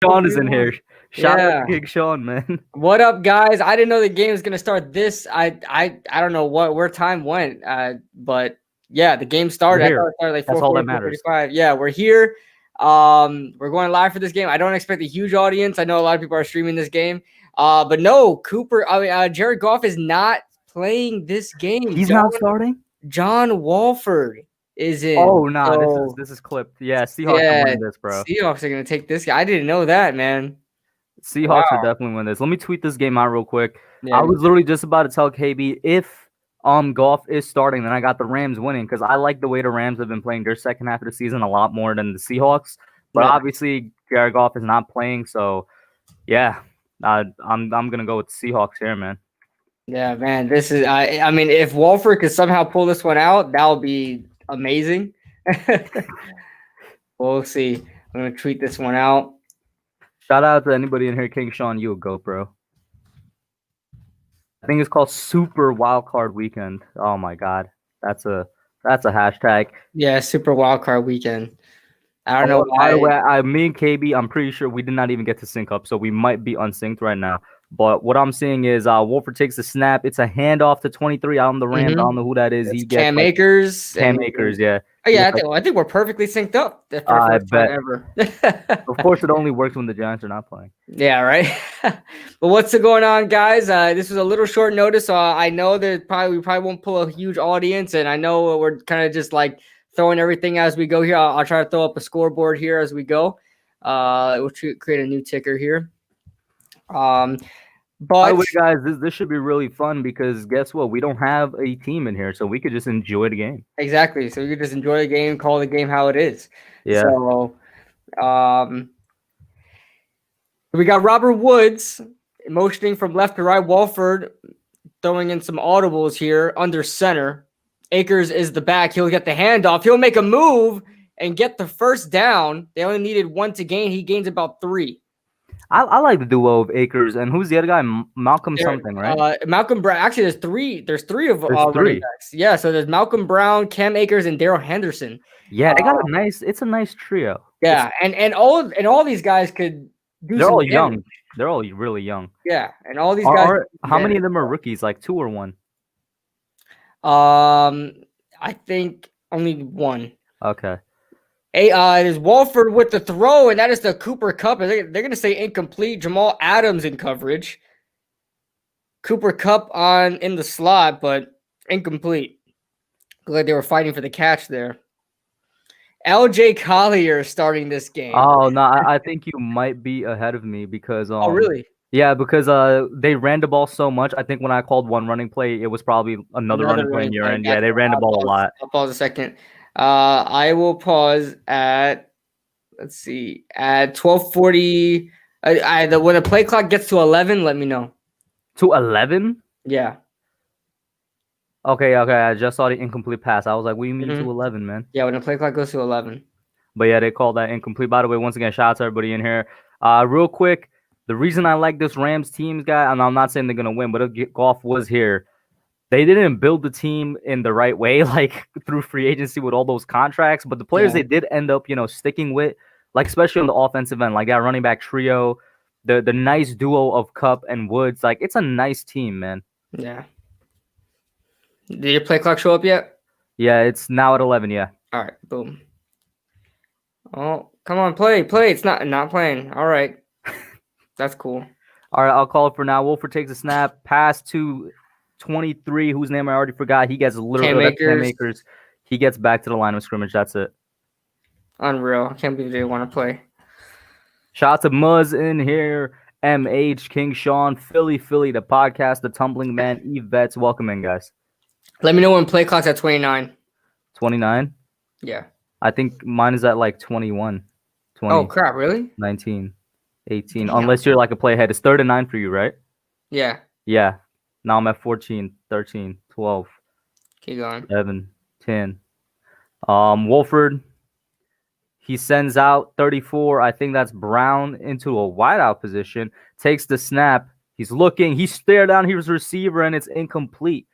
Sean is in here. Shout out Yeah. to King Sean, man. What up, guys? I didn't know the game was gonna start this. I don't know where time went. But yeah, the game started. We're I thought here. it started like That's all 4:40, that matters. 4:35. Yeah, we're here. We're going live for this game. I don't expect a huge audience. I know a lot of people are streaming this game. But no, Jared Goff is not playing this game. He's not starting? John Walford is in. Oh, nah, So, this is clipped. Yeah, Seahawks are yeah, winning this, bro. Seahawks are gonna take this guy. I didn't know that, man. Seahawks are Wow. definitely winning this. Let me tweet this game out real quick. Yeah. I was literally just about to tell KB if Goff is starting, then I got the Rams winning because I like the way the Rams have been playing their second half of the season a lot more than the Seahawks. But Yeah. obviously, Jared Goff is not playing, so yeah, I'm gonna go with the Seahawks here, man. Yeah, man. This is I mean, if Walford could somehow pull this one out, that would be amazing. We'll see. I'm gonna tweet this one out. Shout out to anybody in here, King Sean. You a goat, bro. I think it's called Super WildCard Weekend. Oh my god, that's a hashtag. Yeah, Super Wildcard Weekend. I don't know By the why. way, me and KB, I'm pretty sure we did not even get to sync up, so we might be unsynced right now. But what I'm seeing is Wolford takes the snap. It's a handoff to 23 out on the Rams. I don't know who that is. It's He gets Cam Akers. Cam Akers, yeah. Oh yeah, I think we're perfectly synced up. That's our I first time bet. ever. Of course, it only works when the Giants are not playing. Yeah, right. But what's going on, guys? This was a little short notice. I know that we probably won't pull a huge audience, and I know we're kind of just like throwing everything as we go here. I'll try to throw up a scoreboard here as we go. We'll create a new ticker here. By But the way, guys, this should be really fun because guess what? We don't have a team in here, so we could just enjoy the game. exactly, so you can just enjoy the game, call the game how it is. Yeah. So, we got Robert Woods motioning from left to right. Walford throwing in some audibles here under center. Akers is the back. He'll get the handoff. He'll make a move and get the first down. They only needed one to gain. He gains about 3. I like the duo of Akers and who's the other guy? Malcolm something, right? Malcolm Brown. Actually, there's three of There's three. running backs. Yeah, so there's Malcolm Brown, Cam Akers, and Daryl Henderson. Yeah, they got it's a nice trio. Yeah, and all these guys could do. They're all damage. young. They're all really young. Yeah, and all these guys. How many of them are rookies? Like 2 or 1? I think only 1. Okay. There's Walford with the throw, and that is the Cooper Kupp. They're going to say incomplete. Jamal Adams in coverage. Cooper Kupp in the slot, but incomplete. Looked like they were fighting for the catch there. L.J. Collier starting this game. Oh, no, I think you might be ahead of me because oh, really? Yeah, because they ran the ball so much. I think when I called one running play, it was probably another running play in your end. Yeah, they ran the ball a lot. I'll pause a second. I will pause at, let's see, at 12:40. When the play clock gets to 11, let me know. To 11? Yeah. Okay. I just saw the incomplete pass. I was like, what do you mean to 11, man? Yeah, when the play clock goes to 11. But yeah, they called that incomplete. By the way, once again, shout out to everybody in here. Real quick, the reason I like this Rams team, guy, and I'm not saying they're going to win, but if Goff was here, they didn't build the team in the right way, like through free agency with all those contracts. But the players they did end up, sticking with, like especially on the offensive end, like that running back trio, the nice duo of Kupp and Woods. Like it's a nice team, man. Yeah. Did your play clock show up yet? Yeah, it's now at 11. Yeah. All right. Boom. Oh, come on, play. It's not playing. All right. That's cool. All right, I'll call it for now. Wolford takes a snap, pass to 23, whose name I already forgot. He gets literally Cam Akers. He gets back to the line of scrimmage. That's it. Unreal. I can't believe they want to play. Shout out to Muzz in here. MH, King Sean, Philly, the podcast, the Tumbling Man, Eve Vets. Welcome in, guys. Let me know when play clock's at 29. 29? Yeah. I think mine is at like 21. 20, oh, crap. Really? 19. 18. Damn. Unless you're like a play ahead. It's 3rd and 9 for you, right? Yeah. Yeah. Now I'm at 14, 13, 12. Keep going. 11, 10. Wolford, he sends out 34. I think that's Brown into a wideout position. Takes the snap. He's looking. He stared down his receiver, and it's incomplete.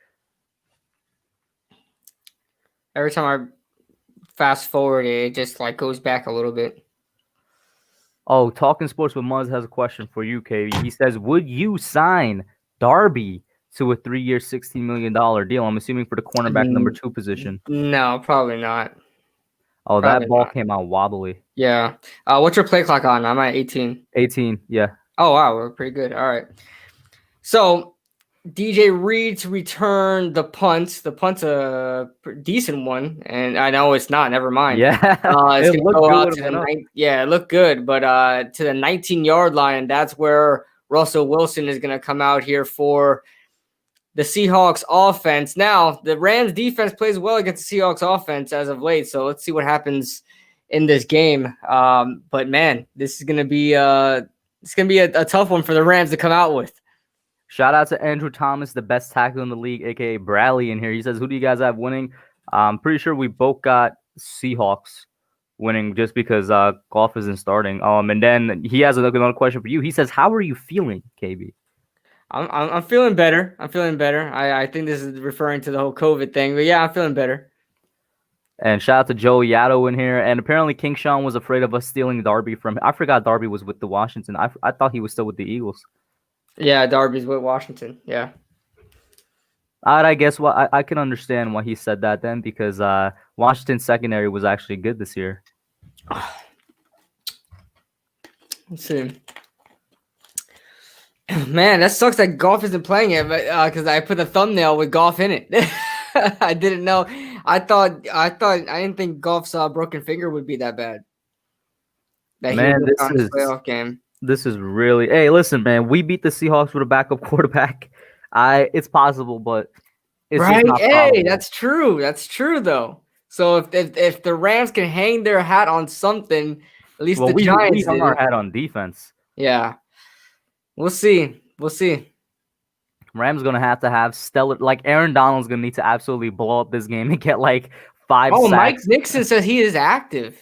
Every time I fast forward, it just like goes back a little bit. Oh, Talking Sports with Muzz has a question for you, KB. He says, would you sign Darby to a 3-year, $16 million deal? I'm assuming for the cornerback number 2 position. No, probably not. Oh, that Probably ball not. came out wobbly. Yeah. What's your play clock on? I'm at 18. 18, yeah. Oh, wow. We're pretty good. All right. So DJ Reed to return the punt. The punt's a decent one, and I know it's not. Never mind. Yeah, It's it gonna looked go good out when to it the went up. yeah, it looked good, but to the 19-yard line, and that's where Russell Wilson is gonna come out here for the Seahawks offense. Now, the Rams defense plays well against the Seahawks offense as of late, so let's see what happens in this game. But man, this is gonna be a tough one for the Rams to come out with. Shout out to Andrew Thomas, the best tackle in the league, aka Bradley, in here. He says, who do you guys have winning? I'm pretty sure we both got Seahawks winning just because Goff isn't starting. And then he has another question for you. He says, how are you feeling, KB? I'm feeling better. I'm feeling better. I think this is referring to the whole COVID thing, but yeah, I'm feeling better. And shout out to Joey Yatto in here. And apparently King Sean was afraid of us stealing Darby from. I forgot Darby was with the Washington. I thought he was still with the Eagles. Yeah, Darby's with Washington. Yeah. I guess what I can understand why he said that then, because Washington's secondary was actually good this year. Let's see. Man, that sucks that Goff isn't playing it, but because I put a thumbnail with Goff in it. I didn't know. I didn't think Goff's broken finger would be that bad. That Man, he was on his playoff game. This is really. Hey, listen, man. We beat the Seahawks with a backup quarterback. It's possible, but it's Right? just not Hey, probable. that's true. That's true, though. So if the Rams can hang their hat on something, at least the Giants we hung did. our hat on defense. Yeah, we'll see. We'll see. Rams gonna have stellar. Like Aaron Donald's gonna need to absolutely blow up this game and get like 5 Oh, sacks. Mike Nixon says he is active.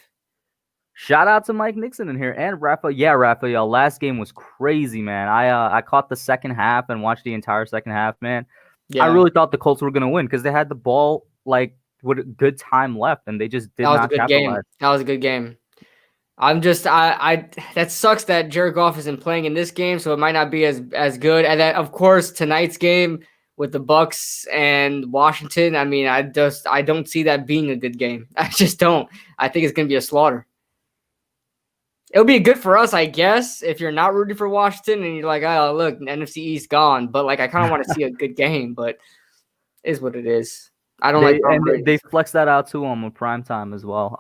Shout out to Mike Nixon in here and Raphael. Yeah, Raphael. Last game was crazy, man. I caught the second half and watched the entire second half, man. Yeah. I really thought the Colts were gonna win because they had the ball like with good time left and they just did not capitalize. That was a good game. I'm just I that sucks that Jared Goff isn't playing in this game, so it might not be as good. And then of course tonight's game with the Bucks and Washington. I mean, I don't see that being a good game. I just don't. I think it's gonna be a slaughter. It'll be good for us, I guess, if you're not rooting for Washington and you're like, oh, look, NFC East gone. But, like, I kind of want to see a good game, but it is what it is. I don't And they flexed that out too on primetime as well.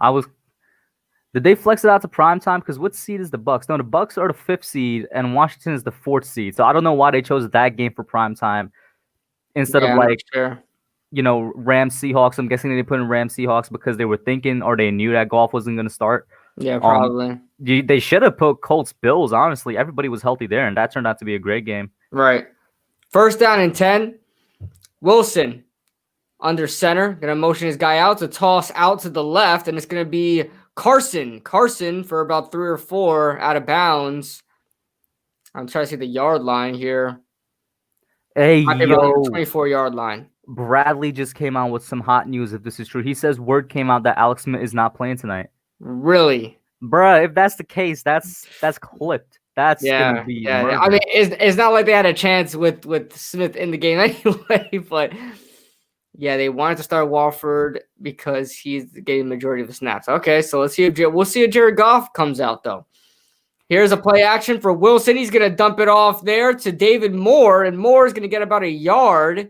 Did they flex it out to primetime? Because what seed is the Bucks? No, the Bucks are the 5th seed, and Washington is the 4th seed. So I don't know why they chose that game for primetime instead of Rams Seahawks. I'm guessing they put in Rams Seahawks because they were thinking or they knew that Goff wasn't going to start. Yeah, probably. They should have put Colts Bills, honestly. Everybody was healthy there, and that turned out to be a great game. Right. First down and 10. Wilson under center. Going to motion his guy out to toss out to the left, and it's going to be Carson. Carson for about 3 or 4 out of bounds. I'm trying to see the yard line here. Hey, yo. 24-yard line. Bradley just came out with some hot news, if this is true. He says word came out that Alex Smith is not playing tonight. Really? Bruh, if that's the case, that's clipped. That's gonna be murder. I mean, it's not like they had a chance with Smith in the game anyway, but yeah, they wanted to start Walford because he's getting the majority of the snaps. Okay, so we'll see if Jared Goff comes out though. Here's a play action for Wilson. He's gonna dump it off there to David Moore, and Moore is gonna get about a yard.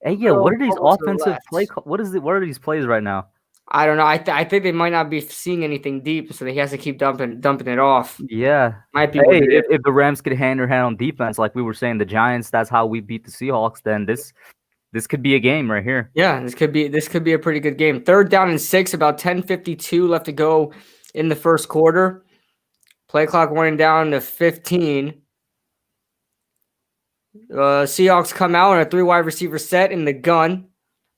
Hey, yeah, what are these offensive play? What are these plays right now? I don't know. I think they might not be seeing anything deep, so he has to keep dumping it off. Yeah, might be. Hey, if the Rams could hand their hand on defense, like we were saying, the Giants, that's how we beat the Seahawks. Then this could be a game right here. Yeah, this could be a pretty good game. 3rd down and 6, about 10:52 left to go in the first quarter. Play clock winding down to 15. Seahawks come out in a 3 wide receiver set in the gun.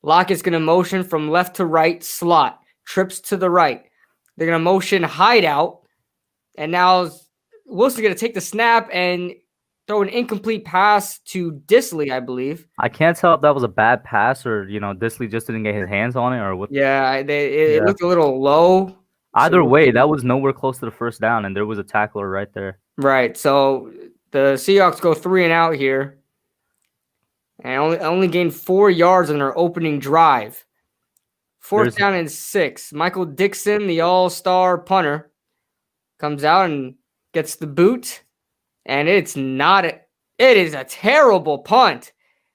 Lockett's going to motion from left to right, slot, trips to the right. They're going to motion hideout, and now Wilson's going to take the snap and throw an incomplete pass to Disley, I believe. I can't tell if that was a bad pass or, Disley just didn't get his hands on it or what. Yeah, it looked a little low. Either way, that was nowhere close to the first down, and there was a tackler right there. Right. So the Seahawks go 3 and out here, and only gained 4 yards on their opening drive. Fourth down and 6. Michael Dixon, the all-star punter, comes out and gets the boot, and it is a terrible punt.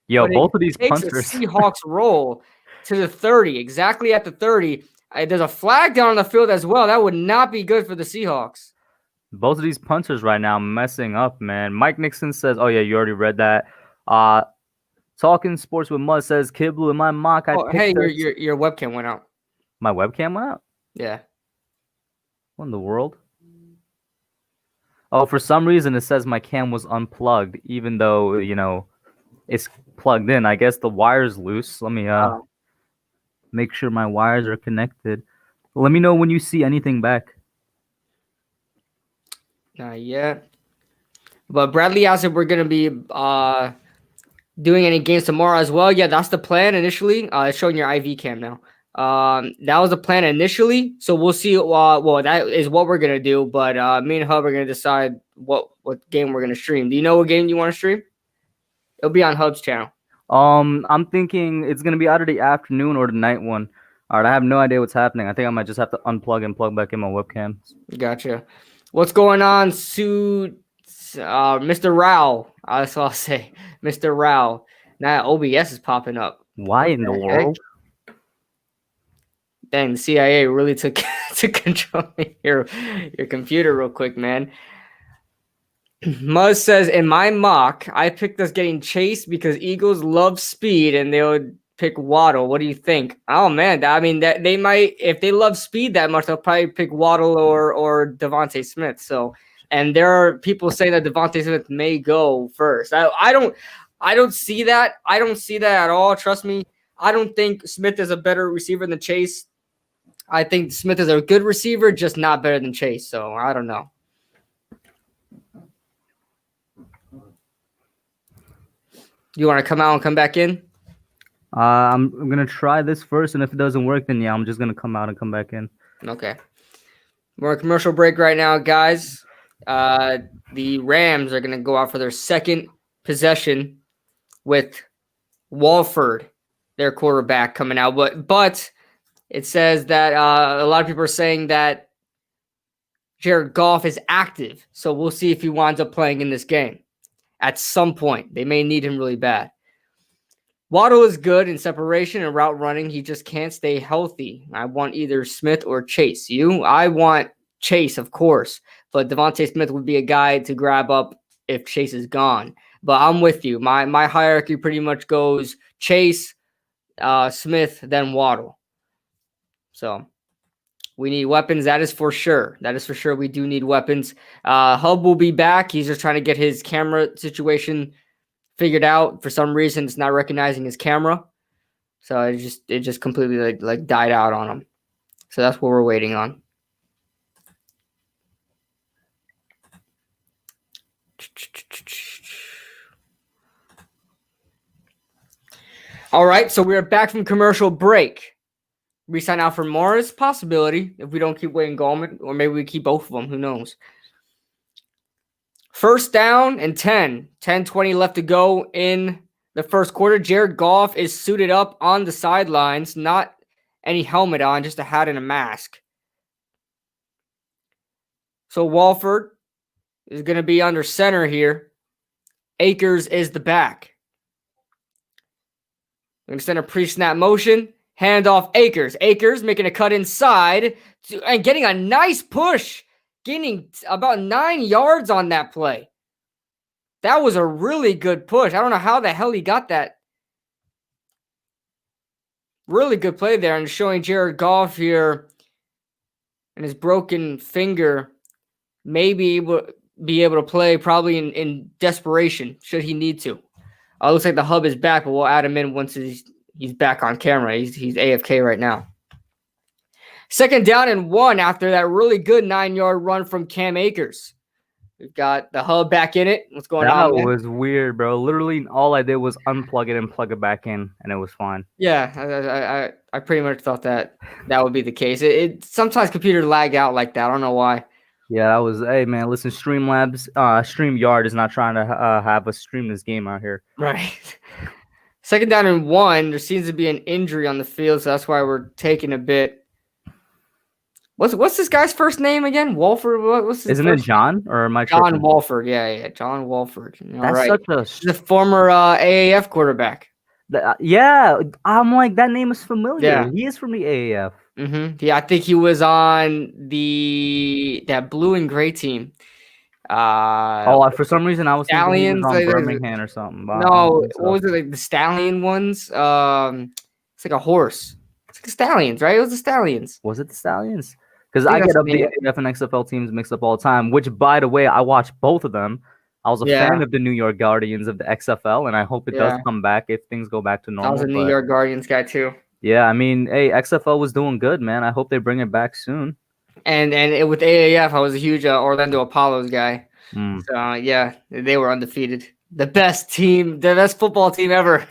Yo, both of these punters. Takes a Seahawks roll to the 30, exactly at the 30. There's a flag down on the field as well. That would not be good for the Seahawks. Both of these punters right now messing up, man. Mike Nixon says, oh, yeah, you already read that. Talking Sports with Mud says, Kid Blue, in my mock, hey, your webcam went out. My webcam went out? Yeah. What in the world? Oh, for some reason, it says my cam was unplugged, even though, it's plugged in. I guess the wire's loose. Let me make sure my wires are connected. Let me know when you see anything back. Not yet. But Bradley asked if we're going to be doing any games tomorrow as well. Yeah, that's the plan initially. It's showing your IV cam now. That was the plan initially. So we'll see. Well, that is what we're going to do. But me and Hub are going to decide what game we're going to stream. Do you know what game you want to stream? It'll be on Hub's channel. I'm thinking it's going to be either the afternoon or the night one. All right, I have no idea what's happening. I think I might just have to unplug and plug back in my webcam. Gotcha. What's going on, Mr. Rao? That's what I'll say. Mr. Rao. Now OBS is popping up. Why in the world? Dang, the CIA really took control of your computer real quick, man. Muzz says, in my mock, I picked us getting chased because Eagles love speed and they would pick Waddle. What do you think? Oh, man. I mean, that they might, if they love speed that much, they'll probably pick Waddle or Devontae Smith. So, and there are people saying that Devontae Smith may go first. I don't see that. I don't see that at all. Trust me. I don't think Smith is a better receiver than Chase. I think Smith is a good receiver, just not better than Chase. So I don't know. You want to come out and come back in? I'm going to try this first, and if it doesn't work, then yeah, I'm just going to come out and come back in. Okay. We're on commercial break right now, guys. The Rams are going to go out for their second possession with Walford, their quarterback, coming out. But it says that a lot of people are saying that Jared Goff is active, so we'll see if he winds up playing in this game. At some point, they may need him really bad. Waddle is good in separation and route running. He just can't stay healthy. I want either Smith or Chase. I want Chase, of course, but Devontae Smith would be a guy to grab up if Chase is gone. But I'm with you. My hierarchy pretty much goes Chase, Smith, then Waddle. So we need weapons. That is for sure. We do need weapons. Hub will be back. He's just trying to get his camera situation figured out. For some reason, it's not recognizing his camera. So it just completely like died out on him. So that's what we're waiting on. All right, so we're back from commercial break. Resign out for Morris, possibility if we don't keep Wayne Gallman, or maybe we keep both of them. Who knows? First down and 10-20 left to go in the first quarter. Jared Goff is suited up on the sidelines, not any helmet on, just a hat and a mask. So Walford is going to be under center here. Akers is the back. We're going to send a pre-snap motion. Hand off Akers. Akers making a cut inside and getting a nice push. Gaining about 9 yards on that play. That was a really good push. I don't know how the hell he got that. Really good play there, and showing Jared Goff here and his broken finger may be able to play probably in desperation should he need to. Looks like the hub is back, but we'll add him in once he's back on camera. He's AFK right now. Second down and 1 after that really good 9-yard run from Cam Akers. We've got the hub back in it. What's going That on, man? was weird, bro. Literally, all I did was unplug it and plug it back in, and it was fine. Yeah, I pretty much thought that would be the case. It sometimes computers lag out like that. I don't know why. Yeah, that was. Hey, man, listen, Streamlabs, StreamYard is not trying to have us stream this game out here. Right. Second down and 1. There seems to be an injury on the field, so that's why we're taking a bit. What's this guy's first name again? Walford. What's his? Isn't it John or am I John tripping? Walford? Yeah, John Walford. That's such a. He's a former AAF quarterback. Yeah, I'm like that name is familiar. Yeah. He is from the AAF. Yeah, I think he was on that blue and gray team. For some reason I was thinking he was Stallions, on Birmingham or something. No, what was it, like the Stallion ones? It's like a horse. It's like the Stallions, right? It was the Stallions. Was it the Stallions? Because I get up the AAF and XFL teams mixed up all the time. Which, by the way, I watched both of them. I was a fan of the New York Guardians of the XFL, and I hope it does come back if things go back to normal. I was a New York Guardians guy too. Yeah, I mean, hey, XFL was doing good, man. I hope they bring it back soon. And with AAF, I was a huge Orlando Apollos guy. So yeah, they were undefeated. The best team, the best football team ever.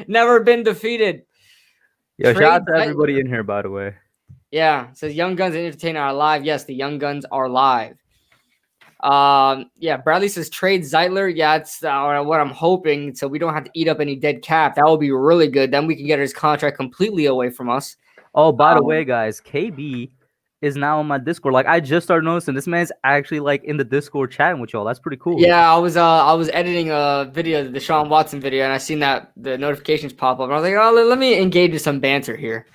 Never been defeated. Yo, shout out to everybody in here, by the way. Yeah, it says Young Guns and Entertainer are live. Yes, the Young Guns are live. Yeah, Bradley says trade Zeitler. Yeah, it's what I'm hoping. So we don't have to eat up any dead cap. That would be really good. Then we can get his contract completely away from us. Oh, by the way, guys, KB is now on my Discord. Like, I just started noticing this man's actually like in the Discord chatting with y'all. That's pretty cool. Yeah, I was editing a video, the Deshaun Watson video, and I seen that the notifications pop up. And I was like, oh, let me engage with some banter here.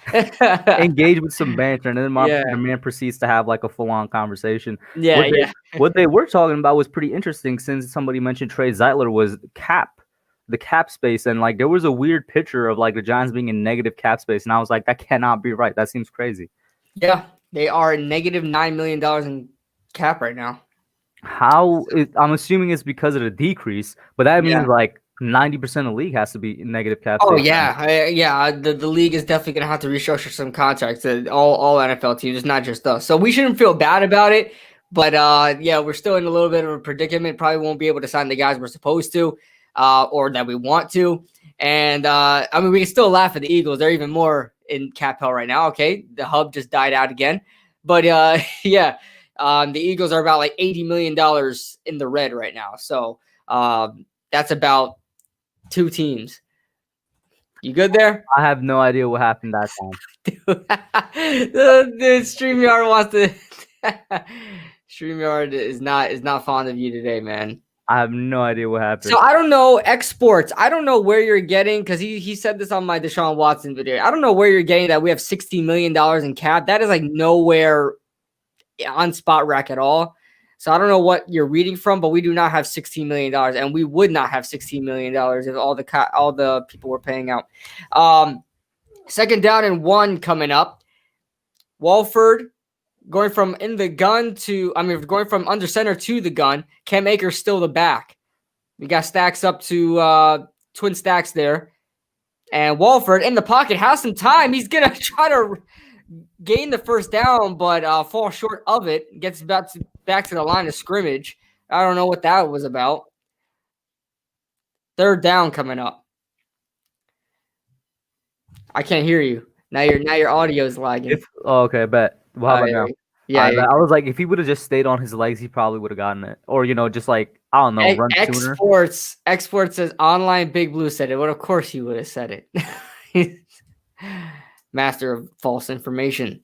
Engage with some banter, and then the man proceeds to have like a full-on conversation. Yeah, What they were talking about was pretty interesting, since somebody mentioned Trey Zeitler was the cap space, and like there was a weird picture of like the Giants being in negative cap space, and I was like, that cannot be right. That seems crazy. Yeah. They are negative $9 million in cap right now. I'm assuming it's because of the decrease, but that means like 90% of the league has to be in negative cap. Oh yeah. The league is definitely gonna have to restructure some contracts. All NFL teams, it's not just us. So we shouldn't feel bad about it. But we're still in a little bit of a predicament. Probably won't be able to sign the guys we're supposed to, or that we want to. And I mean, we can still laugh at the Eagles. They're even more in cap hell right now. Okay, the hub just died out again, but the Eagles are about like $80 million in the red right now. So that's about 2 teams. You good there? I have no idea what happened that time. the StreamYard wants to. StreamYard is not fond of you today, man. I have no idea what happened. So I don't know exports. I don't know where you're getting, because he said this on my Deshaun Watson video. I don't know where you're getting that we have $16 million in cap. That is like nowhere on Spot Rack at all. So I don't know what you're reading from, but we do not have $16 million, and we would not have $16 million if all the people were paying out. Second down and 1 coming up. Walford going from going from under center to the gun. Cam Akers still the back. We got stacks up to twin stacks there. And Walford in the pocket has some time. He's going to try to gain the first down, but fall short of it. Gets back to the line of scrimmage. I don't know what that was about. Third down coming up. I can't hear you. Now your audio is lagging. Okay, bet. Well, how about now? Yeah, I was like, if he would have just stayed on his legs, he probably would have gotten it. Or, just like, I don't know, run sooner. Exports says online Big Blue said it. Well, of course he would have said it. Master of false information.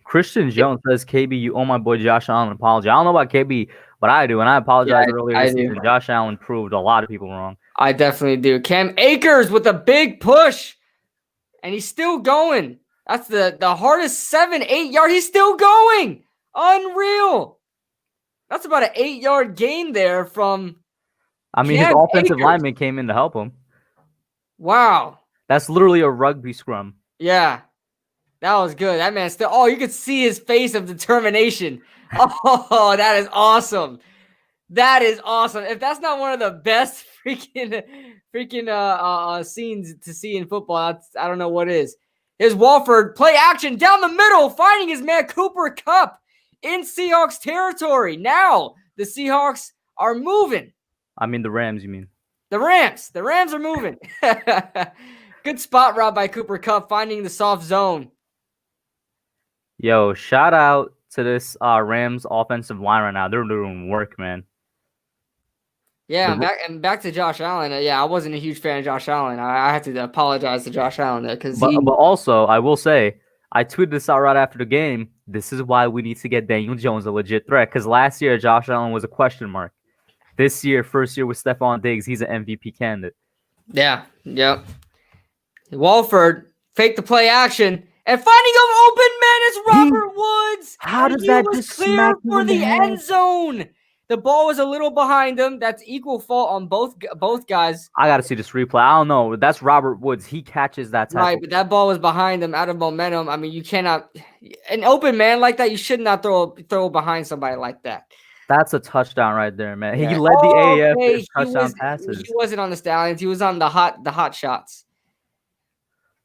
Christian Jones says, KB, you owe my boy Josh Allen an apology. I don't know about KB, but I do, and I apologize earlier this season. Josh Allen proved a lot of people wrong. I definitely do. Cam Akers with a big push, and he's still going. That's the hardest 7-8 yard. He's still going. Unreal. That's about an 8-yard gain there from. I mean, his offensive lineman came in to help him. Wow. That's literally a rugby scrum. Yeah. That was good. That man still. Oh, you could see his face of determination. Oh, that is awesome. That is awesome. If that's not one of the best freaking scenes to see in football, I don't know what is. Here's Walford, play action down the middle, finding his man Cooper Kupp in Seahawks territory. Now The Seahawks are moving. I mean the Rams, you mean? The Rams are moving. Good spot route by Cooper Kupp, finding the soft zone. Yo, shout out to this Rams offensive line right now. They're doing work, man. Yeah, back to Josh Allen. I wasn't a huge fan of Josh Allen. I have to apologize to Josh Allen there because but also I will say I tweeted this out right after the game. This is why we need to get Daniel Jones a legit threat because last year Josh Allen was a question mark. This year, first year with Stephon Diggs, he's an MVP candidate. Yeah, yep. Walford faked the play action and finding an open man is Robert Woods. How does that just clear for the end zone? The ball was a little behind him. That's equal fault on both guys. I got to see this replay. I don't know. That's Robert Woods. He catches that tackle. Right, but that ball was behind him out of momentum. I mean, you cannot – an open man like that, you should not throw behind somebody like that. That's a touchdown right there, man. Yeah. He led the AAF in touchdown passes. He wasn't on the Stallions. He was on the hot shots.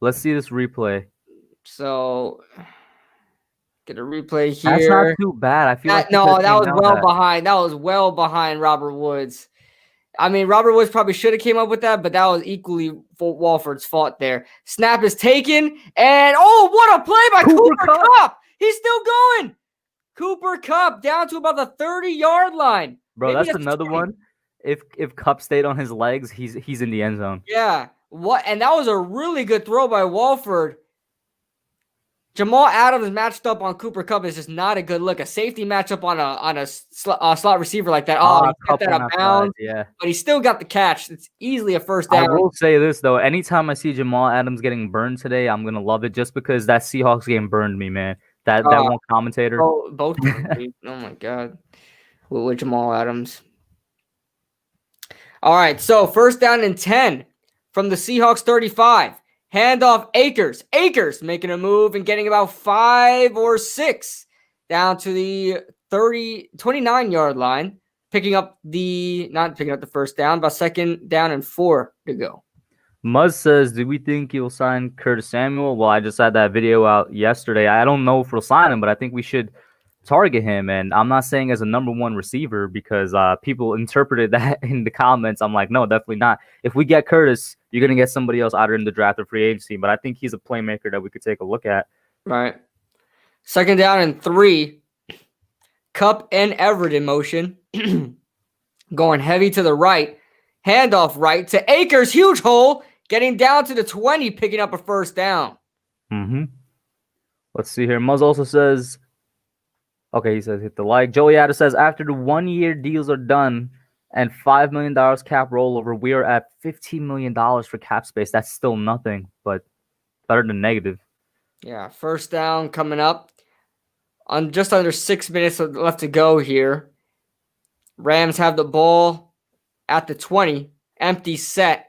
Let's see this replay. So – get a replay here. That's not too bad. I feel like that was well behind. That was well behind Robert Woods. I mean, Robert Woods probably should have came up with that, but that was equally Walford's fault there. Snap is taken, and what a play by Cooper Kupp! He's still going. Cooper Kupp down to about the 30-yard line. Bro, maybe that's another 20. One. If Kupp stayed on his legs, he's in the end zone. Yeah. And that was a really good throw by Walford. Jamal Adams matched up on Cooper Kupp is just not a good look. A safety matchup on a slot receiver like that. He got that out of bounds. Yeah, but he still got the catch. It's easily a first down. I will say this though: anytime I see Jamal Adams getting burned today, I'm gonna love it just because that Seahawks game burned me, man. That one commentator. Both. Oh my god, with Jamal Adams. All right, so first down and 10 from the Seahawks 35. Handoff Akers. Akers making a move and getting about 5 or 6 down to the 29-yard line. Not picking up the first down, but second down and 4 to go. Muzz says, do we think he'll sign Curtis Samuel? Well, I just had that video out yesterday. I don't know if we'll sign him, but I think we should target him. And I'm not saying as a number one receiver because people interpreted that in the comments. I'm like, no, definitely not. If we get Curtis, you're going to get somebody else either in the draft or free agency. But I think he's a playmaker that we could take a look at. Right. Second down and 3. Kupp and Everett in motion. Going heavy to the right. Handoff right to Akers. Huge hole. Getting down to the 20, picking up a first down. Let's see here. Muzz also says, okay, he says hit the like. Joey Adams says, after the 1-year deals are done and $5 million cap rollover, we are at $15 million for cap space. That's still nothing, but better than negative. Yeah, first down coming up. On just under 6 minutes left to go here. Rams have the ball at the 20. Empty set.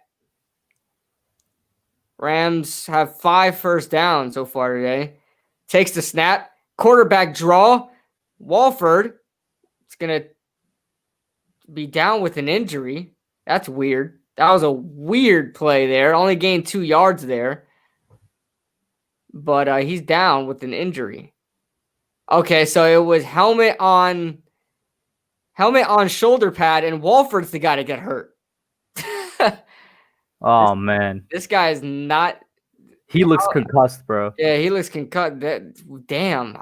Rams have 5 first downs so far today. Takes the snap. Quarterback draw. Walford is going to be down with an injury. That's weird. That was a weird play there. Only gained 2 yards there. But he's down with an injury. Okay, so it was helmet on shoulder pad, and Walford's the guy to get hurt. Oh, man. This guy is not... He looks concussed, bro. Yeah, he looks concussed. Damn,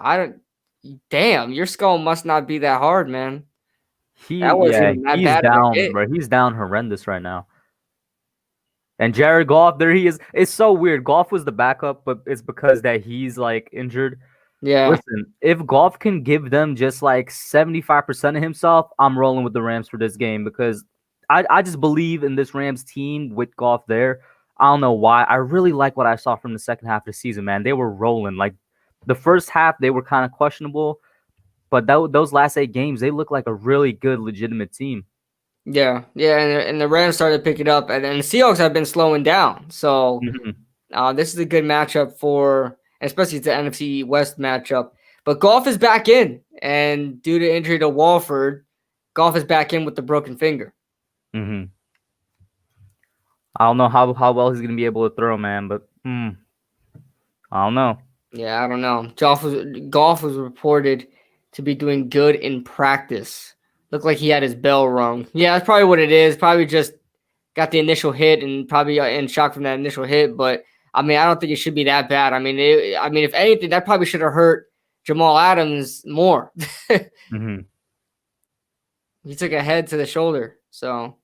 Damn, your skull must not be that hard, man. He's down, bro. He's down horrendous right now. And Jared Goff, there he is. It's so weird. Goff was the backup, but it's because that he's like injured. Yeah. Listen, if Goff can give them just like 75% of himself, I'm rolling with the Rams for this game because I just believe in this Rams team with Goff there. I don't know why. I really like what I saw from the second half of the season, man. They were rolling. Like the first half, they were kind of questionable, but those last 8 games, they look like a really good, legitimate team. Yeah, and the Rams started to pick it up, and the Seahawks have been slowing down. So this is a good matchup for, especially it's the NFC West matchup. But Goff is back in, and due to injury to Walford, Goff is back in with the broken finger. I don't know how well he's going to be able to throw, man, but I don't know. Yeah, I don't know. Goff was reported to be doing good in practice. Looked like he had his bell rung. Yeah, that's probably what it is. Probably just got the initial hit and probably in shock from that initial hit. But I mean, I don't think it should be that bad. I mean, if anything, that probably should have hurt Jamal Adams more. Mm-hmm. He took a head to the shoulder. So.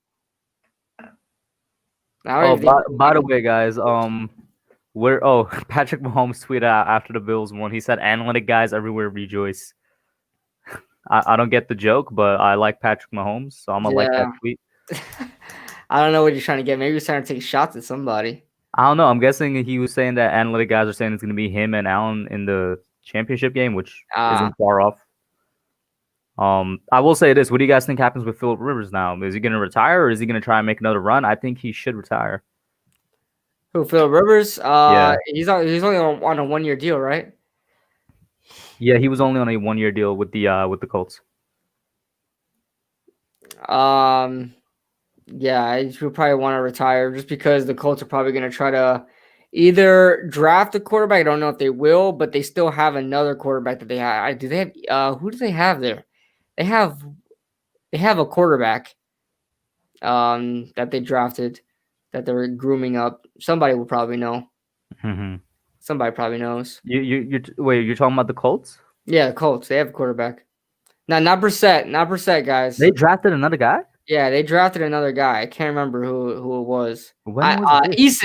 Oh, by the way, guys, Patrick Mahomes tweeted out after the Bills won. He said, "Analytic guys everywhere rejoice." I don't get the joke, but I like Patrick Mahomes, so I'm gonna like that tweet. I don't know what you're trying to get. Maybe he's trying to take shots at somebody. I don't know. I'm guessing he was saying that analytic guys are saying it's gonna be him and Allen in the championship game, which isn't far off. I will say this: what do you guys think happens with Phillip Rivers now? Is he gonna retire or is he gonna try and make another run? I think he should retire. Who, Phillip Rivers? Yeah. He's only on a 1-year deal, right? Yeah, he was only on a 1-year deal with the Colts. Yeah, he would probably want to retire just because the Colts are probably going to try to either draft a quarterback. I don't know if they will, but they still have another quarterback that they have. Do they have? Who do they have there? They have a quarterback that they drafted that they're grooming up. Somebody will probably know. Mm-hmm. Somebody probably knows. Wait, you're talking about the Colts? Yeah, the Colts. They have a quarterback. Not Brissett, guys. They drafted another guy? Yeah, they drafted another guy. I can't remember who it was. When was this?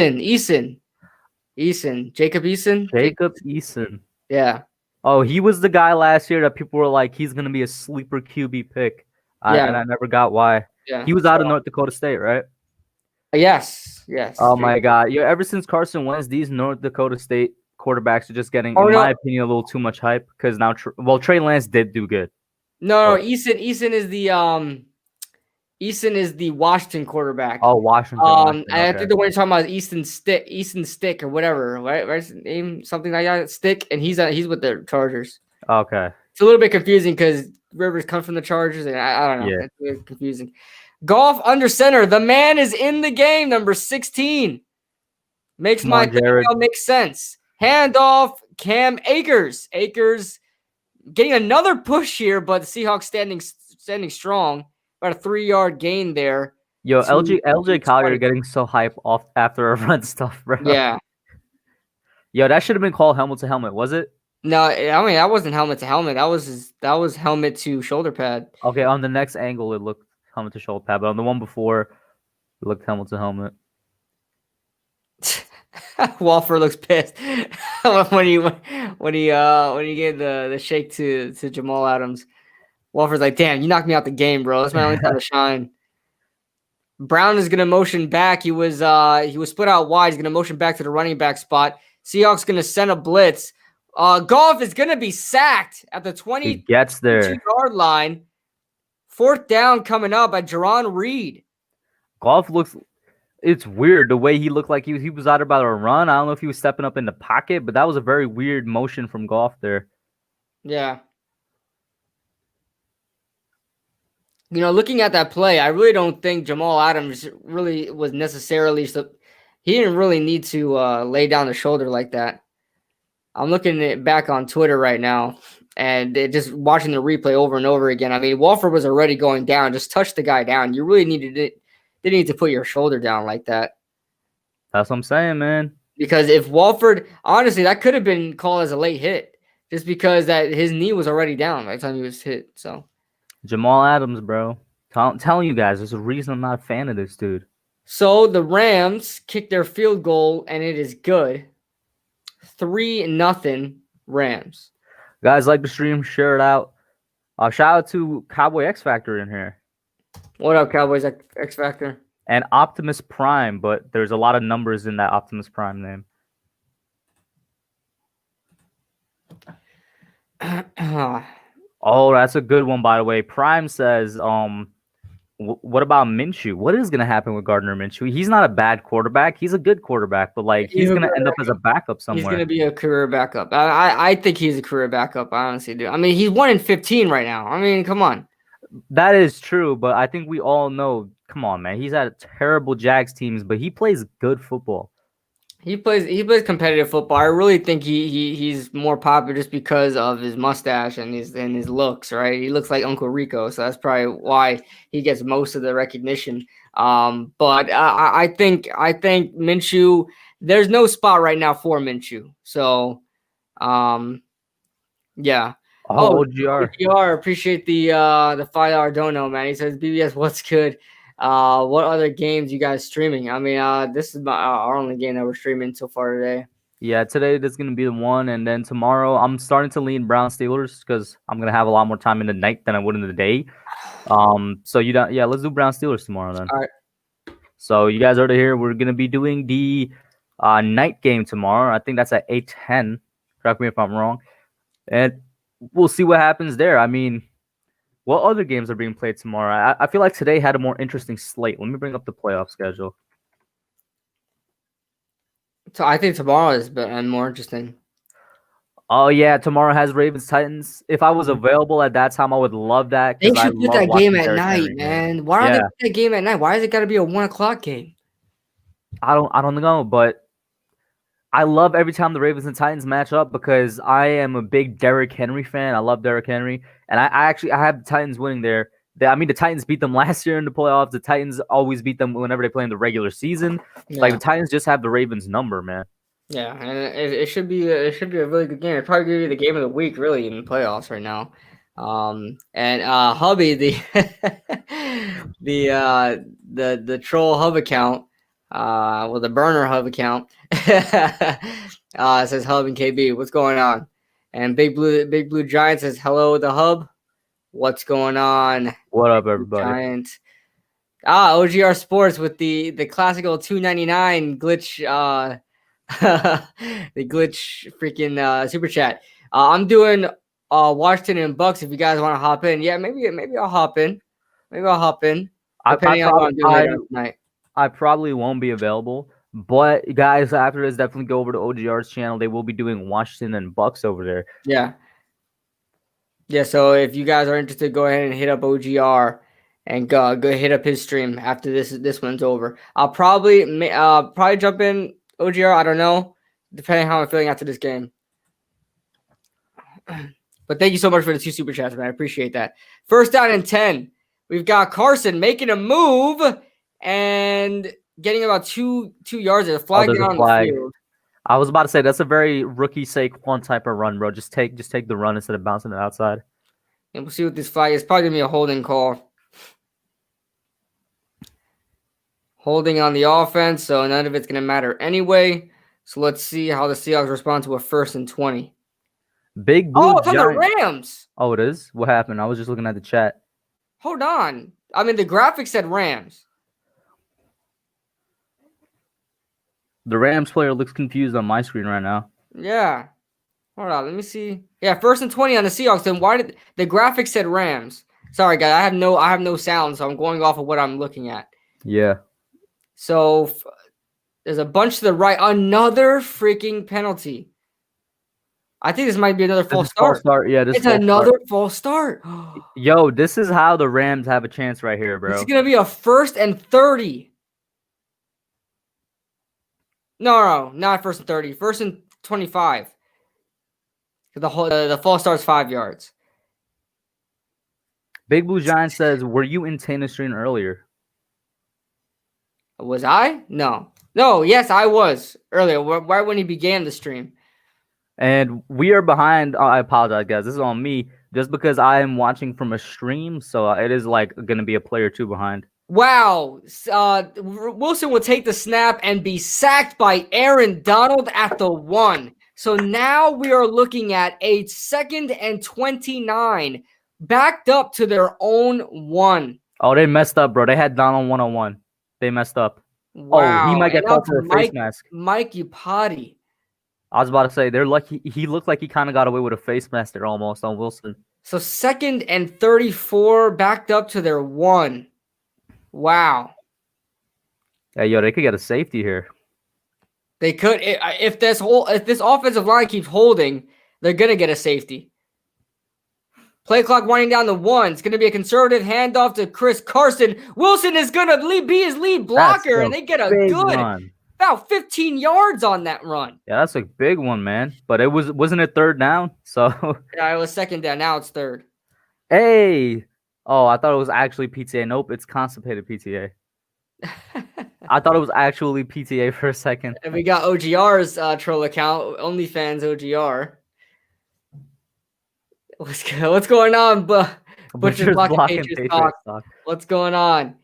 Eason. Jacob Eason? Jacob Eason. Yeah. Oh, he was the guy last year that people were like, he's going to be a sleeper QB pick. And I never got why. Yeah. He was out of North Dakota State, right? Yes. Oh, my God. Yeah, ever since Carson Wentz, these North Dakota State quarterbacks are just getting, my opinion, a little too much hype. Because now, Trey Lance did do good. No, Eason is the Washington quarterback. Oh, Washington. Okay. I think the one you're talking about is Easton Stick or whatever, right? His name, something like that. Stick, and he's with the Chargers. Okay. It's a little bit confusing because Rivers comes from the Chargers, and I don't know. Yeah. It's really confusing. Goff under center. The man is in the game, number 16. Makes my thing make sense. Handoff, Cam Akers. Akers getting another push here, but the Seahawks standing strong. About a 3-yard gain there. Yo, LJ Collier getting so hype off after a run stuff, bro. Yeah. Yo, that should have been called helmet to helmet, was it? No, I mean that wasn't helmet to helmet. That was helmet to shoulder pad. Okay, on the next angle it looked helmet to shoulder pad, but on the one before it looked helmet to helmet. Walford looks pissed when he gave the shake to Jamal Adams. Walford's like, damn, you knocked me out the game, bro. That's my only time to shine. Brown is gonna motion back. He was split out wide. He's gonna motion back to the running back spot. Seahawks gonna send a blitz. Goff is gonna be sacked at the 22-yard line. 4th down coming up by Jerron Reed. Goff it's weird the way he looked like he was either about to run. I don't know if he was stepping up in the pocket, but that was a very weird motion from Goff there. Yeah. You know, looking at that play, I really don't think Jamal Adams really was necessarily he didn't really need to lay down the shoulder like that. I'm looking at it back on Twitter right now and just watching the replay over and over again. I mean, Walford was already going down. Just touch the guy down. You really didn't need to put your shoulder down like that. That's what I'm saying, man. Because if Walford, honestly, that could have been called as a late hit just because that his knee was already down by the time he was hit. So. Jamal Adams, bro. I'm telling you guys, there's a reason I'm not a fan of this dude. So the Rams kicked their field goal, and it is good. 3-0 Rams. Guys, like the stream, share it out. Shout out to Cowboy X Factor in here. What up, Cowboys X Factor? And Optimus Prime, but there's a lot of numbers in that Optimus Prime name. Oh, that's a good one, by the way. Prime says, what about Minshew? What is going to happen with Gardner Minshew? He's not a bad quarterback. He's a good quarterback, but he's going to end up as a backup somewhere. He's going to be a career backup. I think he's a career backup. I honestly do. I mean, he's 1-15 right now. I mean, come on. That is true, but I think we all know. Come on, man. He's had terrible Jags teams, but he plays good football. He plays competitive football. I really think he's more popular just because of his mustache and his looks, right? He looks like Uncle Rico, so that's probably why he gets most of the recognition. But I think Minshew. There's no spot right now for Minshew. So, yeah. Oh, Oh, OGR. OGR, appreciate the $5 dono, man. He says, BBS, what's good? What other games you guys streaming? I mean, this is our only game that we're streaming so far today. Yeah, today that's gonna be the one, and then tomorrow I'm starting to lean Brown Steelers because I'm gonna have a lot more time in the night than I would in the day. So yeah, let's do Brown Steelers tomorrow then. All right. So you guys are here. We're gonna be doing the night game tomorrow. I think that's at 8:10. Correct me if I'm wrong, and we'll see what happens there. I mean, what other games are being played tomorrow? I feel like today had a more interesting slate. Let me bring up the playoff schedule. So I think tomorrow is more interesting. Oh yeah, tomorrow has Ravens Titans. If I was available at that time, I would love that. They 'Cause I should put love that watching game at Derrick night, Henry, man. Why don't they put that game at night? Why is it got to be a 1:00 game? I don't know, but I love every time the Ravens and Titans match up because I am a big Derrick Henry fan. I love Derrick Henry, and I have the Titans winning there. I mean, the Titans beat them last year in the playoffs. The Titans always beat them whenever they play in the regular season. Yeah. Like the Titans just have the Ravens number, man. Yeah, and it should be a really good game. It'd probably be the game of the week, really, in the playoffs right now. And Hubby, the troll hub account, well, the burner hub account, says Hub and KB, what's going on? And Big Blue Giant says, hello, the hub. What's going on? What up, everybody? Giant. OGR Sports with the classical $2.99 glitch. The glitch freaking super chat. I'm doing Washington and Bucks if you guys want to hop in. Yeah, maybe I'll hop in. Depending on what I'm doing later tonight. I probably won't be available. But guys, after this, definitely go over to OGR's channel. They will be doing Washington and Bucks over there. Yeah. Yeah, so if you guys are interested, go ahead and hit up OGR and go hit up his stream after this one's over. I'll probably jump in OGR, I don't know, depending on how I'm feeling after this game. But thank you so much for the 2 super chats, man. I appreciate that. First down and 10. We've got Carson making a move and getting about 2 yards. There's a flag down on the field. I was about to say that's a very rookie Saquon type of run, bro. Just take the run instead of bouncing it outside. And we'll see what this flag is. Probably gonna be a holding call. Holding on the offense, so none of it's going to matter anyway. So let's see how the Seahawks respond to a 1st and 20. Big Blue it's on the Rams. Oh, it is? What happened? I was just looking at the chat. Hold on. I mean, the graphic said Rams. The Rams player looks confused on my screen right now. Yeah. Hold on. Let me see. Yeah, 1st and 20 on the Seahawks. Then why did the graphic said Rams? Sorry, guys. I have no sound, so I'm going off of what I'm looking at. Yeah. So there's a bunch to the right. Another freaking penalty. I think this might be another false start. Yeah, it's another false start. Yo, this is how the Rams have a chance right here, bro. It's going to be a 1st and 30. No, not 1st and 30. 1st and 25. The false start's 5 yards. Big Blue Giant says, were you in Tanner's stream earlier? Was I? No, yes, I was earlier, right when he began the stream. And we are behind. I apologize, guys. This is on me just because I am watching from a stream. So it is like going to be a play or 2 behind. Wow. Wilson will take the snap and be sacked by Aaron Donald at the 1. So now we are looking at a 2nd and 29 backed up to their own 1. Oh, they messed up, bro. They had Donald 1-on-1. They messed up. Wow. Oh, he might get called for a face mask. Mike Upati. I was about to say, they're lucky. He looked like he kind of got away with a face mask there almost on Wilson. So 2nd and 34 backed up to their 1. Wow. Hey, yo, they could get a safety here. They could. If this offensive line keeps holding, they're going to get a safety. Play clock winding down to 1. It's going to be a conservative handoff to Chris Carson. Wilson is going to be his lead blocker, and they get a good about 15 yards on that run. Yeah, that's a big one, man. But wasn't it third down? So Yeah, it was second down. Now it's third. hey. Oh, I thought it was actually PTA. Nope, it's constipated PTA. I thought it was actually PTA for a second. And we got OGR's troll account, OnlyFans OGR. What's going on, Butcher's blocking Patriots talk. What's going on?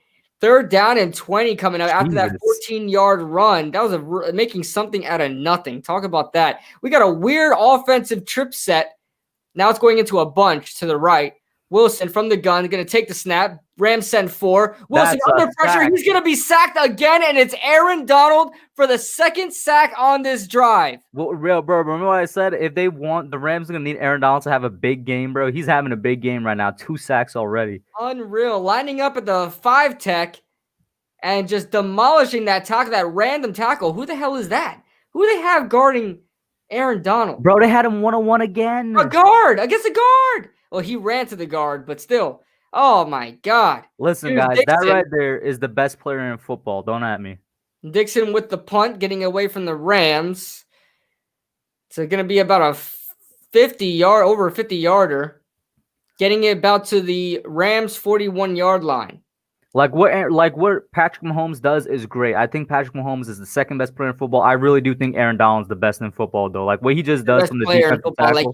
Third down and 20 coming up after that 14-yard run. That was making something out of nothing. Talk about that. We got a weird offensive trip set. Now it's going into a bunch to the right. Wilson from the gun, going to take the snap. Rams send 4. Wilson under pressure. He's going to be sacked again, and it's Aaron Donald for the second sack on this drive. Well, real, bro, remember what I said? If they want, the Rams are going to need Aaron Donald to have a big game, bro. He's having a big game right now. 2 sacks already. Unreal. Lining up at the 5 tech and just demolishing that tackle, that random tackle. Who the hell is that? Who do they have guarding Aaron Donald? Bro, they had him 1-on-1 again. A guard against a guard. Well, he ran to the guard, but still. Oh, my God. Listen, guys, Dixon, that right there is the best player in football. Don't at me. Dixon with the punt, getting away from the Rams. So going to be about a 50-yarder. Getting it about to the Rams' 41-yard line. Like what Patrick Mahomes does is great. I think Patrick Mahomes is the second best player in football. I really do think Aaron Donald's the best in football, though. Like what he just does from the defensive tackle.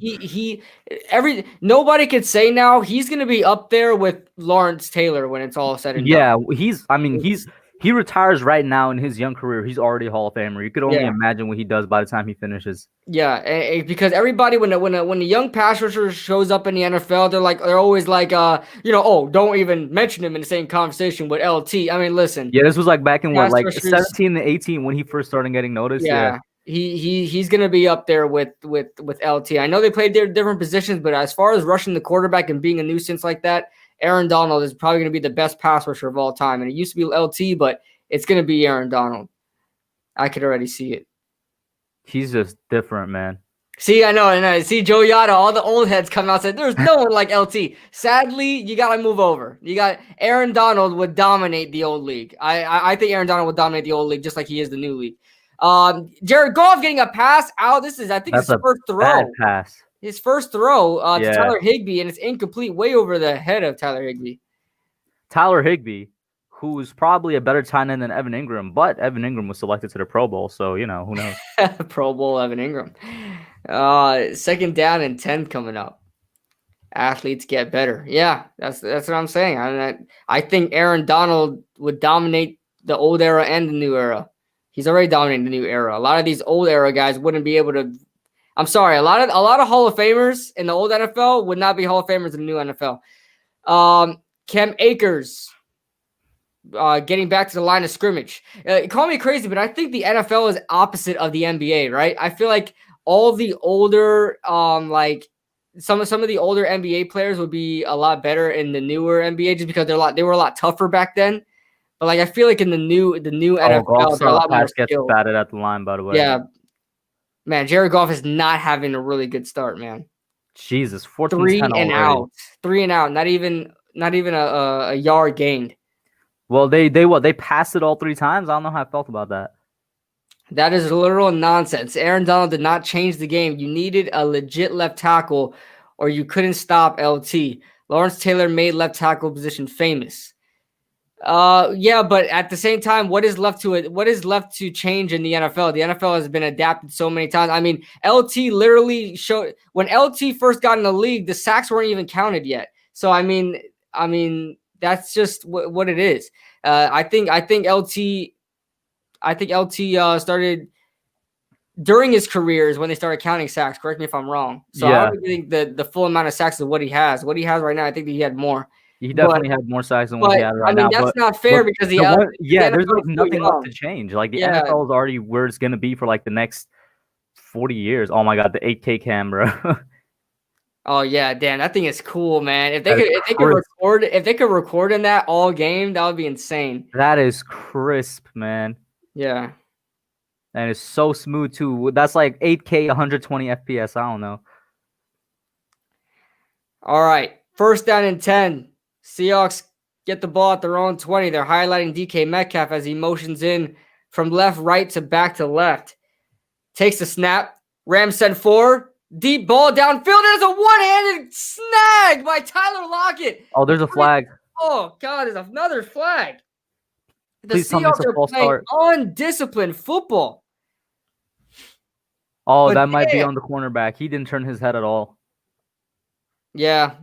Like nobody could say now he's gonna be up there with Lawrence Taylor when it's all said and done. Yeah, he retires right now in his young career. He's already a Hall of Famer. You could only imagine what he does by the time he finishes. Yeah, because everybody when a young pass rusher shows up in the NFL, they're always like, don't even mention him in the same conversation with LT. I mean, listen. Yeah, this was like back in 17 to 18 when he first started getting noticed. Yeah. He's gonna be up there with LT. I know they played their different positions, but as far as rushing the quarterback and being a nuisance like that, Aaron Donald is probably going to be the best pass rusher of all time. And it used to be LT, but it's going to be Aaron Donald. I could already see it. He's just different, man. See, I know. And I see Joe Yada, all the old heads come out and said, there's no one like LT. Sadly, you got to move over. Aaron Donald would dominate the old league. I think Aaron Donald would dominate the old league just like he is the new league. Jared Goff getting a pass out. That's his first throw. Bad pass. His first throw to Tyler Higbee, and it's incomplete, way over the head of Tyler Higbee. Tyler Higbee, who's probably a better tight end than Evan Ingram, but Evan Ingram was selected to the Pro Bowl, so, who knows? Pro Bowl Evan Ingram. Second down and 10 coming up. Athletes get better. Yeah, that's what I'm saying. I think Aaron Donald would dominate the old era and the new era. He's already dominating the new era. A lot of these old era guys wouldn't be able to. I'm sorry, a lot of Hall of Famers in the old NFL would not be Hall of Famers in the new NFL. Cam Akers getting back to the line of scrimmage. Call me crazy, but I think the NFL is opposite of the NBA, right? I feel like all the older, some of the older NBA players would be a lot better in the newer NBA just because they were a lot tougher back then. But I feel like in the new NFL, they're a lot more skilled. Gets batted at the line, by the way. Yeah. Man, Jared Goff is not having a really good start, man. Jesus, 14 3 and out. Not even a yard gained. Well, they passed it all 3 times. I don't know how I felt about that. That is literal nonsense. Aaron Donald did not change the game. You needed a legit left tackle, or you couldn't stop LT. Lawrence Taylor made left tackle position famous. But at the same time, what is left to change in the NFL? The NFL has been adapted so many times. I mean, LT literally showed when LT first got in the league, the sacks weren't even counted yet. So I mean, that's just what it is. I think LT started during his career is when they started counting sacks. Correct me if I'm wrong. So I don't think the full amount of sacks is what he has. What he has right now, I think he had more. He definitely had more sacks than what he had right now. That's not fair because there's nothing left to change. Like the NFL is already where it's gonna be for like the next 40 years. Oh my god, the 8K camera. Oh yeah, damn, that thing is cool, man. If they could record in that all game, that would be insane. That is crisp, man. Yeah. And it's so smooth too. That's like 8K 120 FPS. I don't know. All right. First down and 10. Seahawks get the ball at their own 20. They're highlighting DK Metcalf as he motions in from left, right to back to left. Takes the snap. Rams send 4. Deep ball downfield. There's a one-handed snag by Tyler Lockett. Oh, there's a flag. Oh, God, there's another flag. The Please tell me it's Seahawks a are false playing start. undisciplined football. Oh, But that might be damn. on the cornerback. He didn't turn his head at all. Yeah,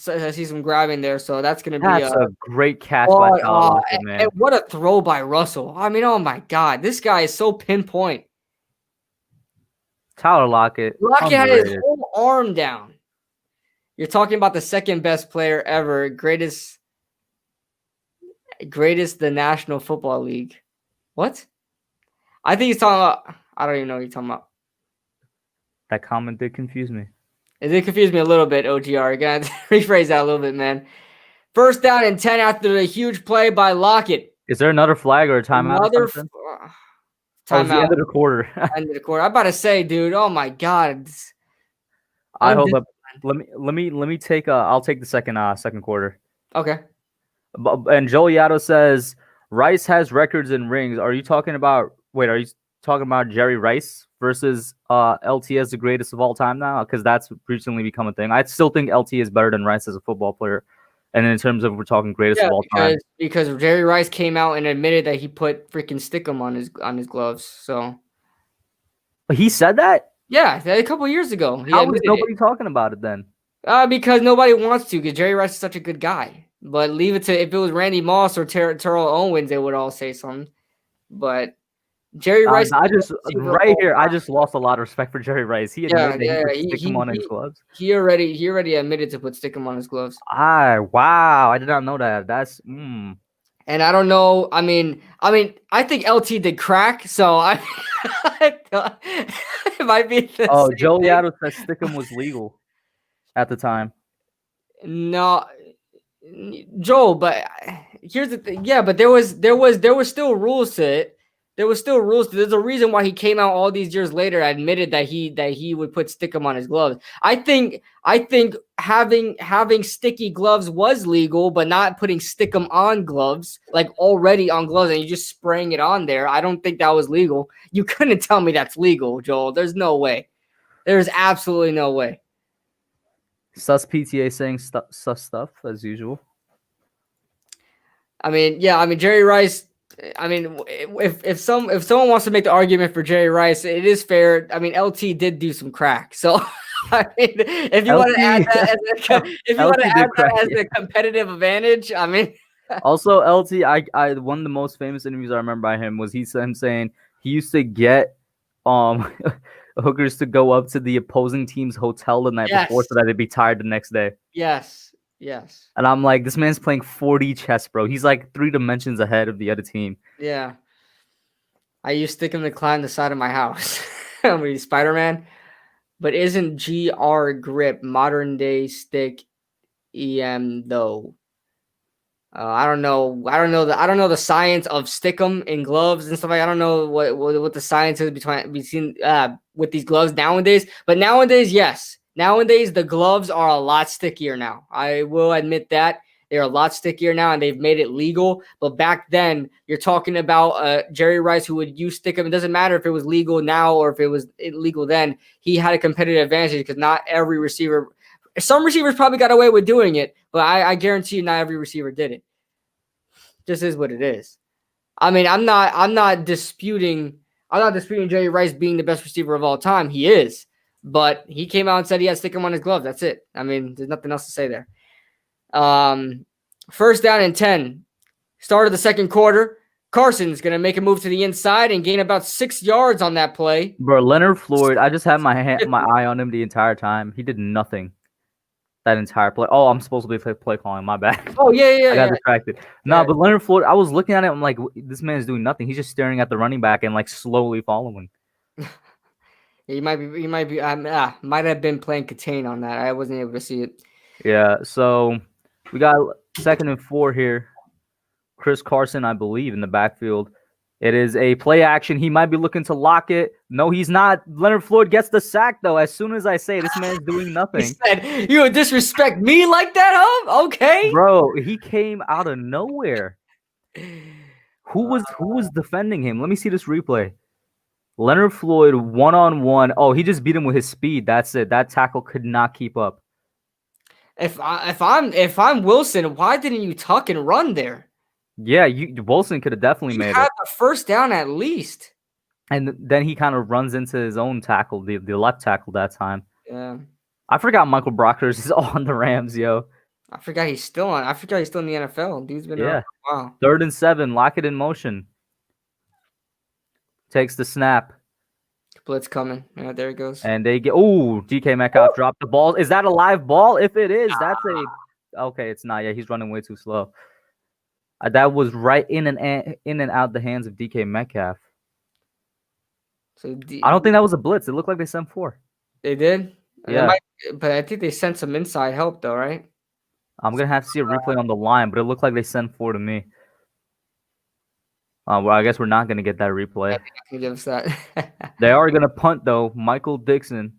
I see some grabbing there, so that's going to be That's a great catch by Tyler Lockett, man. and what a throw by Russell. I mean, oh my God, this guy is so pinpoint. Tyler Lockett. Lockett had his underrated. whole arm down. You're talking about the second best player ever, greatest the National Football League. What? I think he's talking about. I don't even know what he's talking about. That comment did confuse me. It did confuse me a little bit, OGR. Again, rephrase that a little bit, man. First down and 10 after the huge play by Lockett. Is there another flag or a timeout? Another It's the timeout. end of the quarter. End of the quarter. I'm about to say, dude. Oh my God. I hold up. Let me take. I'll take the second quarter. Okay. And Joel Yado says Rice has records and rings. Are you talking about? Wait, are you talking about Jerry Rice versus LT as the greatest of all time now? Because that's recently become a thing. I still think LT is better than Rice as a football player. And in terms of we're talking greatest of all time, because Jerry Rice came out and admitted that he put freaking stickum on his gloves. So he said that. Yeah, a couple years ago. How is nobody talking about it then? Because nobody wants to. Because Jerry Rice is such a good guy. But leave it to if it was Randy Moss or Terrell Owens, they would all say something. But Jerry Rice, I just lost a lot of respect for Jerry Rice. He admitted he put stickum on his gloves. He already admitted to put stickum on his gloves. Wow, I did not know that. That's And I don't know. I mean, I think LT did crack, so it might be. Joe Yado says stickum was legal at the time. No, Joel, but here's the thing. Yeah, but there was still rules to it. There was still rules. There's a reason why he came out all these years later, admitted that he would put stickum on his gloves. I think having sticky gloves was legal, but not putting stickum on gloves, like already on gloves, and you just spraying it on there. I don't think that was legal. You couldn't tell me that's legal, Joel. There's no way. There's absolutely no way. Sus PTA saying sus stuff as usual. I mean, Jerry Rice. I mean, if someone wants to make the argument for Jerry Rice, it is fair. I mean, LT did do some crack, so I mean, if you want to add that as a competitive advantage, I mean. Also, LT, I one of the most famous interviews I remember by him was him saying he used to get hookers to go up to the opposing team's hotel the night before so that they'd be tired the next day. Yes. And I'm like, this man's playing 4D chess, bro. He's like 3 dimensions ahead of the other team. Yeah. I used stickum to climb the side of my house. Spider-Man. But isn't GR grip modern day stick EM though? I don't know the science of stickum in gloves and stuff. I don't know what the science is between with these gloves nowadays. But nowadays, yes. Nowadays, the gloves are a lot stickier now. I will admit that. They're a lot stickier now, and they've made it legal. But back then, you're talking about Jerry Rice who would use stickum. It doesn't matter if it was legal now or if it was illegal then. He had a competitive advantage because not every receiver – some receivers probably got away with doing it, but I guarantee you not every receiver did it. Just is what it is. I mean, I'm not disputing Jerry Rice being the best receiver of all time. He is. But he came out and said he had stickum on his glove. That's it. I mean, there's nothing else to say there. First down and 10. Start of the second quarter. Carson's going to make a move to the inside and gain about 6 yards on that play. Bro, Leonard Floyd, I just had my eye on him the entire time. He did nothing that entire play. Oh, I'm supposed to be play calling. My bad. Oh, yeah. I got distracted. No, but Leonard Floyd, I was looking at him. I'm like, this man is doing nothing. He's just staring at the running back and like slowly following. He might have been playing Catane on that. I wasn't able to see it. Yeah, so we got 2nd and 4 here. Chris Carson, I believe, in the backfield. It is a play action. He might be looking to lock it. No, he's not. Leonard Floyd gets the sack, though. As soon as I say this man's doing nothing. He said, you would disrespect me like that, huh? Okay. Bro, he came out of nowhere. Who was defending him? Let me see this replay. Leonard Floyd 1-on-1. Oh, he just beat him with his speed. That's it. That tackle could not keep up. If I'm Wilson, why didn't you tuck and run there? Yeah, Wilson could have definitely made had it. the first down at least. And then he kind of runs into his own tackle, the left tackle that time. Yeah. I forgot Michael Brockers is on the Rams, yo. I forgot he's still in the NFL. Dude's been around for a while. 3rd and 7. Lock it in motion. Takes the snap. Blitz coming. Yeah, there it goes. And they get DK Metcalf dropped the ball. Is that a live ball? If it is, that's okay. It's not. Yeah, he's running way too slow. That was right in and out the hands of DK Metcalf. So I don't think that was a blitz. It looked like they sent 4. They did. Yeah, but I think they sent some inside help though, right? I'm gonna have to see a replay on the line, but it looked like they sent 4 to me. Well, I guess we're not gonna get that replay. I think I can give us that. They are gonna punt though. Michael Dixon.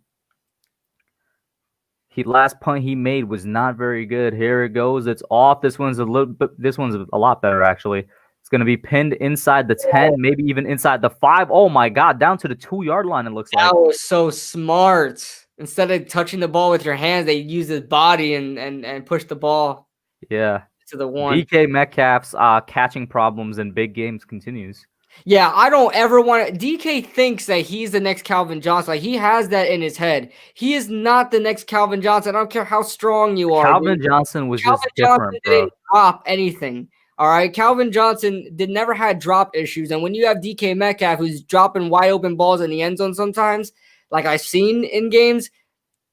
Last punt he made was not very good. Here it goes. It's off. This one's a lot better actually. It's gonna be pinned inside the 10, maybe even inside the 5. Oh my God, down to the 2-yard line. It looks like that was so smart. Instead of touching the ball with your hands, they use his body and push the ball. Yeah. To the 1. DK Metcalf's catching problems in big games continues. Yeah, I don't ever want to. DK thinks that he's the next Calvin Johnson. Like, he has that in his head. He is not the next Calvin Johnson. I don't care how strong you are. Calvin Johnson was just different, bro. Didn't drop anything. All right, Calvin Johnson never had drop issues, and when you have DK Metcalf who's dropping wide open balls in the end zone sometimes, like I've seen in games,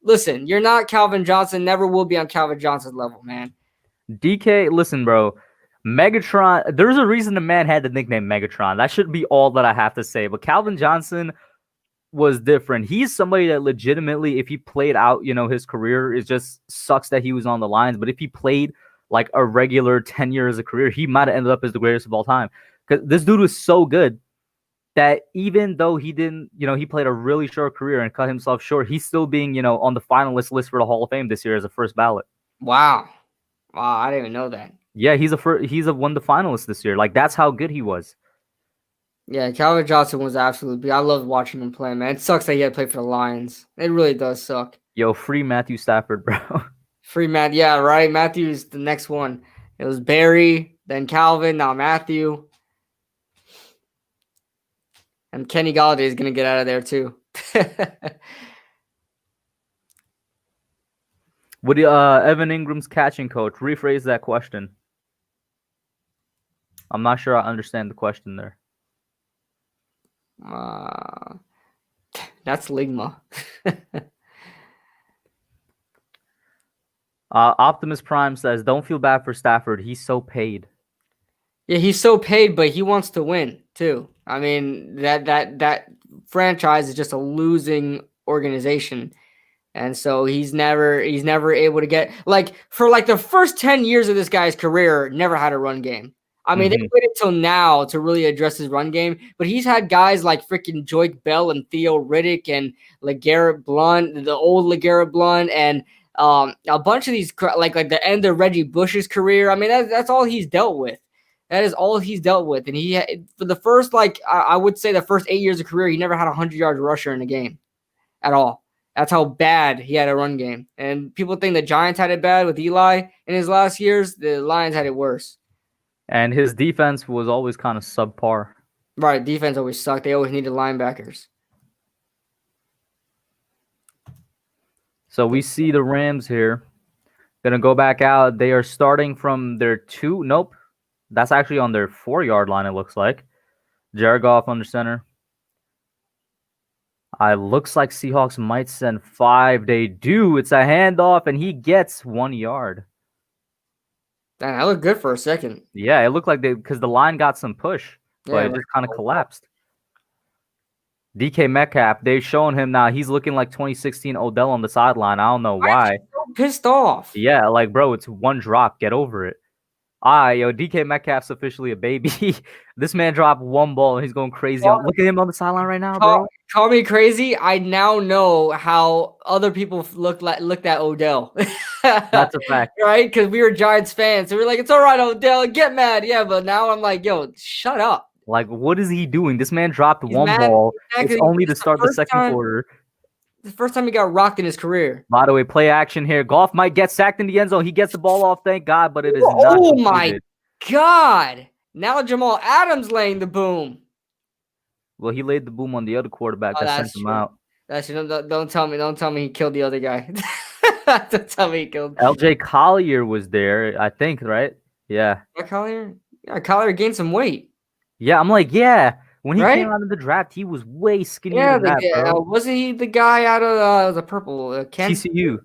listen, you're not Calvin Johnson. Never will be on Calvin Johnson's level, man. DK, listen, bro. Megatron, there's a reason the man had the nickname Megatron. That should be all that I have to say. But Calvin Johnson was different. He's somebody that legitimately, if he played out, his career, it just sucks that he was on the Lions. But if he played like a regular 10 years of career, he might have ended up as the greatest of all time. Because this dude was so good that even though he didn't, he played a really short career and cut himself short, he's still being, on the finalist list for the Hall of Fame this year as a first ballot. Wow, I didn't even know that. Yeah, he's one of the finalists this year. Like, that's how good he was. Yeah, Calvin Johnson was absolutely. I loved watching him play, man. It sucks that he had to play for the Lions. It really does suck. Yo, free Matthew Stafford, bro. Free Matt, yeah, right. Matthew's the next one. It was Barry, then Calvin, now Matthew. And Kenny Golladay is going to get out of there too. Would Evan Ingram's catching coach rephrase that question? I'm not sure I understand the question there. That's Ligma. Optimus Prime says, "Don't feel bad for Stafford. He's so paid." Yeah, he's so paid, but he wants to win too. I mean, that franchise is just a losing organization. And so he's never able to get for the first 10 years of this guy's career, never had a run game. I mean, they waited till now to really address his run game, but he's had guys like freaking Joyke Bell and Theo Riddick and LeGarrette Blount, the old LeGarrette Blount, and a bunch of these like the end of Reggie Bush's career. I mean, that's all he's dealt with. That is all he's dealt with. And he for the first I would say the first 8 years of career, he never had a 100-yard rusher in a game at all. That's how bad he had a run game. And people think the Giants had it bad with Eli in his last years. The Lions had it worse. And his defense was always kind of subpar. Right, defense always sucked. They always needed linebackers. So we see the Rams here. Going to go back out. They are starting from their 2. Nope. That's actually on their 4-yard line, it looks like. Jared Goff under center. Looks like Seahawks might send 5. They do. It's a handoff, and he gets 1 yard. Damn, that looked good for a second. Yeah, it looked like because the line got some push, but it just kind of collapsed. DK Metcalf, they've shown him now. He's looking like 2016 Odell on the sideline. I don't know why. I'm so pissed off. Yeah, bro, it's one drop. Get over it. DK Metcalf's officially a baby. This man dropped 1 ball and he's going crazy. Look at him on the sideline right now, bro. Call me crazy. I now know how other people looked at Odell. That's a fact. Right? Because we were Giants fans. So we're like, it's all right, Odell, get mad. Yeah, but now I'm like, yo, shut up. Like, what is he doing? This man dropped He's one mad. ball. He's mad It's 'cause only this to is start the second quarter. the first time he got rocked in his career. By the way, play action here. Goff might get sacked in the end zone. He gets the ball off, thank God, but it is not Oh my completed. God. Now Jamal Adams laying the boom. Well, he laid the boom on the other quarterback Oh, that sent that's him true. out. That's true. Don't tell me he killed the other guy. Don't tell me he killed LJ Collier was there, I think, right? Yeah. Collier. Yeah, Collier gained some weight. Yeah, I'm like, yeah. When he came Right? out of the draft, he was way skinnier Yeah, than that, bro. wasn't he the guy out of the purple Kent? TCU.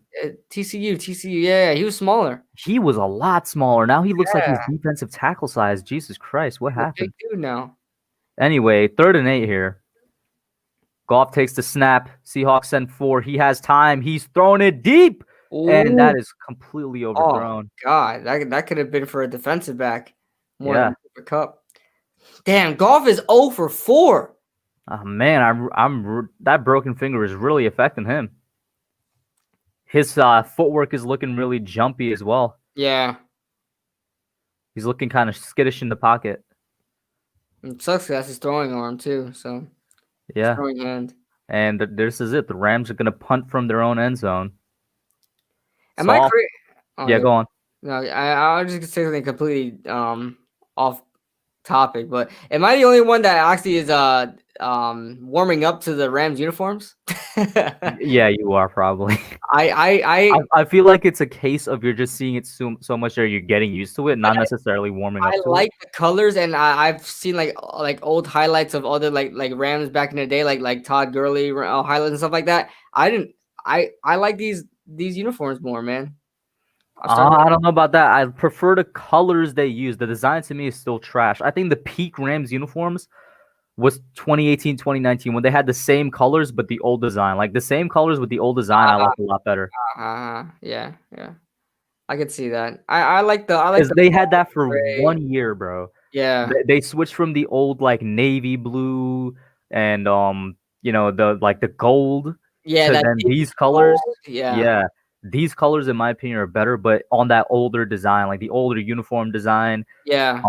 TCU. Yeah, he was smaller. He was a lot smaller. Now he looks like Yeah, he's defensive tackle size. Jesus Christ, what he's a big happened? dude now. Anyway, 3rd and 8 here. Goff takes the snap. Seahawks send 4. He has time. He's throwing it deep. And that Ooh. is completely Oh overthrown. God, that could have been for a defensive back more Yeah. than Cooper Kupp. Damn, Goff is 0 for 4. Oh man, I'm that broken finger is really affecting him. His footwork is looking really jumpy as well. Yeah, He's looking kind of skittish in the pocket. it sucks. 'Cause that's his throwing arm too. So Yeah. throwing hand. And this is it. The Rams are going to punt from their own end zone. Am I crazy? Oh, yeah, go on. No, I was just gonna say something completely off topic, but am I the only one that actually is warming up to the Rams uniforms? Yeah, you are probably. I feel like it's a case of you're just seeing it so much that you're getting used to it, not necessarily warming up to like it. the colors, and I've seen like old highlights of other like Rams back in the day, like Todd Gurley highlights and stuff like that. I like these uniforms more, man. I don't know about that. I prefer the colors they use. The design to me is still trash. I think the peak Rams uniforms was 2018, 2019 when they had the same colors but the old design. Like the same colors with the old design, I like a lot better. Yeah. I could see that. I like the they had that for gray. 1 year, bro. Yeah. They switched from the old like navy blue and the gold to then these colors. gold. Yeah. These colors, in my opinion, are better, but on that older design, like the older uniform design. Yeah.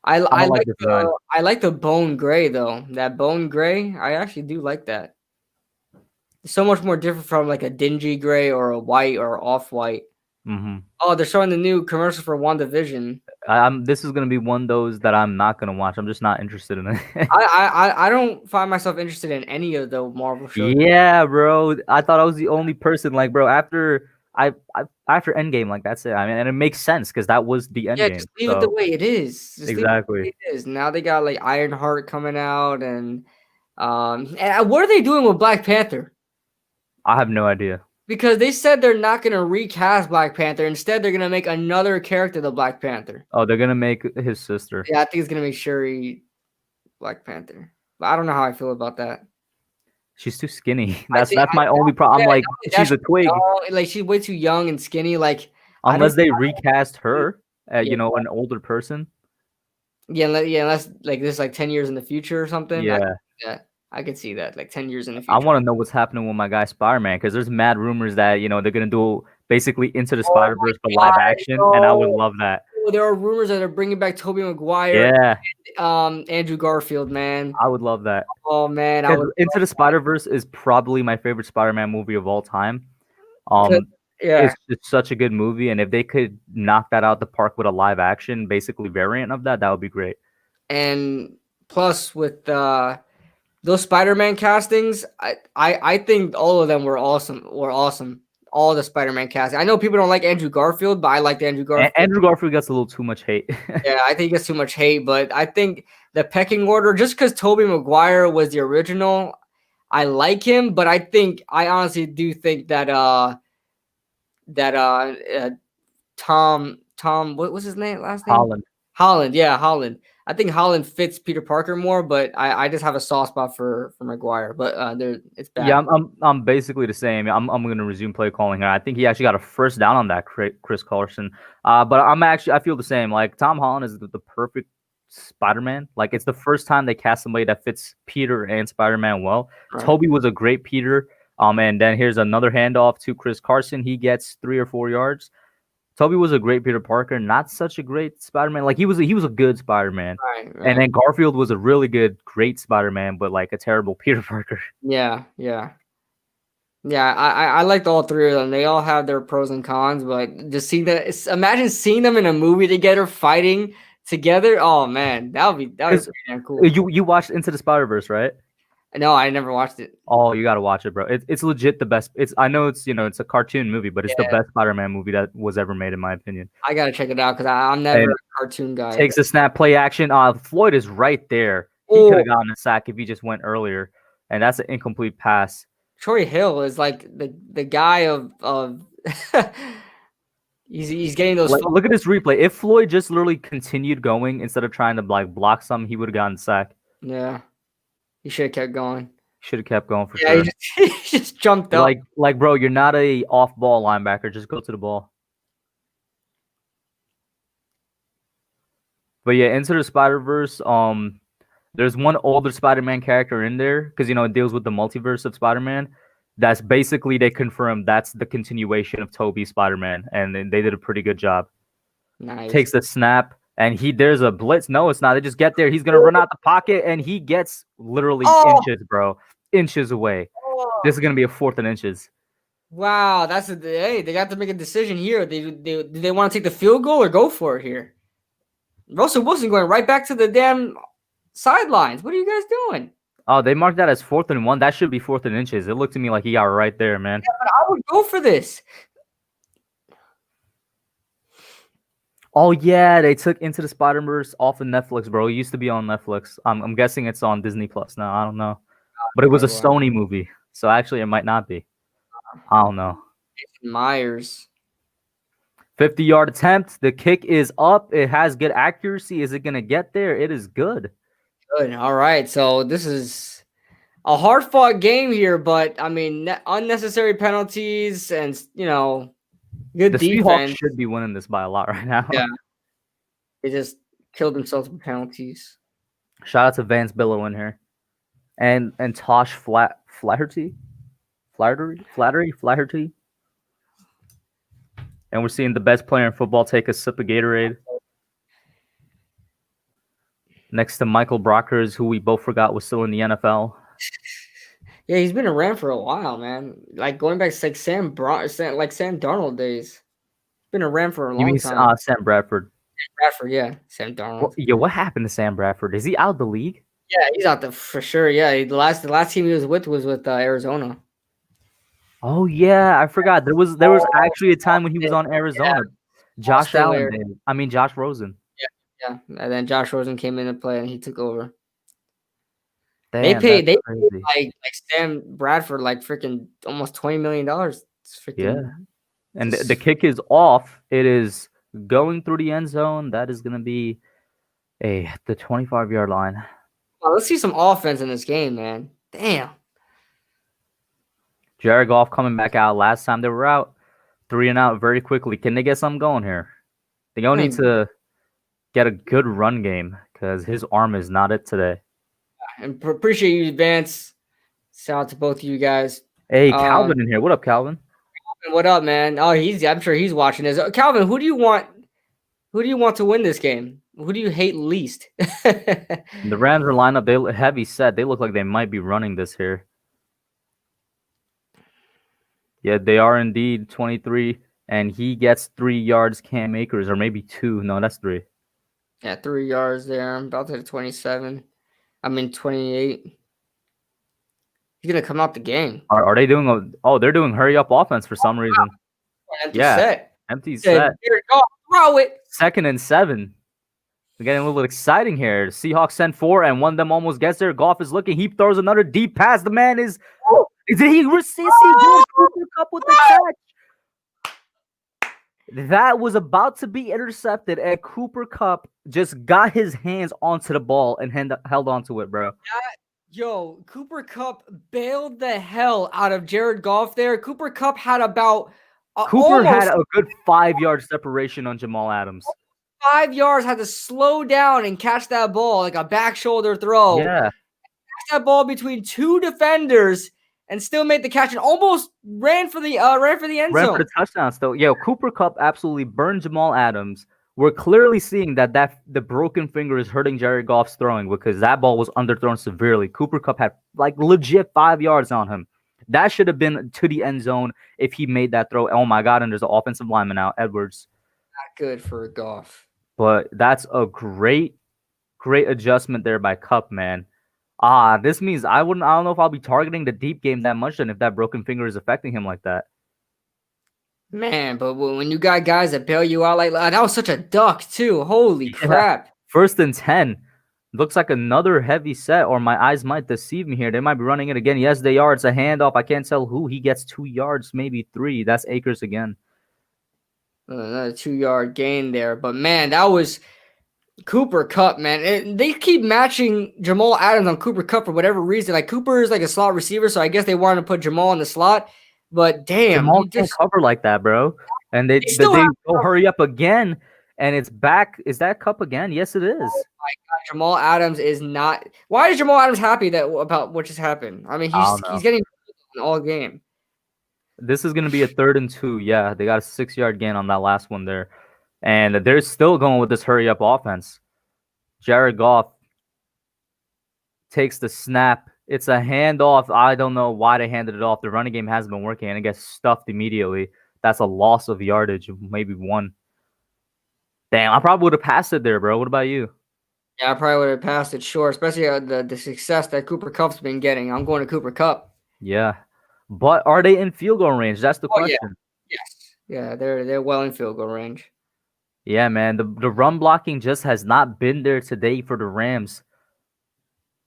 I like the bone gray though. That bone gray, I actually do like that. It's so much more different from like a dingy gray or a white or off white. Mm-hmm. Oh, they're showing the new commercial for WandaVision. This is gonna be one of those that I'm not gonna watch. I'm just not interested in it. I don't find myself interested in any of the Marvel shows. Yeah, bro. I thought I was the only person. Like, bro, after Endgame, like that's it. I mean, and it makes sense because that was the Endgame. Yeah, just leave it the way it is. Exactly. It is. Now they got like Ironheart coming out, and what are they doing with Black Panther? I have no idea. Because they said they're not going to recast Black Panther. Instead, they're going to make another character the Black Panther. Oh, they're going to make his sister. Yeah, I think it's going to make Shuri Black Panther. But I don't know how I feel about that. She's too skinny. That's my only problem. I'm like, she's a twig. Like, she's way too young and skinny. Like, unless they recast her, an older person. Yeah, unless like this, like 10 years in the future or something. Yeah. I could see that, like 10 years in the future. I want to know what's happening with my guy Spider-Man because there's mad rumors that they're gonna do basically Into the Spider-Verse for live action, and I would love that. There are rumors that are bringing back Tobey Maguire. Yeah. Andrew Garfield, man. I would love that. Oh man, Into the Spider-Verse is probably my favorite Spider-Man movie of all time. It's such a good movie, and if they could knock that out the park with a live action, basically variant of that would be great. And plus with those Spider-Man castings, I think all of them were awesome. All the Spider-Man casting. I know people don't like Andrew Garfield, but I like Andrew Garfield. Andrew Garfield gets a little too much hate. Yeah, I think he gets too much hate, but I think the pecking order, just because Tobey Maguire was the original, I like him, but I honestly do think that Tom, what was his name? Last name? Holland. Yeah, Holland. I think Holland fits Peter Parker more, but I just have a soft spot for Maguire. But it's bad. Yeah, I'm basically the same. I'm gonna resume play calling here. I think he actually got a first down on that Chris Carson. But I feel the same. Like Tom Holland is the perfect Spider-Man. Like it's the first time they cast somebody that fits Peter and Spider-Man well. Right. Toby was a great Peter. And then here's another handoff to Chris Carson. He gets 3 or 4 yards. Toby was a great Peter Parker, not such a great Spider-Man. Like he was a good Spider-Man. Right. And then Garfield was a really good, great Spider-Man, but like a terrible Peter Parker. Yeah. I liked all three of them. They all have their pros and cons, but just imagine seeing them in a movie together, fighting together. Oh man, that would be pretty damn cool. You watched Into the Spider-Verse, right? No, I never watched it. Oh, you gotta watch it, bro. It's legit the best. I know it's it's a cartoon movie, but it's the best Spider-Man movie that was ever made, in my opinion. I gotta check it out because I'm never a cartoon guy. Takes a snap, play action. Floyd is right there. He could have gotten a sack if he just went earlier, and that's an incomplete pass. Troy Hill is like the guy of he's getting those. Look at this replay. If Floyd just literally continued going instead of trying to like block something, he would have gotten sacked. Yeah. He should have kept going. Should have kept going for sure. He just jumped up. Like, bro, you're not a off-ball linebacker. Just go to the ball. But yeah, Into the Spider-Verse. There's one older Spider-Man character in there because it deals with the multiverse of Spider-Man. That's basically they confirmed that's the continuation of Tobey's Spider-Man, and they did a pretty good job. Nice. Takes the snap. And there's a blitz. No, it's not. They just get there. He's gonna run out the pocket, and he gets literally inches, bro, inches away. This is gonna be a 4th and inches. Wow, they got to make a decision here. Do they want to take the field goal or go for it here? Russell Wilson going right back to the damn sidelines. What are you guys doing? Oh, they marked that as 4th and 1. That should be 4th and inches. It looked to me like he got right there, man. Yeah, but I would go for this. Oh yeah, they took Into the Spider-Verse off of Netflix, bro. It used to be on Netflix. I'm guessing it's on Disney Plus now. I don't know, but it was a Sony movie, so actually it might not be. I don't know. Myers, 50-yard attempt. The kick is up. It has good accuracy. Is it gonna get there? It is good. Good. All right. So this is a hard-fought game here, but I mean, unnecessary penalties and good the defense. Seahawks should be winning this by a lot right now. Yeah. They just killed themselves with penalties. Shout out to Vance Billow in here. And Tosh Flaherty. And we're seeing the best player in football take a sip of Gatorade. Next to Michael Brockers, who we both forgot was still in the NFL. Yeah, he's been around for a while, man. Like going back to like Sam Darnold days. Been around for a long time. Sam Bradford. Bradford, yeah. Sam Darnold. What happened to Sam Bradford? Is he out of the league? Yeah, he's out there for sure. Yeah, the last team he was with Arizona. Oh yeah, I forgot. There was actually a time when he was on Arizona. Yeah. Josh Rosen. Yeah. And then Josh Rosen came into play and he took over. Damn, they paid like Sam Bradford like freaking almost $20 million. Yeah. And the kick is off. It is going through the end zone. That is gonna be the 25-yard line. Well, let's see some offense in this game, man. Damn. Jared Goff coming back out. Last time they were out, 3 and out very quickly. Can they get something going here? They gonna need to get a good run game because his arm is not it today. And appreciate you, Vance. Shout out to both of you guys. Hey, Calvin in here. What up, Calvin? What up, man? Oh, I'm sure he's watching this. Calvin, who do you want to win this game? Who do you hate least? The Rams are lined up. They heavy set. They look like they might be running this here. Yeah, they are indeed 23, and he gets 3 yards. Cam Akers, or maybe 2. No, that's 3. Yeah, 3 yards there. I'm about to hit 27. 28. He's gonna come out the game. Are they doing they're doing hurry up offense for some reason. Empty set. Here it goes. Throw it. 2nd and 7. We're getting a little exciting here. The Seahawks send 4, and one of them almost gets there. Goff is looking. He throws another deep pass. The man is. Did he receive Cooper Kupp with the catch? That was about to be intercepted, and Cooper Kupp just got his hands onto the ball and held onto it, bro. Cooper Kupp bailed the hell out of Jared Goff there. Cooper Kupp had about had a good 5-yard separation on Jamal Adams. 5 yards, had to slow down and catch that ball like a back shoulder throw. Yeah. Catch that ball between 2 defenders and still made the catch and almost ran for the end Ran zone. for the touchdown still. Yo, Cooper Cup absolutely burned Jamal Adams. We're clearly seeing that the broken finger is hurting Jared Goff's throwing because that ball was underthrown severely. Cooper Cup had like legit 5 yards on him. That should have been to the end zone if he made that throw. Oh my God! And there's an offensive lineman out, Edwards. Not good for Goff. But that's a great adjustment there by Cup, man. This means I don't know if I'll be targeting the deep game that much then if that broken finger is affecting him like that. Man, but when you got guys that bail you out like that was such a duck too. Holy crap. 1st and 10. Looks like another heavy set, or my eyes might deceive me here. They might be running it again. Yes, they are. It's a handoff. I can't tell who. He gets 2 yards, maybe 3. That's Akers again. Another 2-yard gain there. But man, that was Cooper Cup, man. They keep matching Jamal Adams on Cooper Cup for whatever reason. Like Cooper is like a slot receiver, so I guess they wanted to put Jamal in the slot. But damn, Jamal can't cover like that, bro. And they go hurry up again, and it's back. Is that Cup again? Yes, it is. Oh my God, Jamal Adams is not. Why is Jamal Adams happy about what just happened? I mean, he's getting all game. This is going to be a 3rd and 2. Yeah, they got a 6-yard gain on that last one there. And they're still going with this hurry-up offense. Jared Goff takes the snap. It's a handoff. I don't know why they handed it off. The running game hasn't been working, and it gets stuffed immediately. That's a loss of yardage, maybe 1. Damn, I probably would have passed it there, bro. What about you? Yeah, I probably would have passed it short, especially the success that Cooper Cup's been getting. I'm going to Cooper Cup. Yeah. But are they in field goal range? That's the question. Yeah. Yes. Yeah, they're well in field goal range. Yeah, man. The run blocking just has not been there today for the Rams.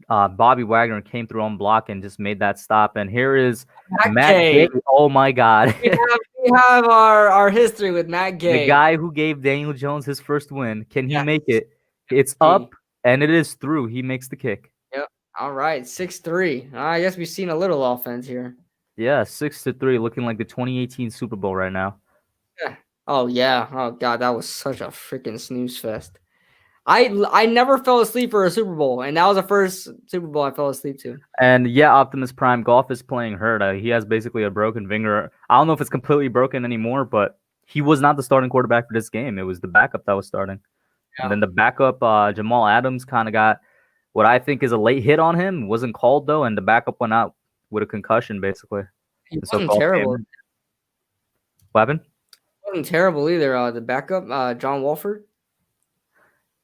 Bobby Wagner came through on block and just made that stop. And here is Matt Gay. Oh my God. we have our history with Matt Gay. The guy who gave Daniel Jones his first win. Can he make it? It's up and it is through. He makes the kick. Yep. All right. 6-3. I guess we've seen a little offense here. Yeah, 6-3, looking like the 2018 Super Bowl right now. Yeah. Oh yeah. Oh God, that was such a freaking snooze fest. I never fell asleep for a Super Bowl, and that was the first Super Bowl I fell asleep to. And yeah, Optimus Prime, Goff is playing hurt. He has basically a broken finger. I don't know if it's completely broken anymore, but he was not the starting quarterback for this game. It was the backup that was starting. Yeah. And then the backup, Jamal Adams, kind of got what I think is a late hit on him. Wasn't called, though, and the backup went out with a concussion, basically. He wasn't terrible. What happened? He wasn't terrible either. The backup, John Wolford.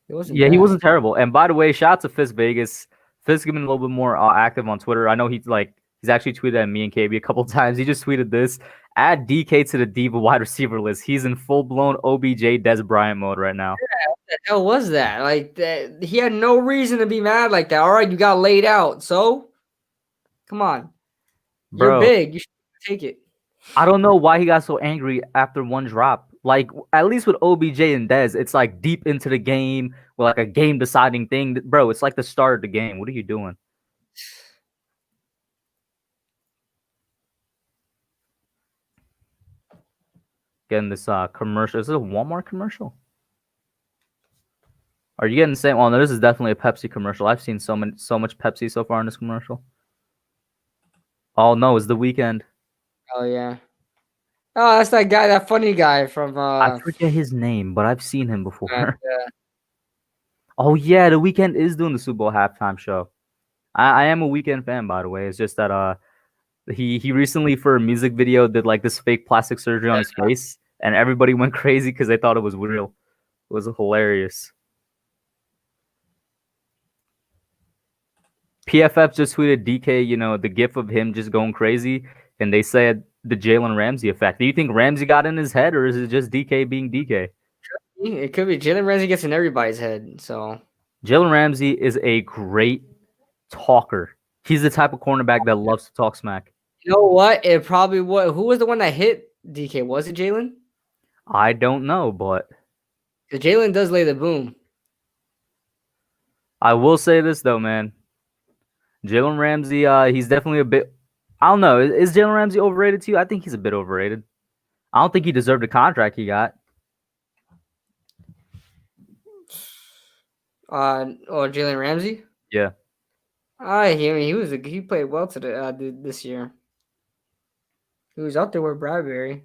He wasn't terrible. And by the way, shout out to Fizz Vegas. Fizz has been a little bit more active on Twitter. I know he's actually tweeted at me and KB a couple times. He just tweeted this: add DK to the Diva wide receiver list. He's in full blown OBJ Dez Bryant mode right now. Yeah, what the hell was that? Like he had no reason to be mad like that. All right, you got laid out, so come on, bro, you're big. You should take it. I don't know why he got so angry after one drop. Like, at least with OBJ and Dez, it's like deep into the game with like a game deciding thing. Bro, it's like the start of the game. What are you doing? Getting this commercial. Is this a Walmart commercial? Are you getting the same? Oh, no, this is definitely a Pepsi commercial. I've seen so much Pepsi so far in this commercial. Oh, no, it's The Weeknd. Oh, yeah. Oh, that's that guy, that funny guy from... I forget his name, but I've seen him before. Yeah. Oh, yeah, The Weeknd is doing the Super Bowl halftime show. I am a Weeknd fan, by the way. It's just that he recently, for a music video, did like this fake plastic surgery on his face, and everybody went crazy because they thought it was real. It was hilarious. PFF just tweeted DK, the gif of him just going crazy, and they said the Jalen Ramsey effect. Do you think Ramsey got in his head, or is it just DK being DK? It could be. Jalen Ramsey gets in everybody's head. So Jalen Ramsey is a great talker. He's the type of cornerback that loves to talk smack. You know what? It probably was. Who was the one that hit DK? Was it Jalen? I don't know, but Jalen does lay the boom. I will say this though, man. Jalen Ramsey, he's definitely a bit. I don't know. Is Jalen Ramsey overrated to you? I think he's a bit overrated. I don't think he deserved the contract he got. Jalen Ramsey? Yeah. He played well today this year. He was out there with Bradbury.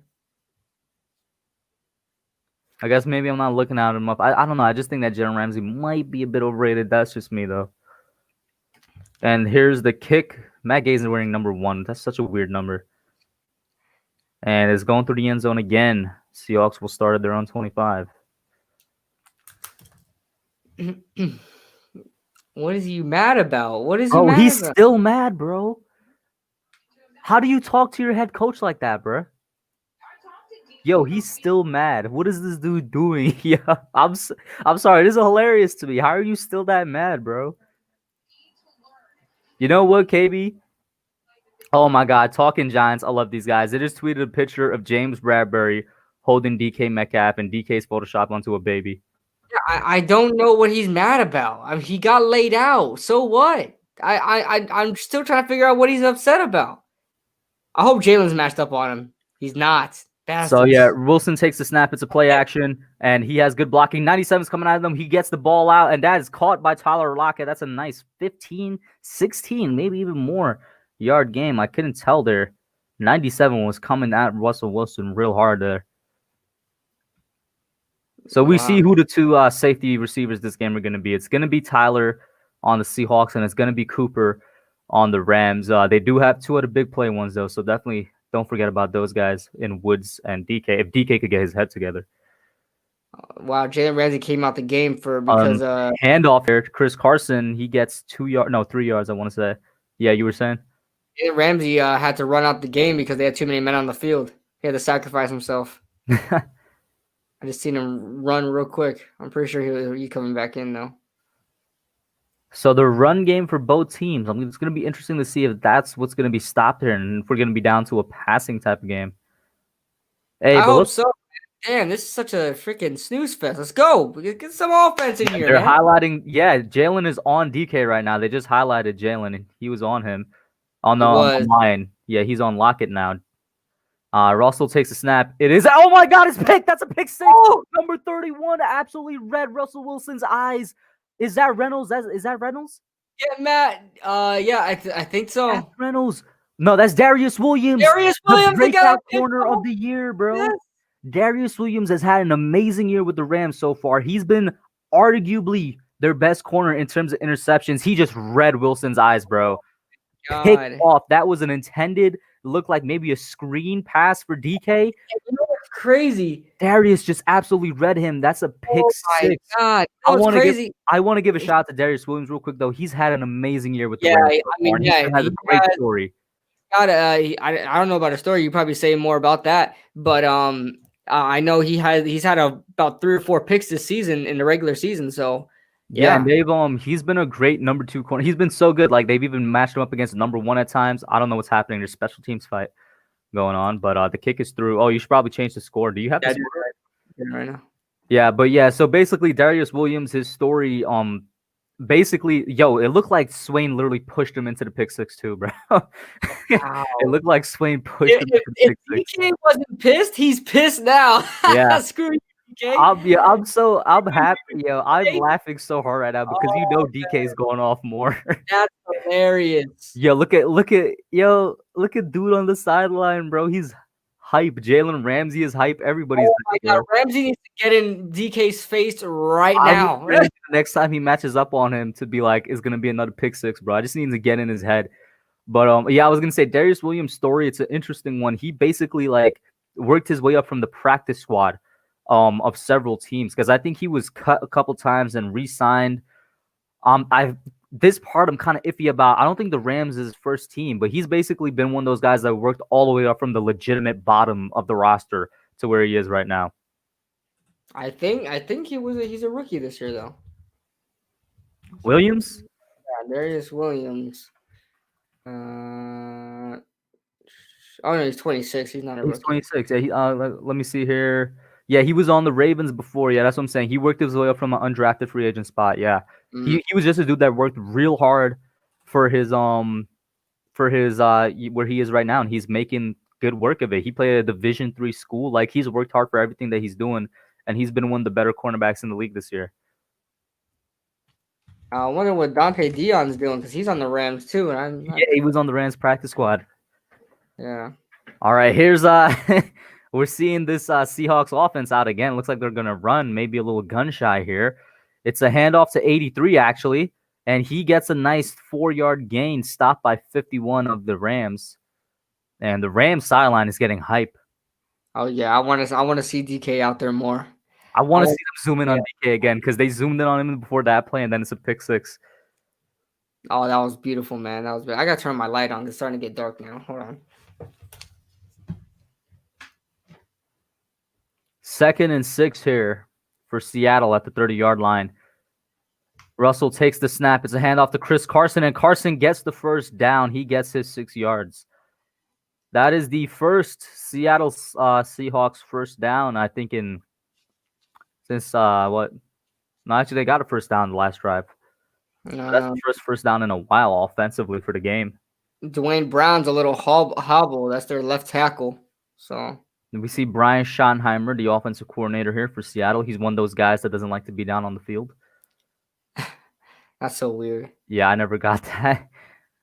I guess maybe I'm not looking at him up. I don't know. I just think that Jalen Ramsey might be a bit overrated. That's just me, though. And here's the kick. Matt Gay is wearing number 1. That's such a weird number. And it's going through the end zone again. Seahawks will start at their own 25. What is he mad about? What is he Bro, mad he's about? still mad, bro. How do you talk to your head coach like that, bro? Yo, he's still mad. What is this dude doing? Yeah, I'm sorry. This is hilarious to me. How are you still that mad, bro? You know what, KB? Oh my God, talking Giants. I love these guys. They just tweeted a picture of James Bradbury holding DK Metcalf and DK's Photoshop onto a baby. I don't know what he's mad about. I mean, he got laid out. So what? I'm still trying to figure out what he's upset about. I hope Jalen's matched up on him. He's not. Bastards. So yeah, Wilson takes the snap. It's a play action, and he has good blocking. 97's coming out of them. He gets the ball out, and that is caught by Tyler Lockett. That's a nice 15, 16, maybe even more yard game. I couldn't tell there. 97 was coming at Russell Wilson real hard there. So we see who the two safety receivers this game are going to be. It's going to be Tyler on the Seahawks, and it's going to be Cooper on the Rams. They do have 2 other big play ones, though, so definitely don't forget about those guys in Woods and DK, if DK could get his head together. Wow, Jalen Ramsey came out the game because handoff here. Chris Carson, he gets 3 yards, I want to say. Yeah, you were saying? Jalen Ramsey had to run out the game because they had too many men on the field. He had to sacrifice himself. I just seen him run real quick. I'm pretty sure he's coming back in though. So the run game for both teams, it's going to be interesting to see if that's what's going to be stopped here and if we're going to be down to a passing type of game. Hey, I hope so. Damn, this is such a freaking snooze fest. Let's go. Get some offense in here, They're man. highlighting, Jalen is on DK right now. They just highlighted Jalen, and he was on him. On the line. Yeah, he's on Lockett now. Russell takes a snap. It is. Oh my God, it's picked. That's a pick 6. Oh! Number 31 absolutely read Russell Wilson's eyes. Is that Reynolds? Is that Reynolds? Yeah, Matt. Yeah, I think so. That's Reynolds. No, that's Darius Williams. Darius Williams, the breakout corner of the year, bro. Yes. Darius Williams has had an amazing year with the Rams so far. He's been arguably their best corner in terms of interceptions. He just read Wilson's eyes, bro. Picked off. That was an intended, looked like maybe a screen pass for DK. You know what's crazy? Darius just absolutely read him. That's a pick 6. God, I want to give a shout out to Darius Williams real quick, though. He's had an amazing year with the Rams. He has a great story. I don't know about a story. You probably say more about that, but I know he's had about 3 or 4 picks this season in the regular season. So yeah, and he's been a great number 2 corner. He's been so good. Like they've even matched him up against number 1 at times. I don't know what's happening. There's special teams fight going on, but the kick is through. Oh, you should probably change the score. Do you have the score right now? Yeah, but yeah. So basically, Darius Williams, his story, basically, it looked like Swain literally pushed him into the pick 6 too, bro. Wow. It looked like Swain pushed him into the pick 6. If DK wasn't pissed, he's pissed now. Yeah. Screw you, DK. I'm happy. I'm laughing so hard right now because DK is going off more. That's hilarious. Look at dude on the sideline, bro. He's hype. Jalen Ramsey is hype. Everybody's hype. God. Ramsey needs to get in DK's face right now. The next time he matches up on him to be like, it's gonna be another pick 6, bro. I just need to get in his head. But I was gonna say Darius Williams' story. It's an interesting one. He basically worked his way up from the practice squad of several teams because I think he was cut a couple times and re-signed. This part I'm kind of iffy about. I don't think the Rams is his first team, but he's basically been one of those guys that worked all the way up from the legitimate bottom of the roster to where he is right now. I think he's a rookie this year though. Williams? Yeah, Darius Williams. Oh no, he's 26. He's not a rookie. He's 26. Yeah, let me see here. Yeah, he was on the Ravens before. Yeah, that's what I'm saying. He worked his way up from an undrafted free agent spot. Yeah. He was just a dude that worked real hard for his where he is right now, and he's making good work of it. He played at a Division III school. Like he's worked hard for everything that he's doing, and he's been one of the better cornerbacks in the league this year. I wonder what Dante Dion's doing because he's on the Rams too, and he was on the Rams practice squad. Yeah. All right, here's we're seeing this Seahawks offense out again. Looks like they're gonna run, maybe a little gun shy here. It's a handoff to 83 actually, and he gets a nice 4-yard gain, stopped by 51 of the Rams, and the Rams sideline is getting hype. Oh yeah, I want to see DK out there more. I want to see them zoom in on DK again because they zoomed in on him before that play, and then it's a pick six. Oh, that was beautiful, man. That was. I gotta turn my light on. It's starting to get dark now. Hold on. 2nd and 6 here for Seattle at the 30-yard line. Russell takes the snap. It's a handoff to Chris Carson, and Carson gets the first down. He gets his 6 yards. That is the first Seattle Seahawks first down, I think, since what? No, actually, they got a first down the last drive. So that's the first down in a while offensively for the game. Dwayne Brown's a little hobble. That's their left tackle. So we see Brian Schottenheimer, the offensive coordinator here for Seattle. He's one of those guys that doesn't like to be down on the field. That's so weird. Yeah, I never got that.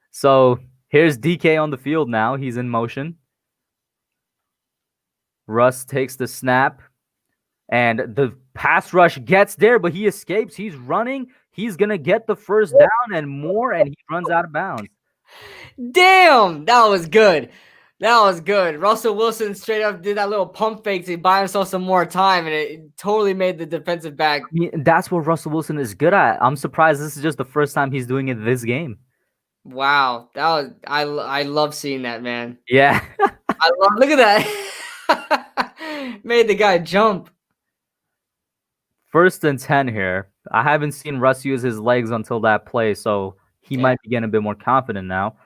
So here's DK on the field now. He's in motion. Russ takes the snap. And the pass rush gets there, but he escapes. He's running. He's going to get the first down and more, and he runs out of bounds. Damn, that was good. That was good. Russell Wilson straight up did that little pump fake to buy himself some more time, and it totally made the defensive back. I mean, that's what Russell Wilson is good at. I'm surprised this is just the first time he's doing it this game. Wow, that was I love seeing that, man. Yeah. Look at that. Made the guy jump. 1st and 10 here. I haven't seen Russ use his legs until that play, so he might be getting a bit more confident now.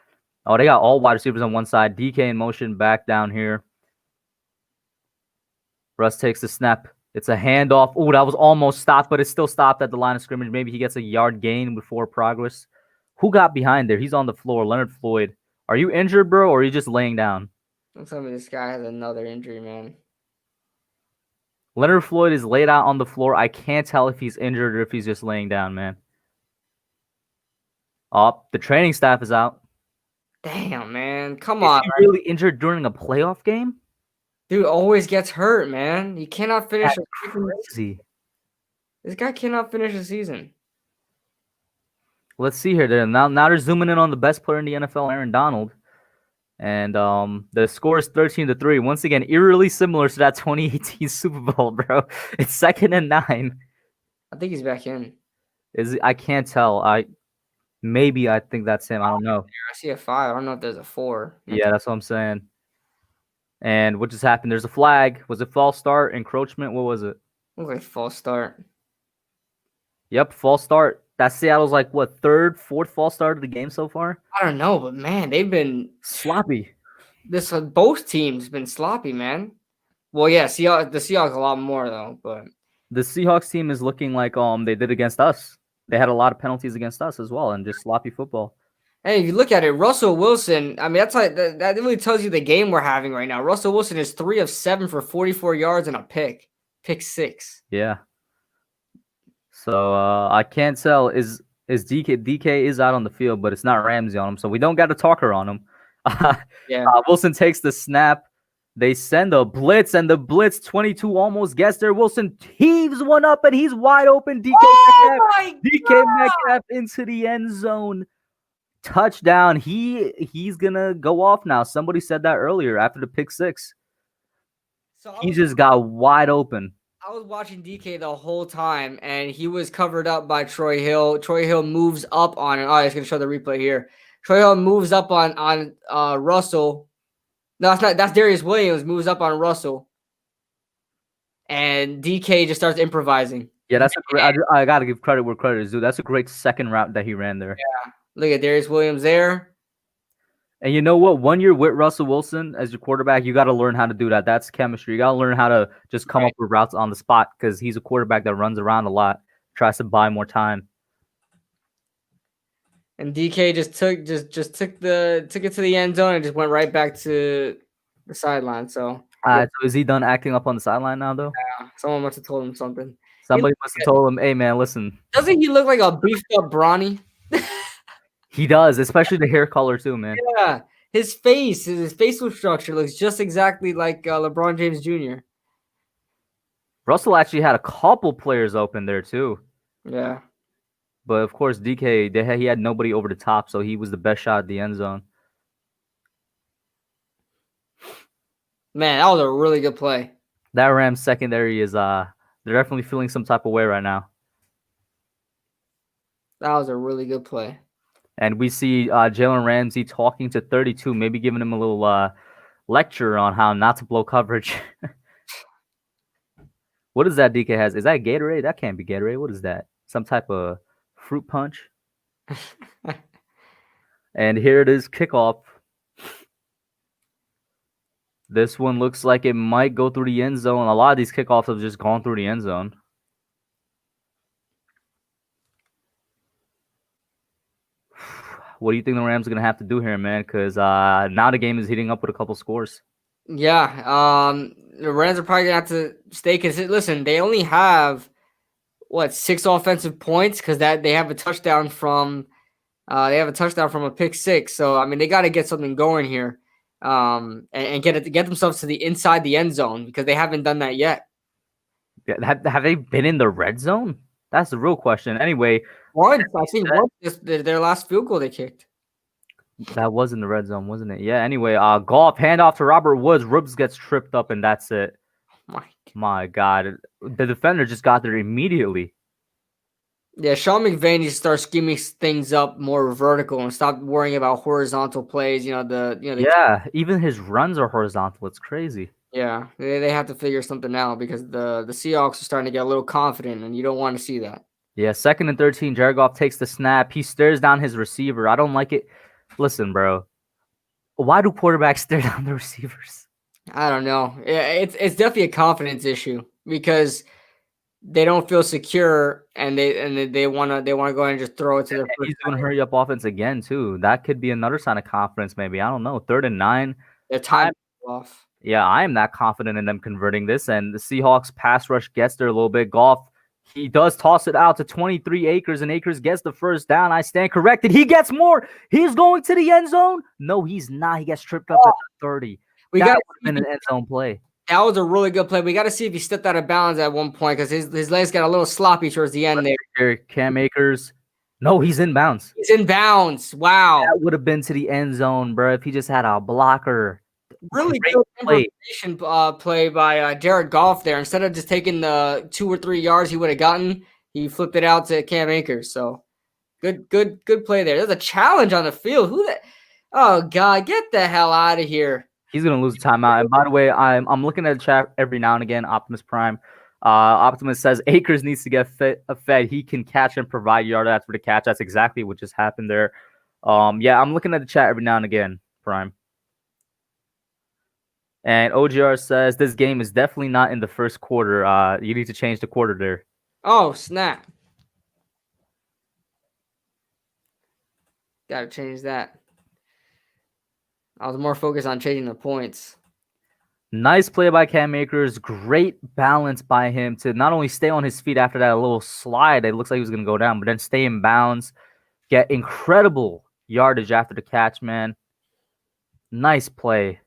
Oh, they got all wide receivers on one side. DK in motion back down here. Russ takes the snap. It's a handoff. Oh, that was almost stopped, but it's still stopped at the line of scrimmage. Maybe he gets a yard gain before progress. Who got behind there? He's on the floor. Leonard Floyd. Are you injured, bro, or are you just laying down? Don't tell me this guy has another injury, man. Leonard Floyd is laid out on the floor. I can't tell if he's injured or if he's just laying down, man. Oh, the training staff is out. Damn, man. Come on. Is he really injured during a playoff game? Dude always gets hurt, man. He cannot finish a season. This guy cannot finish a season. Let's see here. Now they're zooming in on the best player in the NFL, Aaron Donald. And the score is 13-3. Once again, eerily similar to that 2018 Super Bowl, bro. It's 2nd and 9. I think he's back in. I can't tell. I think that's him. I don't know. I see a 5. I don't know if there's a 4. Yeah, that's what I'm saying. And what just happened? There's a flag. Was it false start? Encroachment? What was it? Looks like false start. Yep, false start. That's Seattle's like what, 3rd, 4th false start of the game so far? I don't know, but man, they've been sloppy. Both teams been sloppy, man. Well, yeah, the Seahawks a lot more though, but the Seahawks team is looking like they did against us. They had a lot of penalties against us as well, and just sloppy football. Hey, if you look at it, Russell Wilson, I mean, that's like that really tells you the game we're having right now. Russell Wilson is 3 of 7 for 44 yards and a pick 6. Yeah. So I can't tell. Is DK is out on the field, but it's not Ramsey on him, so we don't got a talker on him. Yeah. Wilson takes the snap. They send a blitz, and the blitz 22 almost gets there. Wilson heaves one up, and he's wide open. DK Metcalf into the end zone. Touchdown. He's gonna go off now. Somebody said that earlier after the pick 6. So he just got wide open. I was watching DK the whole time, and he was covered up by Troy Hill. Troy Hill moves up on it. Oh, I was going to show the replay here. Troy Hill moves up on Russell. No, that's not. That's Darius Williams moves up on Russell, and DK just starts improvising. Yeah, that's a great. I got to give credit where credit is due. That's a great second route that he ran there. Yeah, look at Darius Williams there. And you know what? 1 year with Russell Wilson as your quarterback, you got to learn how to do that. That's chemistry. You got to learn how to just come up with routes on the spot because he's a quarterback that runs around a lot, tries to buy more time. And DK just took it to the end zone and just went right back to the sideline. So, so is he done acting up on the sideline now, though? Yeah, someone must have told him something. Somebody must have told him, "Hey, man, listen." Doesn't he look like a beefed up Bronny? He does, especially the hair color too, man. Yeah, his face, his facial structure looks just exactly like LeBron James Jr. Russell actually had a couple players open there too. Yeah. But of course, DK, he had nobody over the top, so he was the best shot at the end zone. Man, that was a really good play. That Rams secondary is they're definitely feeling some type of way right now. That was a really good play. And we see Jalen Ramsey talking to 32, maybe giving him a little lecture on how not to blow coverage. What is that DK has? Is that Gatorade? That can't be Gatorade. What is that? Some type of fruit punch? And here it is, kickoff. This one looks like it might go through the end zone. A lot of these kickoffs have just gone through the end zone. What do you think the Rams are going to have to do here, man? Because now the game is heating up with a couple scores. Yeah, the Rams are probably going to have to stay consistent. Listen, they only have, 6 offensive points because they have a touchdown from a pick six. So, I mean, they got to get something going here. And get themselves to the inside the end zone because they haven't done that yet. Have they been in the red zone? That's the real question. Anyway, I think their last field goal they kicked. That was in the red zone, wasn't it? Yeah. Anyway, Goff handoff to Robert Woods. Rubs gets tripped up, and that's it. My God, the defender just got there immediately. Yeah, Sean McVay needs to start scheming things up more vertical and stop worrying about horizontal plays. Even his runs are horizontal. It's crazy. Yeah, they have to figure something out because the Seahawks are starting to get a little confident, and you don't want to see that. Yeah, 2nd and 13. Jared Goff takes the snap. He stares down his receiver. I don't like it. Listen, bro. Why do quarterbacks stare down the receivers? I don't know. It's definitely a confidence issue because they don't feel secure, and they want to go ahead and just throw it to their. He's doing hurry up offense again too. That could be another sign of confidence. Maybe, I don't know. 3rd and 9. Their time off. Yeah, I am that confident in them converting this, and the Seahawks pass rush gets there a little bit. Goff, he does toss it out to 23 Akers, and Akers gets the first down. I stand corrected. He gets more. He's going to the end zone. No, he's not. He gets tripped up at the 30. That would have been an end zone play. That was a really good play. We got to see if he stepped out of bounds at one point because his legs got a little sloppy towards the end there. Cam Akers. No, he's in bounds. He's in bounds. Wow. That would have been to the end zone, bro, if he just had a blocker. Really good improvisation play by Jared Goff there. Instead of just taking the 2 or 3 yards he would have gotten, he flipped it out to Cam Akers. So good play there. There's a challenge on the field. Oh God, get the hell out of here. He's gonna lose a timeout. And by the way, I'm looking at the chat every now and again. Optimus Prime. Optimus says Akers needs to get fed. He can catch and provide yard after the catch. That's exactly what just happened there. Yeah, I'm looking at the chat every now and again, Prime. And OGR says this game is definitely not in the first quarter. You need to change the quarter there. Oh, snap. Got to change that. I was more focused on changing the points. Nice play by Cam Akers. Great balance by him to not only stay on his feet after that little slide. It looks like he was going to go down, but then stay in bounds. Get incredible yardage after the catch, man. Nice play.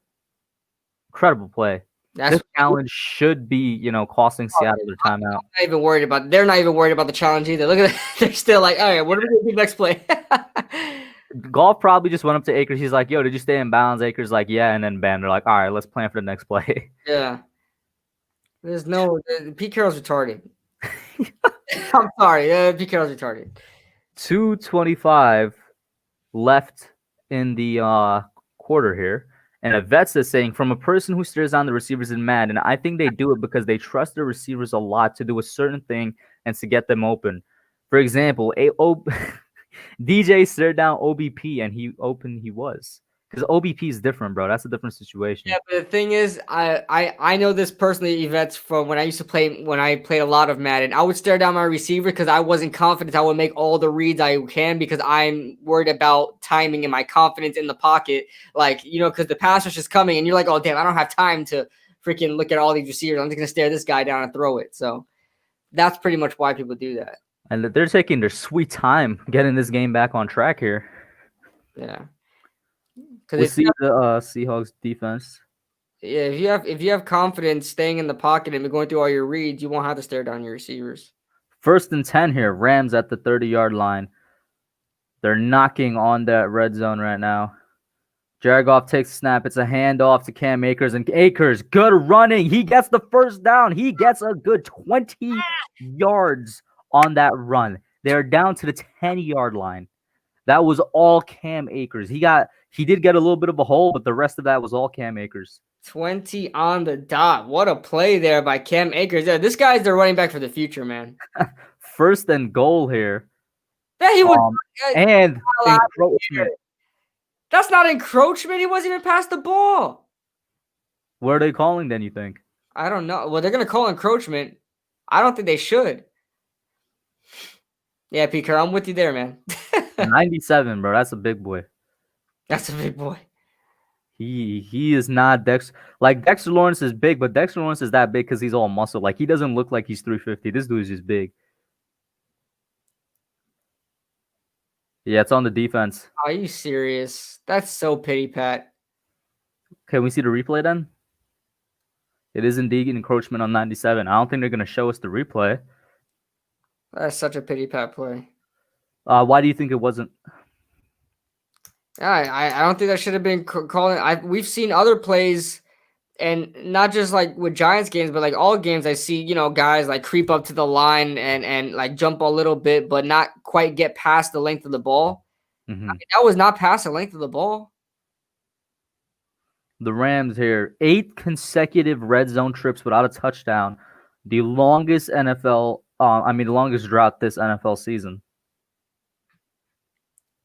Incredible play. This challenge should be, costing Seattle their timeout. They're not even worried about the challenge either. Look at that. They're still like, all right, what are we going to do next play? Goff probably just went up to Akers. He's like, yo, did you stay in bounds? Akers like, yeah. And then bam, they're like, all right, let's plan for the next play. Yeah. Pete Carroll's retarded. I'm sorry. Pete Carroll's retarded. 2:25 left in the quarter here. And a vet is saying, from a person who stares down the receivers in Madden, I think they do it because they trust their receivers a lot to do a certain thing and to get them open. For example, DJ stared down OBP and he was. Because OBP is different, bro. That's a different situation. Yeah, but the thing is, I know this personally, Yvette's from when I played a lot of Madden. I would stare down my receiver because I wasn't confident I would make all the reads I can because I'm worried about timing and my confidence in the pocket. Because the pass rush is coming and you're like, oh, damn, I don't have time to freaking look at all these receivers. I'm just going to stare this guy down and throw it. So that's pretty much why people do that. And they're taking their sweet time getting this game back on track here. Yeah. We see the Seahawks defense. Yeah, if you have confidence staying in the pocket and going through all your reads, you won't have to stare down your receivers. 1st and 10 here. Rams at the 30-yard line. They're knocking on that red zone right now. Jared Goff takes a snap. It's a handoff to Cam Akers. And Akers, good running. He gets the first down. He gets a good 20 yards on that run. They're down to the 10-yard line. That was all Cam Akers. He did get a little bit of a hole, but the rest of that was all Cam Akers. 20 on the dot. What a play there by Cam Akers. Yeah, this guy's the running back for the future, man. 1st and goal here. Yeah, he was. And encroachment. That's not encroachment. He wasn't even past the ball. What are they calling then, you think? I don't know. Well, they're going to call encroachment. I don't think they should. Yeah, Peter, I'm with you there, man. 97, bro. That's a big boy. That's a big boy. He is not Dexter. Like, Dexter Lawrence is big, but Dexter Lawrence is that big because he's all muscle. Like, he doesn't look like he's 350. This dude is just big. Yeah, it's on the defense. Are you serious? That's so pity pat. Can we see the replay then? It is indeed encroachment on 97. I don't think they're going to show us the replay. That's such a pity pat play. Why do you think it wasn't? I don't think that should have been called. We've seen other plays, and not just like with Giants games, but like all games I see, guys like creep up to the line and like jump a little bit, but not quite get past the length of the ball. Mm-hmm. I mean, that was not past the length of the ball. The Rams here, 8 consecutive red zone trips without a touchdown. The longest the longest drought this NFL season.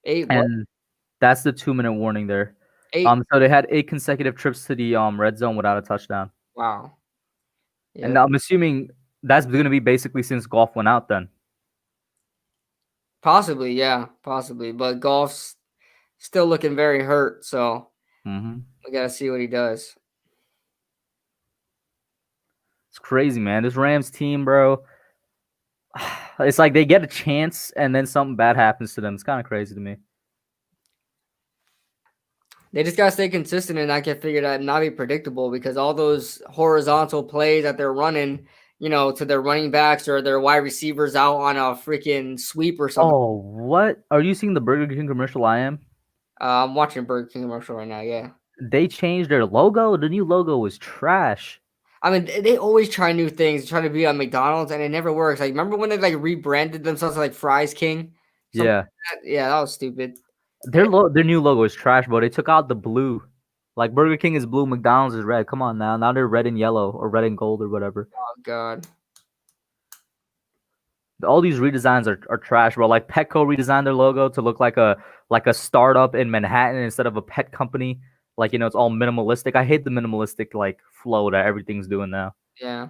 8 and that's the 2-minute warning there. 8. So they had 8 consecutive trips to the red zone without a touchdown. Wow. Yeah. And I'm assuming that's going to be basically since Goff went out then. Possibly, yeah, possibly. But Goff's still looking very hurt, so we got to see what he does. It's crazy, man. This Rams team, bro, it's like they get a chance and then something bad happens to them. It's kind of crazy to me. They just got to stay consistent and not get figured out and not be predictable, because all those horizontal plays that they're running, to their running backs or their wide receivers out on a freaking sweep or something. Oh, what? Are you seeing the Burger King commercial I am? I'm watching a Burger King commercial right now, yeah. They changed their logo. The new logo was trash. I mean, they always try new things, try to be on McDonald's, and it never works. Like, remember when they like rebranded themselves to like Fries King? Yeah. Yeah, that was stupid. Their new logo is trash, bro. They took out the blue. Like, Burger King is blue, McDonald's is red. Come on now. Now they're red and yellow or red and gold or whatever. Oh, God. All these redesigns are trash, bro. Like, Petco redesigned their logo to look like a startup in Manhattan instead of a pet company. Like, it's all minimalistic. I hate the minimalistic, like, flow that everything's doing now. Yeah.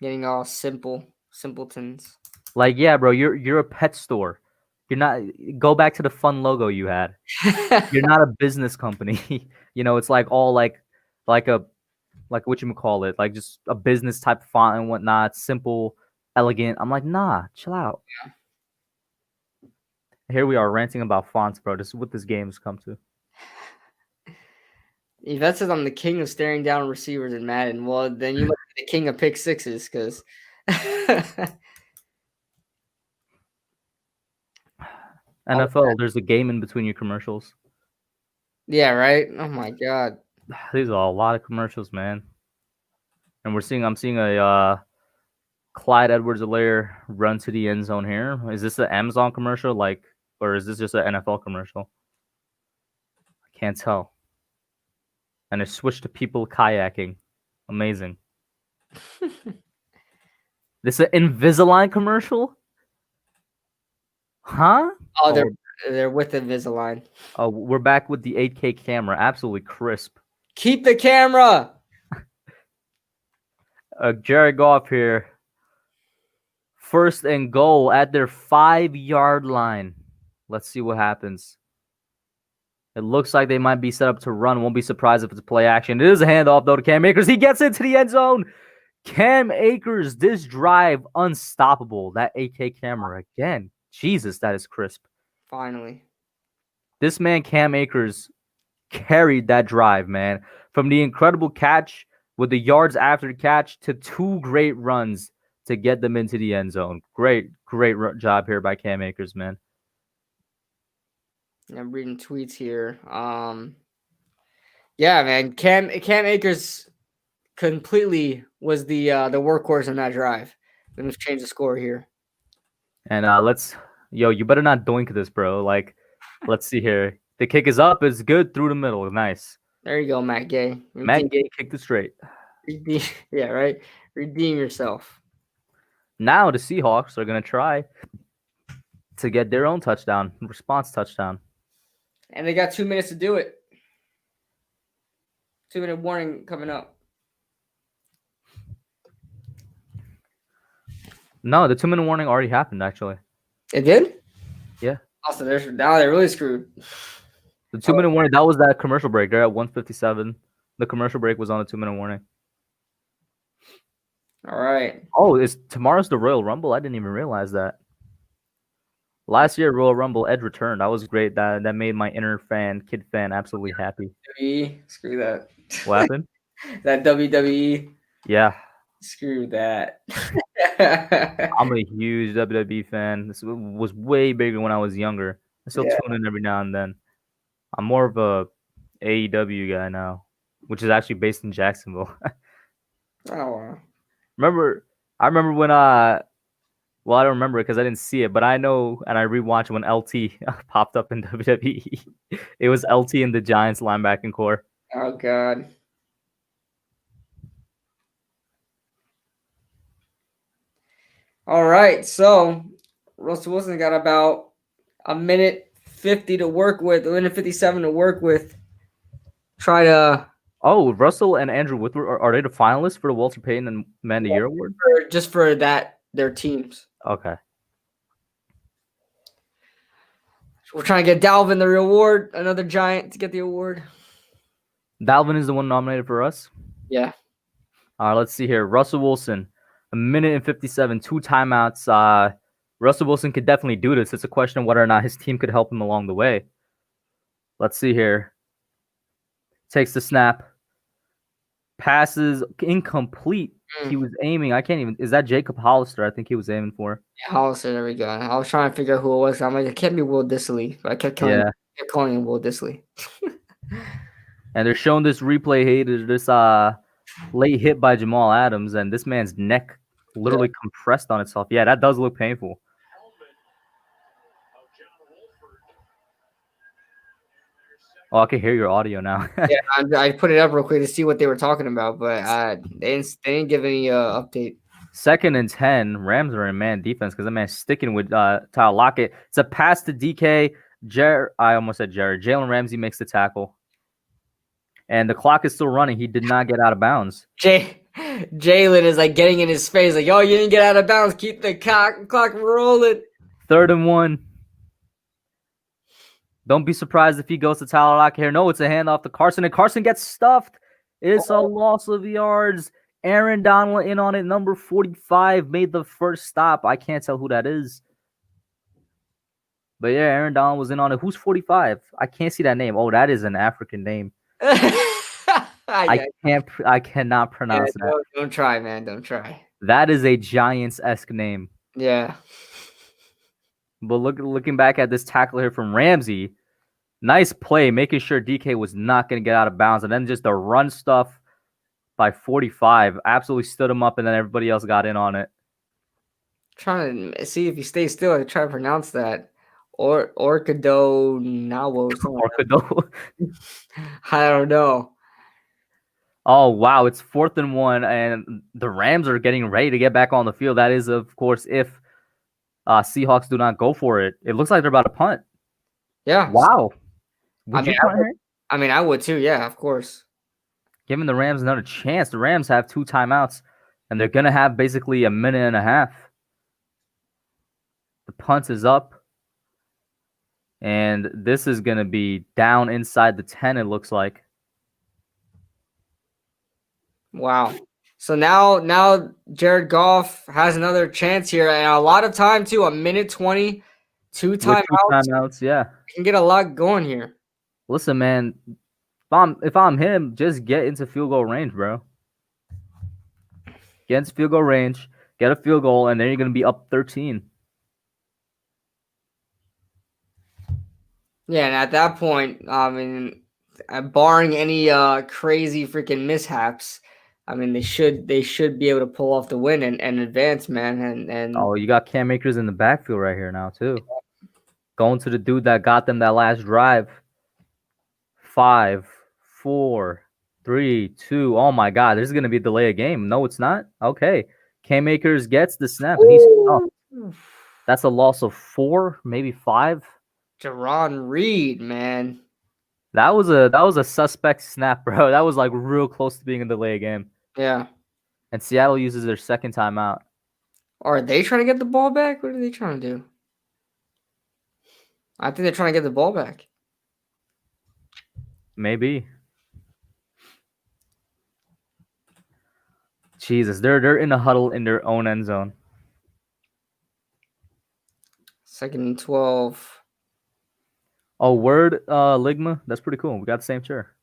Getting all simpletons. Like, yeah, bro, you're a pet store. You're not. Go back to the fun logo you had. You're not a business company. It's like all like whatchamacallit, like just a business type font and whatnot, simple, elegant. I'm like, nah, chill out. Yeah. Here we are ranting about fonts, bro. This is what this game has come to. Yvette says I'm the king of staring down receivers in Madden. Well, then you must be the king of pick sixes, because NFL, there's a game in between your commercials. Yeah, right? Oh my God. These are a lot of commercials, man. And I'm seeing a Clyde Edwards-Helaire run to the end zone here. Is this an Amazon commercial, or is this just an NFL commercial? I can't tell. And it switched to people kayaking. Amazing. This is an Invisalign commercial? Huh? Oh, they're with Invisalign. Oh, we're back with the 8K camera. Absolutely crisp. Keep the camera. Jared Goff here. 1st and goal at their 5-yard line. Let's see what happens. It looks like they might be set up to run. Won't be surprised if it's play action. It is a handoff, though, to Cam Akers. He gets into the end zone. Cam Akers, this drive, unstoppable. That 8K camera again. Jesus, that is crisp. Finally. This man, Cam Akers, carried that drive, man. From the incredible catch with the yards after catch to 2 great runs to get them into the end zone. Great job here by Cam Akers, man. I'm reading tweets here. Yeah, man. Cam Akers completely was the workhorse in that drive. Let's change the score here. And you better not doink this, bro. Like, let's see here. The kick is up. It's good through the middle. Nice. There you go, Matt Gay. Matt Gay kicked it straight. Yeah, right. Redeem yourself. Now the Seahawks are gonna try to get their own touchdown, response touchdown. And they got 2 minutes to do it. 2-minute warning coming up. No, the 2-minute warning already happened, actually. It did? Yeah. Also, now they're really screwed. The 2-minute warning, that was that commercial break. They're at 1:57. The commercial break was on the 2-minute warning. All right. Oh, tomorrow's the Royal Rumble? I didn't even realize that. Last year, Royal Rumble, Edge returned. That was great. That made my inner kid fan, absolutely happy. WWE, screw that. What happened? That WWE. Yeah. Screw that. I'm a huge WWE fan. This was way bigger when I was younger. I still tune in every now and then. I'm more of a AEW guy now, which is actually based in Jacksonville. Oh, wow. I remember when well, I don't remember it because I didn't see it, but I know and I rewatched when LT popped up in WWE. It was LT in the Giants linebacking core. Oh God. All right, so Russell Wilson got about a minute 50 to work with, a minute 57 to work with. Try to. Oh, Russell and Andrew Whitworth, are they the finalists for the Walter Payton and Man of the Year award? Just for that, their teams. Okay. We're trying to get Dalvin the reward, another Giant to get the award. Dalvin is the one nominated for us? Yeah. All right, let's see here. Russell Wilson, a minute and 57, 2 timeouts. Russell Wilson could definitely do this. It's a question of whether or not his team could help him along the way. Let's see here. Takes the snap. Passes incomplete. He was aiming. I can't even. Is that Jacob Hollister? I think he was aiming for. Yeah, Hollister. There we go. I was trying to figure out who it was. I'm like, it can't be Will Dissly, but I kept calling him Will Dissly. And they're showing this replay here. This late hit by Jamal Adams, and this man's neck literally compressed on itself. Yeah, that does look painful. Oh, I can hear your audio now. Yeah, I put it up real quick to see what they were talking about, but they didn't give any update. 2nd and 10, Rams are in man defense because the man's sticking with Tyler Lockett. It's a pass to DK. I almost said Jared. Jalen Ramsey makes the tackle. And the clock is still running. He did not get out of bounds. Jalen is like getting in his face, like, "Oh, you didn't get out of bounds. Keep the clock rolling." 3rd and 1. Don't be surprised if he goes to Tyler Lockett here. No, it's a handoff to Carson, and Carson gets stuffed. It's a loss of yards. Aaron Donald in on it. Number 45 made the first stop. I can't tell who that is. But yeah, Aaron Donald was in on it. Who's 45? I can't see that name. Oh, that is an African name. I cannot pronounce that. Don't try, man. Don't try. That is a Giants-esque name. Yeah. But looking back at this tackle here from Ramsey, nice play, making sure DK was not going to get out of bounds. And then just the run stuff by 45 absolutely stood him up, and then everybody else got in on it. Trying to see if he stays still. I try to pronounce that. Orcado Nawo. Orcado. I don't know. Oh, wow. It's 4th and 1, and the Rams are getting ready to get back on the field. That is, of course, if Seahawks do not go for it. It looks like they're about to punt. Yeah. Wow. I would too. Yeah, of course. Giving the Rams another chance. The Rams have 2 timeouts, and they're going to have basically a minute and a half. The punt is up. And this is going to be down inside the 10, it looks like. Wow. So now Jared Goff has another chance here, and a lot of time too. A minute 20 2 with 2 timeouts. timeouts. Yeah. Can get a lot going here. Listen, man. If I'm him, just get into field goal range, bro. Get into field goal range, get a field goal, and then you're gonna be up 13. Yeah, and at that point, I mean, barring any crazy freaking mishaps, I mean they should be able to pull off the win and advance, man. And Oh, you got Cam Akers in the backfield right here now too. Going to the dude that got them that last drive. 5, 4, 3, 2. Oh my God, this is gonna be a delay of game. No, it's not. Okay, Cam Akers gets the snap, and he's that's a loss of 4, maybe 5. Jerron Reed, man. That was a suspect snap, bro. That was like real close to being a delay of game. Yeah. And Seattle uses their second timeout. Are they trying to get the ball back? What are they trying to do? I think they're trying to get the ball back. Maybe. Jesus, they're in a huddle in their own end zone. 2nd and 12. Oh, word, Ligma. That's pretty cool. We got the same chair.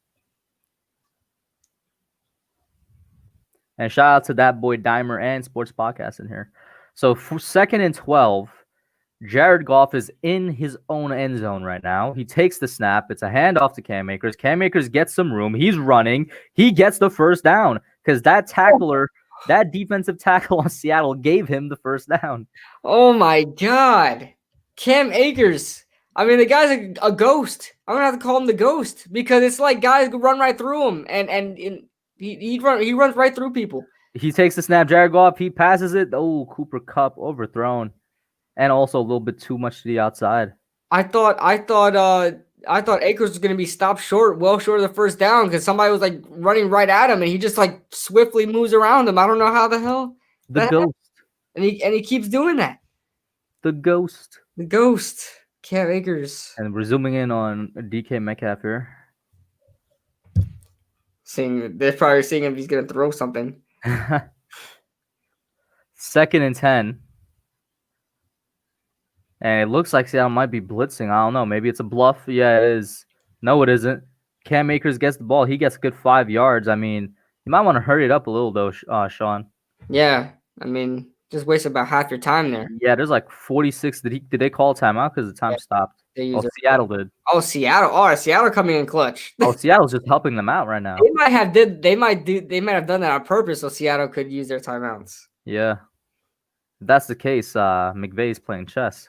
And shout out to that boy Dimer and Sports Podcast in here. So for 2nd and 12, Jared Goff is in his own end zone right now. He takes the snap. It's a handoff to Cam Akers. Cam Akers gets some room. He's running. He gets the first down because that tackler, that defensive tackle on Seattle gave him the first down. Oh my God. Cam Akers. I mean, the guy's a ghost. I'm going to have to call him the ghost because it's like guys run right through him and he runs right through people. He takes the snap. Jared Goff, he passes it. Oh, Cooper Kupp overthrown. And also a little bit too much to the outside. I thought Akers was going to be stopped short, well short of the first down because somebody was like running right at him and he just like swiftly moves around him. I don't know how the hell. The ghost. And he keeps doing that. The ghost. The ghost. Cam Akers. And we're zooming in on DK Metcalf here. They're probably seeing if he's going to throw something. 2nd and 10. And it looks like Seattle might be blitzing. I don't know. Maybe it's a bluff. Yeah, it is. No, it isn't. Cam Akers gets the ball. He gets a good 5 yards. I mean, you might want to hurry it up a little, though, Sean. Yeah. I mean, just wasted about half your time there. Yeah, there's like 46. Did they call a timeout because the time stopped? Seattle did. Oh, Seattle. Oh, Seattle coming in clutch. Oh, Seattle's just helping them out right now. They might have done that on purpose so Seattle could use their timeouts. Yeah. If that's the case, McVay's playing chess.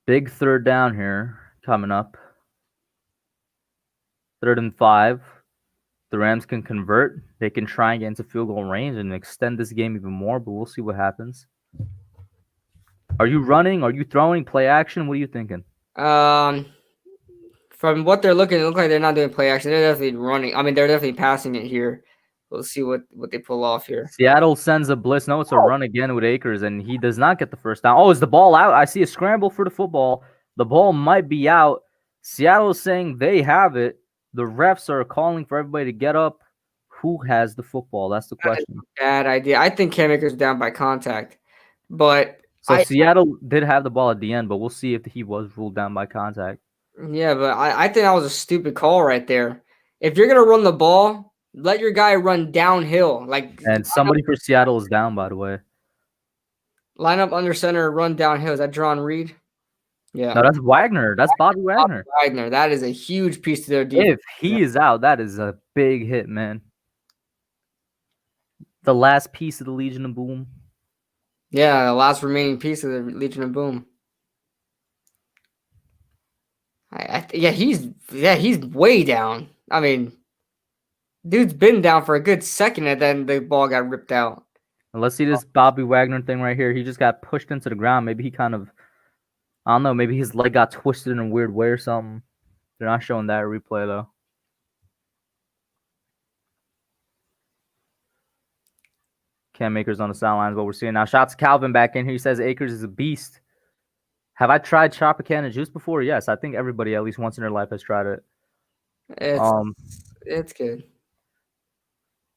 Big 3rd down here coming up. 3rd and 5. The Rams can convert. They can try and get into field goal range and extend this game even more, but we'll see what happens. Are you running? Are you throwing? Play action? What are you thinking? From what they're looking, it looks like they're not doing play action. They're definitely running. I mean, they're definitely passing it here. We'll see what they pull off here. Seattle sends a blitz. No, it's a run again with Akers, and he does not get the first down. Oh, is the ball out? I see a scramble for the football. The ball might be out. Seattle is saying they have it. The refs are calling for everybody to get up. Who has the football? That's the question. Bad idea. I think Cam Akers down by contact. But Seattle did have the ball at the end, but we'll see if he was ruled down by contact. Yeah, but I think that was a stupid call right there. If you're gonna run the ball, let your guy run downhill. And somebody for Seattle is down, by the way. Line up under center, run downhill. Is that Jerron Reed? Yeah. No, that's Wagner. That's Bobby Wagner. That is a huge piece to their defense. If he is out, that is a big hit, man. The last piece of the Legion of Boom. Yeah, the last remaining piece of the Legion of Boom. He's way down. I mean, dude's been down for a good second, and then the ball got ripped out. And let's see this Bobby Wagner thing right here. He just got pushed into the ground. Maybe he kind of, I don't know, maybe his leg got twisted in a weird way or something. They're not showing that replay, though. Cam Akers on the sidelines, what we're seeing now. Shots Calvin back in here. He says Akers is a beast. Have I tried Tropicana juice before? Yes, I think everybody at least once in their life has tried it. It's Um, it's good.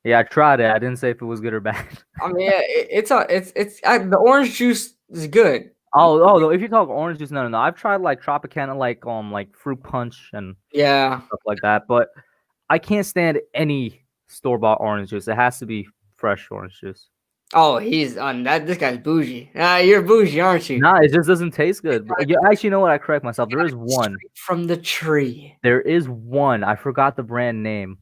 yeah, I tried it. I didn't say if it was good or bad. I mean, yeah, the orange juice is good. Oh, no, if you talk orange juice, no. I've tried like Tropicana, like fruit punch and Yeah. stuff like that, but I can't stand any store-bought orange juice. It has to be fresh orange juice. Oh, he's on that. This guy's bougie. You're bougie, aren't you? Nah, it just doesn't taste good. Yeah, actually, you know what? I correct myself. There is one. Straight from the tree. There is one. I forgot the brand name.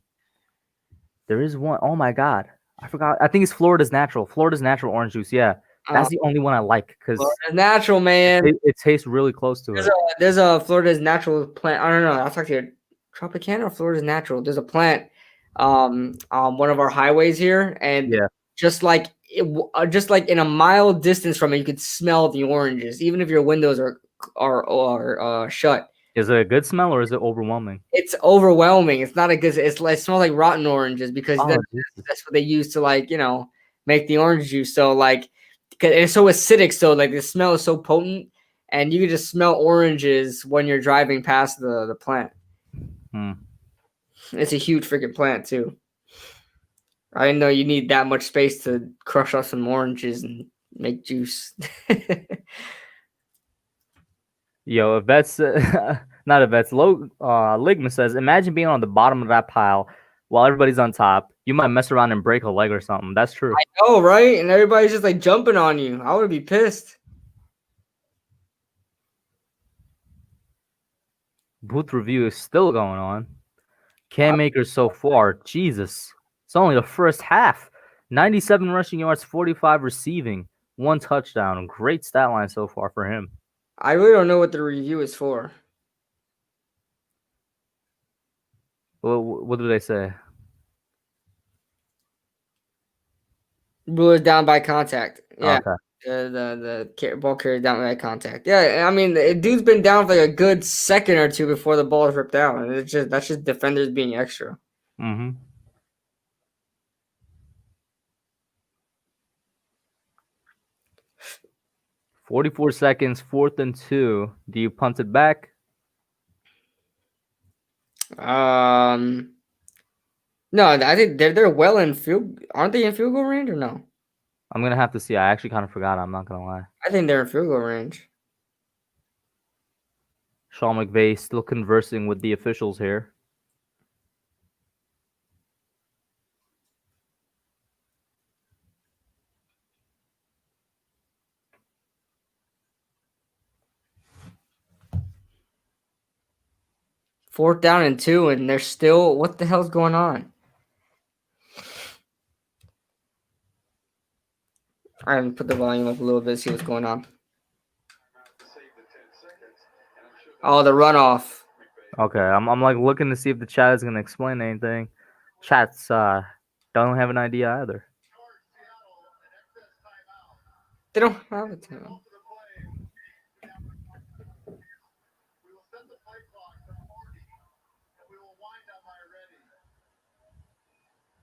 There is one. Oh my god, I forgot. I think it's Florida's Natural. Florida's Natural orange juice. Yeah, that's the only one I like because Florida's natural, man. it tastes really close to it. There's a Florida's natural plant. I don't know. I'll talk to you. Tropicana or Florida's natural. There's a plant, one of our highways here, and Yeah. just like just like in a mile distance from it, you could smell the oranges, even if your windows are shut. Is it a good smell or is it overwhelming? It's overwhelming. It's not a good. It smells like rotten oranges because Oh, that's what they use to make the orange juice. So because it's so acidic, so the smell is so potent, and you can just smell oranges when you're driving past the plant. It's a huge freaking plant too. I didn't know you need that much space to crush up some oranges and make juice. Yo, if that's not if that's low, Ligma says, imagine being on the bottom of that pile while everybody's on top. You might mess around and break a leg or something. That's true. I know, right? And everybody's just jumping on you. I would be pissed. Booth review is still going on. Cam Akers so far, Jesus. It's only the first half. 97 rushing yards, 45 receiving, 1 touchdown. Great stat line so far for him. I really don't know what the review is for. What do they say? Rule is down by contact. Yeah. Okay. The ball carried down by contact. Yeah, I mean, the dude's been down for a good second or two before the ball is ripped out. And that's just defenders being extra. Mm-hmm. 44 seconds, 4th and 2. Do you punt it back? No, I think they're well in field. Aren't they in field goal range or no? I'm gonna have to see. I actually kind of forgot. I'm not gonna lie. I think they're in field goal range. Sean McVay still conversing with the officials here. Fourth down and 2, and they're still. What the hell's going on? All right, put the volume up a little bit, see what's going on. Oh, the runoff. Okay, I'm looking to see if the chat is gonna explain anything. Chats don't have an idea either. They don't have a timeout.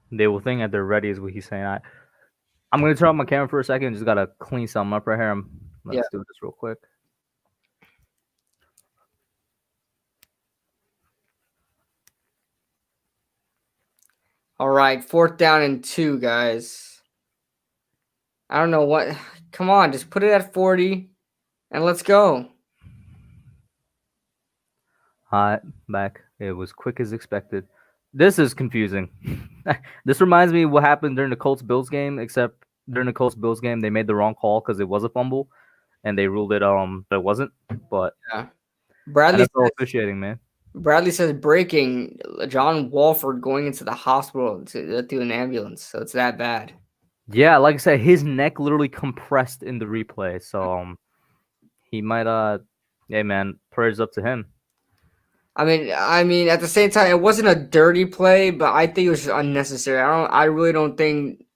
They will think that they're ready, is what he's saying. I'm gonna turn off my camera for a second. Just gotta clean something up right here. Let's do this real quick. All right, 4th down and 2, guys. I don't know what. Come on, just put it at 40, and let's go. Back. It was quick as expected. This is confusing. This reminds me of what happened during the Colts-Bills game, except during the Colts-Bills game, they made the wrong call because it was a fumble, and they ruled it it wasn't. But yeah, Bradley NFL officiating, man. Bradley says breaking. John Walford going into the hospital to an ambulance. So it's that bad. Yeah, like I said, his neck literally compressed in the replay. So he might hey man, prayers up to him. I mean, at the same time, it wasn't a dirty play, but I think it was unnecessary. I really don't think.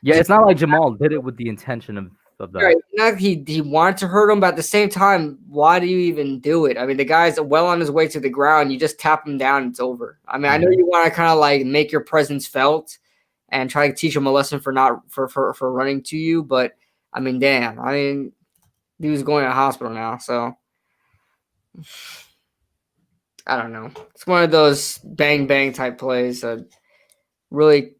It's not like Jamal did it with the intention of that. Right. Not he wanted to hurt him, but at the same time, why do you even do it? I mean, the guy's well on his way to the ground. You just tap him down, it's over. I mean, I know you want to kind of make your presence felt and try to teach him a lesson for running to you, but I mean, damn. I mean, dude's going to the hospital now, so I don't know. It's one of those bang bang type plays that really,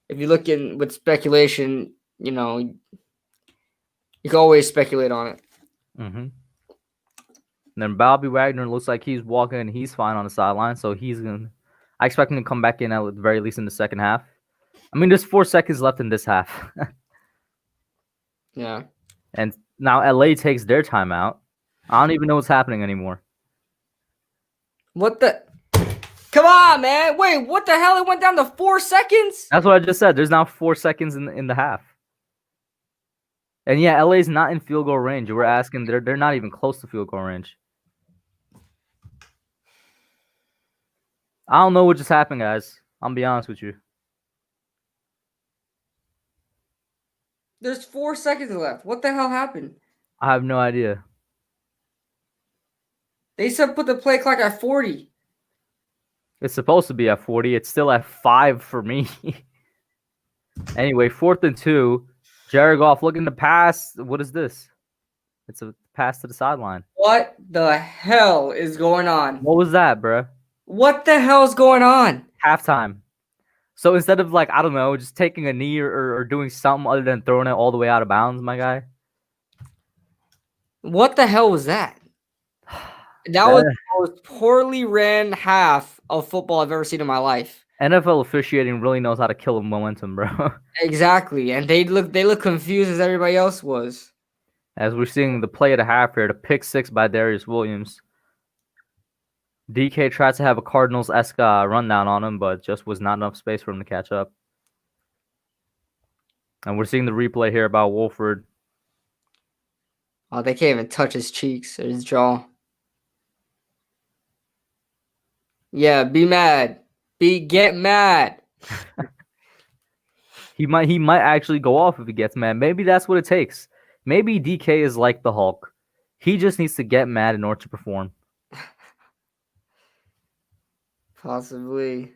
if you look in with speculation, you can always speculate on it. Mm-hmm. And then Bobby Wagner looks like he's walking and he's fine on the sideline, so I expect him to come back in at the very least in the second half. I mean, there's 4 seconds left in this half. Yeah. And now LA takes their timeout. I don't even know what's happening anymore. What the? Come on, man. Wait, what the hell? It went down to 4 seconds? That's what I just said. There's now 4 seconds in the half. And yeah, LA's not in field goal range. We're asking, they're not even close to field goal range. I don't know what just happened, guys. I'll be honest with you. There's 4 seconds left. What the hell happened? I have no idea. They said put the play clock at 40. It's supposed to be at 40. It's still at 5 for me. Anyway, 4th and 2. Jared Goff looking to pass. What is this? It's a pass to the sideline. What the hell is going on? What was that, bruh? What the hell is going on? Halftime. So instead of, like, I don't know, just taking a knee or doing something other than throwing it all the way out of bounds, my guy. What the hell was that? That was the most poorly ran half of football I've ever seen in my life. NFL officiating really knows how to kill momentum, bro. Exactly, and they look confused as everybody else was. As we're seeing the play of the half here, the pick 6 by Darius Williams. DK tried to have a Cardinals-esque rundown on him, but just was not enough space for him to catch up. And we're seeing the replay here about Wolford. Oh, they can't even touch his cheeks or his jaw. Yeah, be mad. Get mad. He might actually go off if he gets mad. Maybe that's what it takes. Maybe DK is like the Hulk. He just needs to get mad in order to perform. Possibly.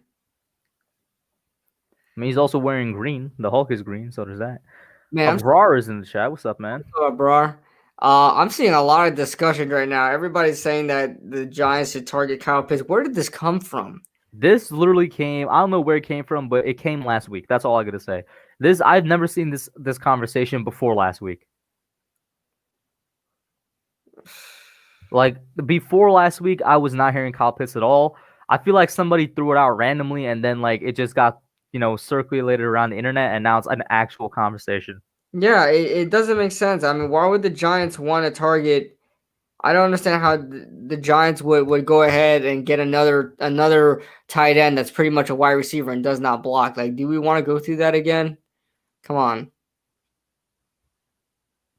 I mean, he's also wearing green. The Hulk is green, so there's that. Man, Abrar is in the chat. What's up, man? What's up, bro? I'm seeing a lot of discussion right now. Everybody's saying that the Giants should target Kyle Pitts. Where did this come from? This literally came. I don't know where it came from, but it came last week. That's all I gotta say. I've never seen this conversation before last week. Like before last week, I was not hearing Kyle Pitts at all. I feel like somebody threw it out randomly, and then like it just got circulated around the internet, and now it's an actual conversation. Yeah, it doesn't make sense. I mean, why would the Giants want to target? I don't understand how the Giants would go ahead and get another tight end that's pretty much a wide receiver and does not block. Like, do we want to go through that again? Come on.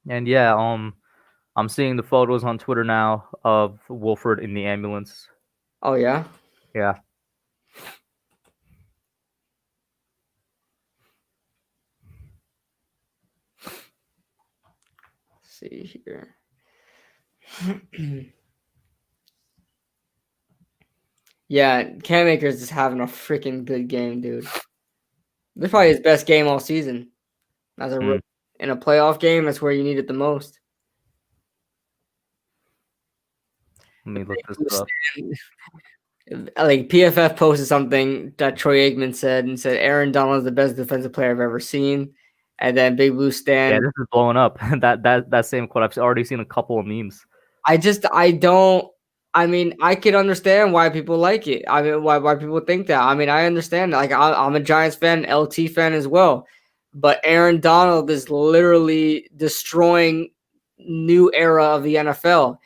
And yeah, I'm seeing the photos on Twitter now of Wolford in the ambulance. Oh yeah? Yeah. Let's see here. Yeah, Cam Akers is having a freaking good game, dude. This is probably his best game all season. As a rookie. In a playoff game, that's where you need it the most. Let me look this up. Like PFF posted something that Troy Aikman said and said Aaron Donald is the best defensive player I've ever seen. And then Big Blue Stan. Yeah, this is blowing up. that same quote. I've already seen a couple of memes. I could understand why people like it. I mean, why people think that. I mean, I understand. Like, I'm a Giants fan, LT fan as well. But Aaron Donald is literally destroying new era of the NFL,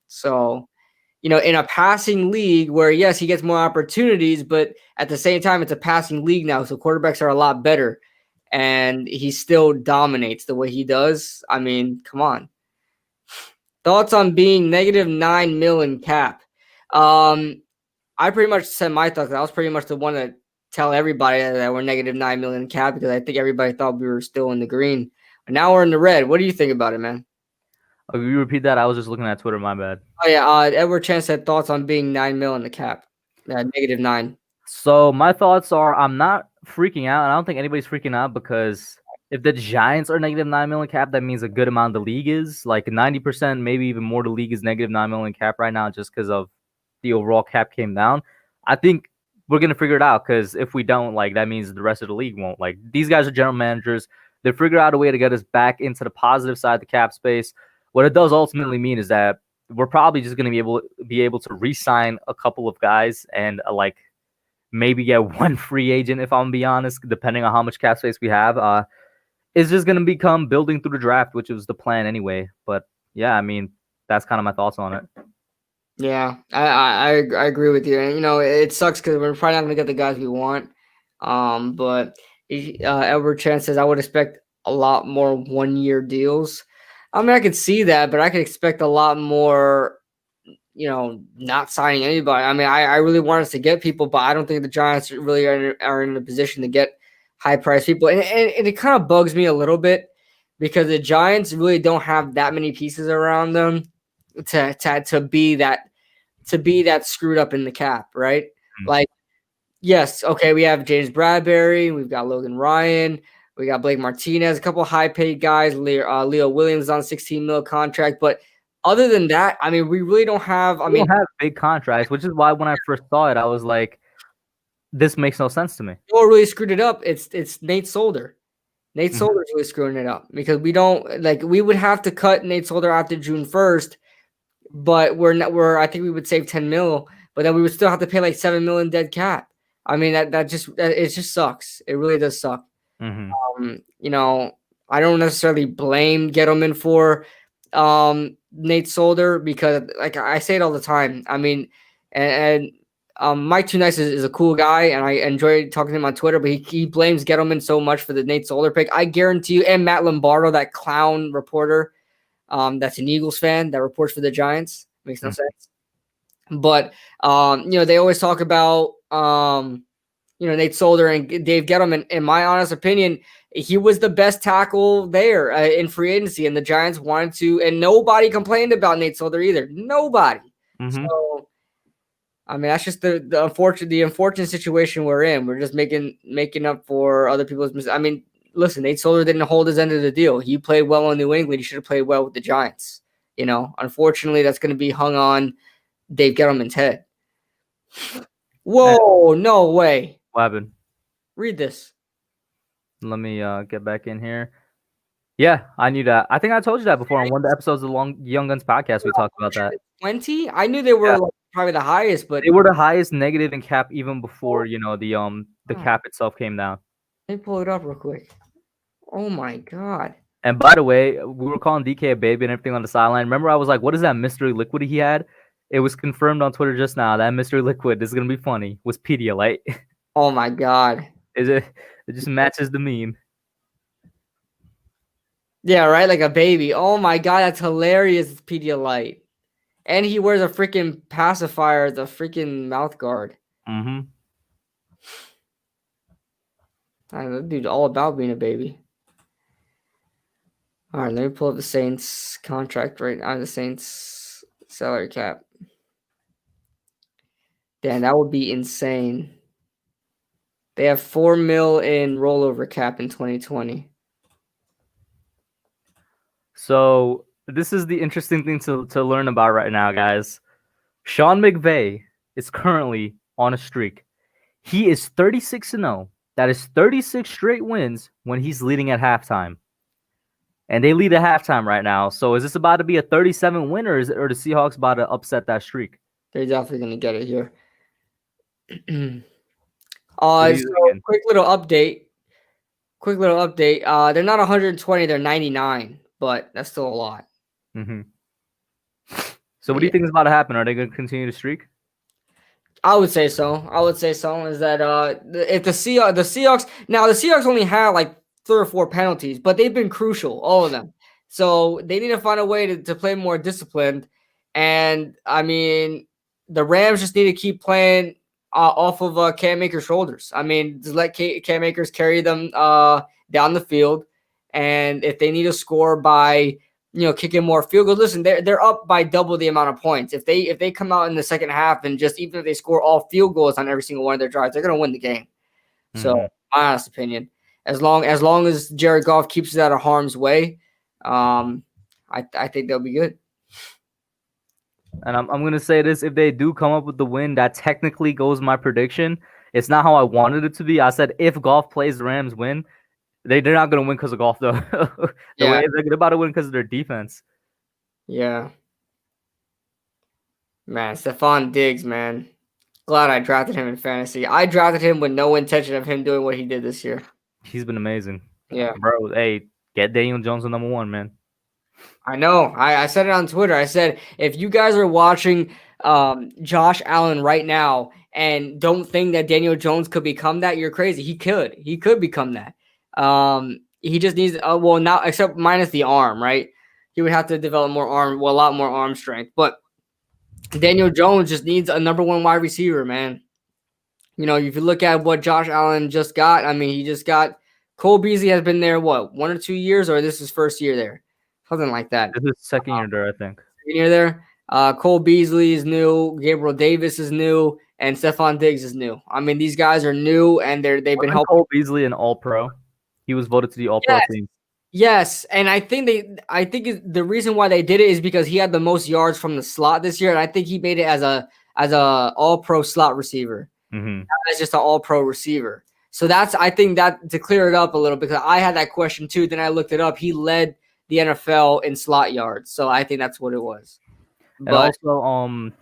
So, in a passing league where, yes, he gets more opportunities, but at the same time, it's a passing league now. So quarterbacks are a lot better. And he still dominates the way he does. I mean, come on. Thoughts on being -9 million cap? I pretty much said my thoughts. I was pretty much the one to tell everybody that we're -9 million cap because I think everybody thought we were still in the green. But now we're in the red. What do you think about it, man? Oh, you repeat that? I was just looking at Twitter. My bad. Oh yeah, Edward Chance said thoughts on being 9 mil in the cap. -9. So my thoughts are, I'm not freaking out. And I don't think anybody's freaking out because if the Giants are -9 million cap, that means a good amount of the league is. Like 90%, maybe even more, the league is -9 million cap right now just because of the overall cap came down. I think we're gonna figure it out, because if we don't, like, that means the rest of the league won't. Like, these guys are general managers. They figure out a way to get us back into the positive side of the cap space. What it does ultimately mean is that we're probably just gonna be able to re-sign a couple of guys and like maybe get one free agent, if I'm gonna be honest, depending on how much cap space we have. It's just gonna become building through the draft, which was the plan anyway. But yeah, I mean, that's kind of my thoughts on it. Yeah, I agree with you. And, it sucks because we're probably not going to get the guys we want. But Edward Chan says, I would expect a lot more 1-year deals. I mean, I could see that, but I could expect a lot more, not signing anybody. I mean, I really want us to get people, but I don't think the Giants really are in a position to get high-priced people. And it kind of bugs me a little bit because the Giants really don't have that many pieces around them to be that screwed up in the cap, right? Mm-hmm. Like, yes, okay, we have James Bradbury, we've got Logan Ryan, we got Blake Martinez, a couple high paid guys. Leo Williams on $16 million contract, but other than that, I mean, we really don't have. We don't have big contracts, which is why when I first saw it, I was like, "This makes no sense to me." What really screwed it up? It's Nate Solder. Nate Solder's really screwing it up because we don't we would have to cut Nate Solder after June 1st. But I think we would save 10 mil, but then we would still have to pay like 7 million dead cap. I mean, it just sucks. It really does suck. Mm-hmm. I don't necessarily blame Gettleman for Nate Solder because, like, I say it all the time. I mean, and Mike Too Nice is a cool guy, and I enjoy talking to him on Twitter, but he blames Gettleman so much for the Nate Solder pick. I guarantee you, and Matt Lombardo, that clown reporter, that's an Eagles fan that reports for the Giants. Makes no sense. But, they always talk about, Nate Solder and Dave Gettleman. In my honest opinion, he was the best tackle there in free agency, and the Giants wanted to, and nobody complained about Nate Solder either. Nobody. Mm-hmm. So, I mean, that's just the unfortunate situation we're in. We're just making up for other people's mistakes. I mean, listen, Nate Solder didn't hold his end of the deal. He played well in New England. He should have played well with the Giants. Unfortunately, that's going to be hung on Dave Gettleman's head. Whoa, no way. What happened? Read this. Let me get back in here. Yeah, I knew that. I think I told you that before on one of the episodes of the Young Guns podcast. We talked about that. 20? I knew they were probably the highest, but they were the highest negative in cap even before the cap itself came down. Let me pull it up real quick. Oh my god! And by the way, we were calling DK a baby and everything on the sideline. Remember, I was like, "What is that mystery liquid he had?" It was confirmed on Twitter just now. That mystery liquid, this is gonna be funny, was Pedialyte. Oh my god! It just matches the meme. Yeah, right, like a baby. Oh my god, that's hilarious. It's Pedialyte. And he wears a freaking pacifier as a freaking mouth guard. Mm-hmm. That dude's all about being a baby. All right, let me pull up the Saints contract right now. The Saints salary cap. Damn, that would be insane. They have $4 million in rollover cap in 2020. So this is the interesting thing to learn about right now, guys. Sean McVay is currently on a streak. He is 36-0. That is 36 straight wins when he's leading at halftime. And they lead at halftime right now. So is this about to be a 37 win, or the Seahawks about to upset that streak? They're definitely going to get it here. So quick little update. They're not 120, they're 99, but that's still a lot. Mm-hmm. So what do you think is about to happen? Are they going to continue to streak? I would say so. Is that if the Seahawks now, the Seahawks only have like 3 or 4 penalties, but they've been crucial, all of them. So they need to find a way to play more disciplined. And I mean, the Rams just need to keep playing off of Cam Akers' shoulders. I mean, just let Cam Akers carry them down the field. And if they need to score by kicking more field goals. Listen, they're up by double the amount of points. If they come out in the second half and just even if they score all field goals on every single one of their drives, they're going to win the game. Mm-hmm. So, my honest opinion, as long as Jared Goff keeps it out of harm's way, I think they'll be good. And I'm gonna say this: if they do come up with the win, that technically goes my prediction. It's not how I wanted it to be. I said if Golf plays the Rams win, they're not gonna win because of Golf though. The Yeah, way they're about to win because of their defense. yeah. Man, Stephon Diggs, man. Glad I drafted him in fantasy. I drafted him with no intention of him doing what he did this year. He's been amazing. Yeah. Bro, hey, get Daniel Jones on number 1, man. I know. I said it on Twitter. I said, if you guys are watching Josh Allen right now and don't think that Daniel Jones could become that, you're crazy. He could. He could become that. He just needs, well, now, except minus the arm, right? He would have to develop more arm, well, a lot more arm strength. But Daniel Jones just needs a number 1 wide receiver, man. You know, if you look at what Josh Allen just got, I mean, he just got Cole Beasley has been there, what, 1 or 2 years, or this is his first year there? Something like that. This is second year there, I think. Second year there. Cole Beasley is new, Gabriel Davis is new, and Stephon Diggs is new. I mean, these guys are new, and they've been helping. Cole Beasley an All-Pro. He was voted to the All-Pro team. Yes, and I think the reason why they did it is because he had the most yards from the slot this year, and I think he made it as a All-Pro slot receiver. Mm-hmm. As just an All-Pro receiver. So I think that to clear it up a little, because I had that question too. Then I looked it up. He led the NFL in slot yards, so I think that's what it was. But and also,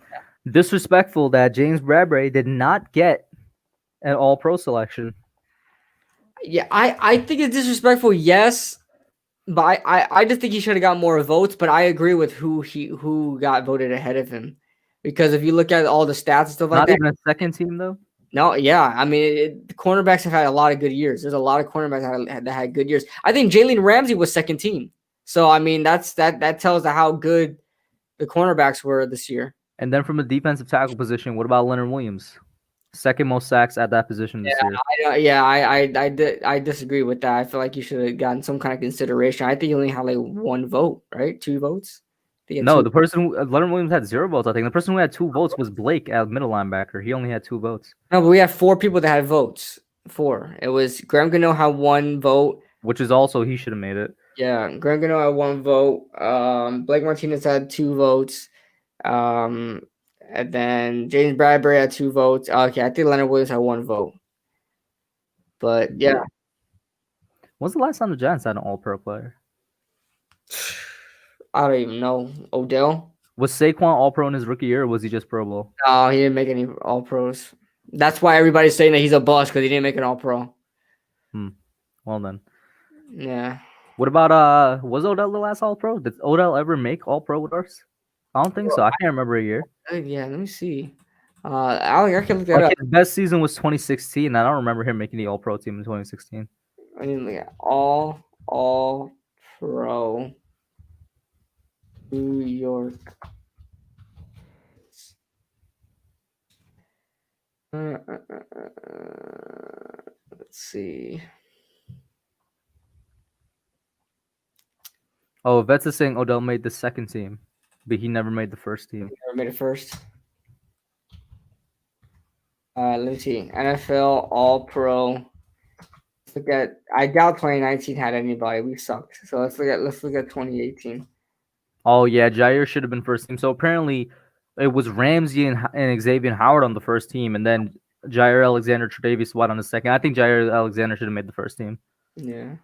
disrespectful that James Bradbury did not get an All-Pro selection. Yeah, I think it's disrespectful. Yes, but I just think he should have got more votes. But I agree with who got voted ahead of him, because if you look at all the stats and stuff like that, not even a second team though. No, yeah, I mean, the cornerbacks have had a lot of good years. There's a lot of cornerbacks that had good years. I think Jalen Ramsey was second team. So I mean, that tells how good the cornerbacks were this year. And then from a defensive tackle position, what about Leonard Williams? Second most sacks at that position this year. I disagree with that. I feel like you should have gotten some kind of consideration. I think you only had like 1 vote, right? 2 votes. No, the person Leonard Williams had 0 votes. I think the person who had 2 votes was Blake at middle linebacker. He only had 2 votes. No, but we had 4 people that had votes. 4. It was Graham Gano had 1 vote, which is also he should have made it. Yeah, Graham Gano had 1 vote. Blake Martinez had 2 votes. And then James Bradbury had 2 votes. Okay, I think Leonard Williams had 1 vote. But yeah. When's the last time the Giants had an All-Pro player? I don't even know. Odell? Was Saquon All-Pro in his rookie year, or was he just Pro Bowl? No, he didn't make any All-Pros. That's why everybody's saying that he's a bust, because he didn't make an All-Pro. Well then. Yeah. What about was Odell the last All-Pro? Did Odell ever make All-Pro with us? I don't think so. I can't remember a year. Yeah, let me see. I can look that up. His best season was 2016. I don't remember him making the All-Pro team in 2016. I mean, look at All-Pro New York. Let's see. Oh, Vets is saying Odell made the second team, but he never made the first team. He never made it first. Let me see. NFL All-Pro. Let's look at. I doubt 2019 had anybody. We sucked. So let's look at 2018. Oh yeah, Jair should have been first team. So apparently, it was Ramsey and Xavier Howard on the first team, and then Jair Alexander, Tre'Davious White on the second. I think Jair Alexander should have made the first team. Yeah.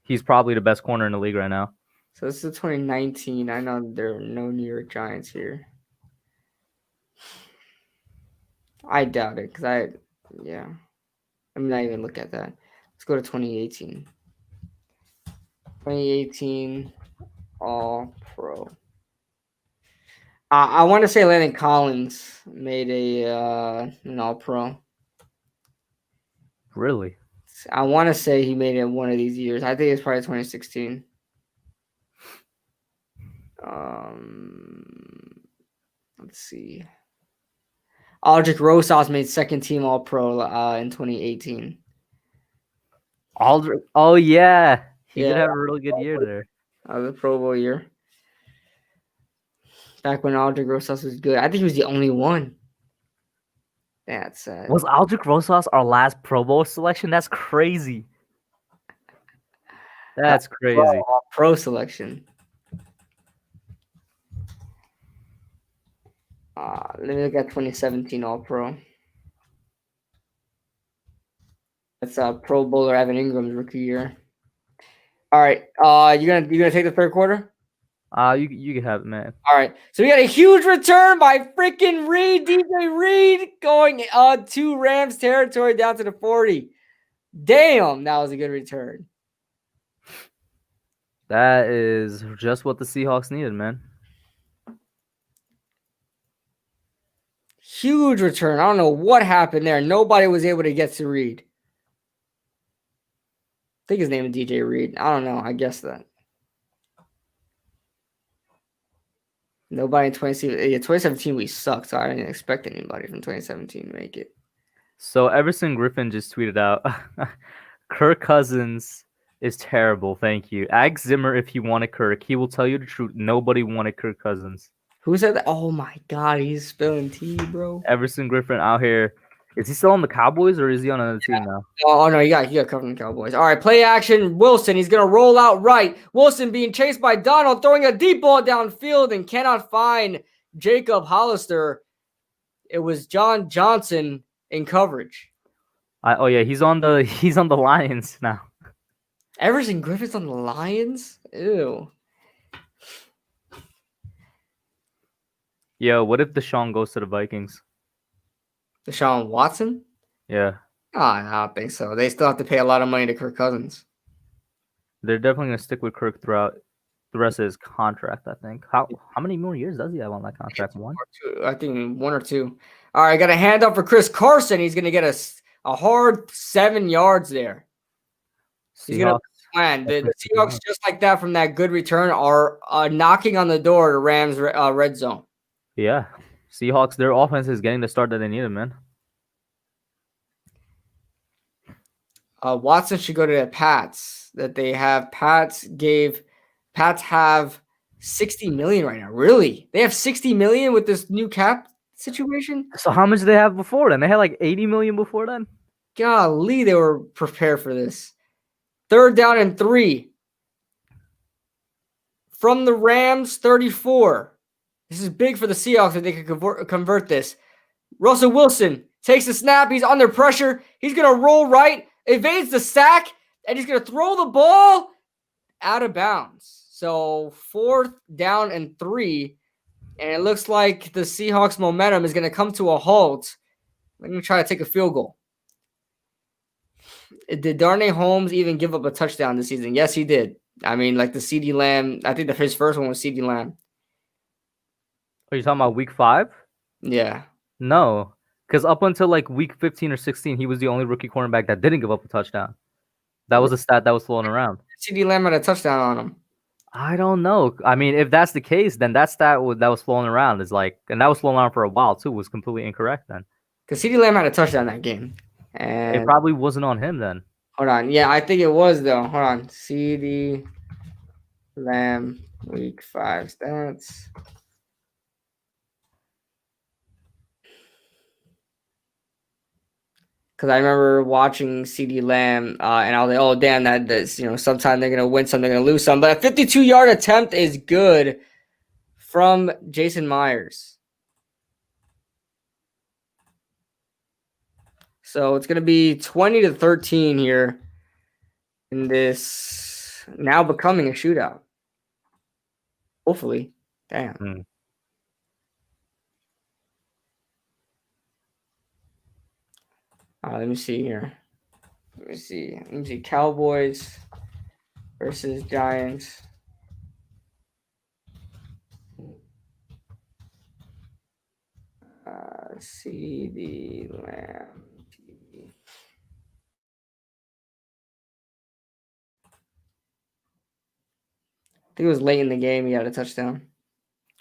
He's probably the best corner in the league right now. So this is 2019. I know there are no New York Giants here. I doubt it, because let me not even look at that. Let's go to 2018. 2018 All-Pro. I want to say Landon Collins made an All-Pro. Really? I want to say he made it one of these years. I think it's probably 2016. Let's see. Aldrich Rosas made second team All-Pro in 2018. Aldrich, oh yeah, he did have a really good year there. The Pro Bowl year. Back when Aldrich Rosas was good. I think he was the only one. That's sad. Was Aldrich Rosas our last Pro Bowl selection? That's crazy. That's crazy. Pro selection. Let me look at 2017 All-Pro. That's Pro Bowler Evan Ingram's rookie year. All right. You gonna take the third quarter? You can have it, man. All right. So we got a huge return by freaking Reed, DJ Reed, going to Rams territory down to the 40. Damn, that was a good return. That is just what the Seahawks needed, man. Huge return. I don't know what happened there. Nobody was able to get to Reed. I think his name is DJ Reed. I don't know. I guess that. Nobody in 2017 we sucked, so I didn't expect anybody from 2017 to make it. So Everson Griffin just tweeted out, Kirk Cousins is terrible. Thank you. Ask Zimmer if he wanted Kirk. He will tell you the truth. Nobody wanted Kirk Cousins. Who said that? Oh my God, he's spilling tea, bro. Everson Griffin out here. Is he still on the Cowboys or is he on another team now? Oh no, you got covered in Cowboys. All right, play action. Wilson, he's gonna roll out right. Wilson being chased by Donald, throwing a deep ball downfield and cannot find Jacob Hollister. It was John Johnson in coverage. Oh yeah, he's on the Lions now. Everson Griffith's on the Lions? Ew. Yo, what if Deshaun goes to the Vikings? Deshaun Watson? Yeah. I don't think so. They still have to pay a lot of money to Kirk Cousins. They're definitely gonna stick with Kirk throughout the rest of his contract, I think. How many more years does he have on that contract? One? I think 1 or 2. All right, got a hand up for Chris Carson. He's gonna get a hard 7 yards there. He's gonna plan. The Seahawks, just like that, from that good return, are knocking on the door to Rams red zone. Yeah, Seahawks. Their offense is getting the start that they needed, man. Watson should go to the Pats. That they have. Pats have $60 million right now. Really, they have $60 million with this new cap situation. So how much did they have before then? They had like $80 million before then. Golly, they were prepared for this. 3rd down and 3 from the Rams 34. This is big for the Seahawks if they can convert this. Russell Wilson takes the snap. He's under pressure. He's going to roll right, evades the sack, and he's going to throw the ball out of bounds. So 4th down and 3, and it looks like the Seahawks momentum is going to come to a halt. They're going to try to take a field goal. Did Darnay Holmes even give up a touchdown this season? Yes, he did. I mean, like the CeeDee Lamb. I think his first one was CeeDee Lamb. Are you talking about week 5? Yeah. No, because up until like week 15 or 16, he was the only rookie cornerback that didn't give up a touchdown. That was a stat that was floating around. CeeDee Lamb had a touchdown on him. I don't know. I mean, if that's the case, then that stat that was floating around is like, and that was floating around for a while too, was completely incorrect then. Because CeeDee Lamb had a touchdown that game. And it probably wasn't on him then. Hold on. Yeah, I think it was though. Hold on. CeeDee Lamb week 5 stats. Because I remember watching CeeDee Lamb, and I was like, "Oh, damn! That's sometime they're gonna win some, they're gonna lose some." But a 52-yard attempt is good from Jason Myers. So it's gonna be 20-13 here in this now becoming a shootout. Hopefully, damn. Let me see here. Let me see. Cowboys versus Giants. CeeDee Lamb. I think it was late in the game. He had a touchdown.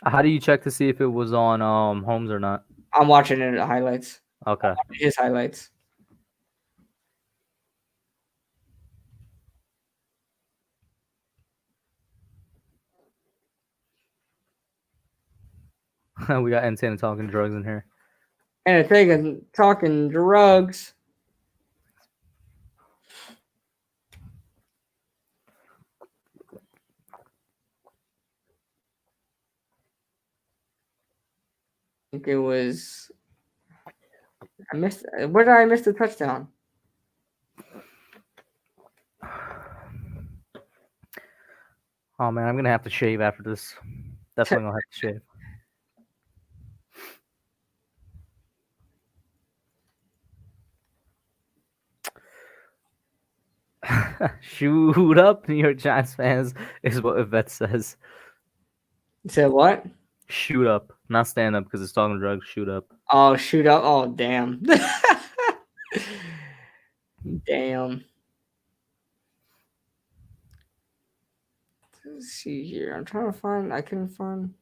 How do you check to see if it was on Holmes or not? I'm watching it at highlights. Okay. His highlights. We got N10 talking drugs in here. And talking drugs. think it was. I missed. Where did I miss the touchdown? Oh man, I'm gonna have to shave after this. Definitely gonna have to shave. Shoot up, New York Giants fans, is what Yvette says. You said what? Shoot up, not stand up because it's talking drugs. Shoot up. Oh, shoot up. Oh, damn. Damn. Let's see here. I'm trying to find. I couldn't find.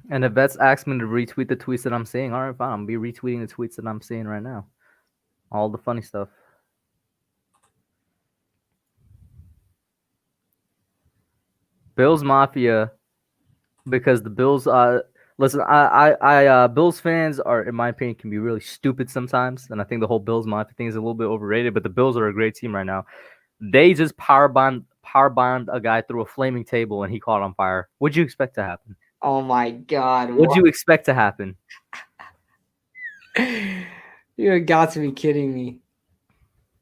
And Yvette's asked me to retweet the tweets that I'm seeing. All right, fine. I'm gonna be retweeting the tweets that I'm seeing right now. All the funny stuff. Bills Mafia, because the Bills. Listen, Bills fans are, in my opinion, can be really stupid sometimes, and I think the whole Bills Mafia thing is a little bit overrated. But the Bills are a great team right now. They just power bombed a guy through a flaming table, and he caught on fire. What'd you expect to happen? Oh my God. What'd you expect to happen? You got to be kidding me.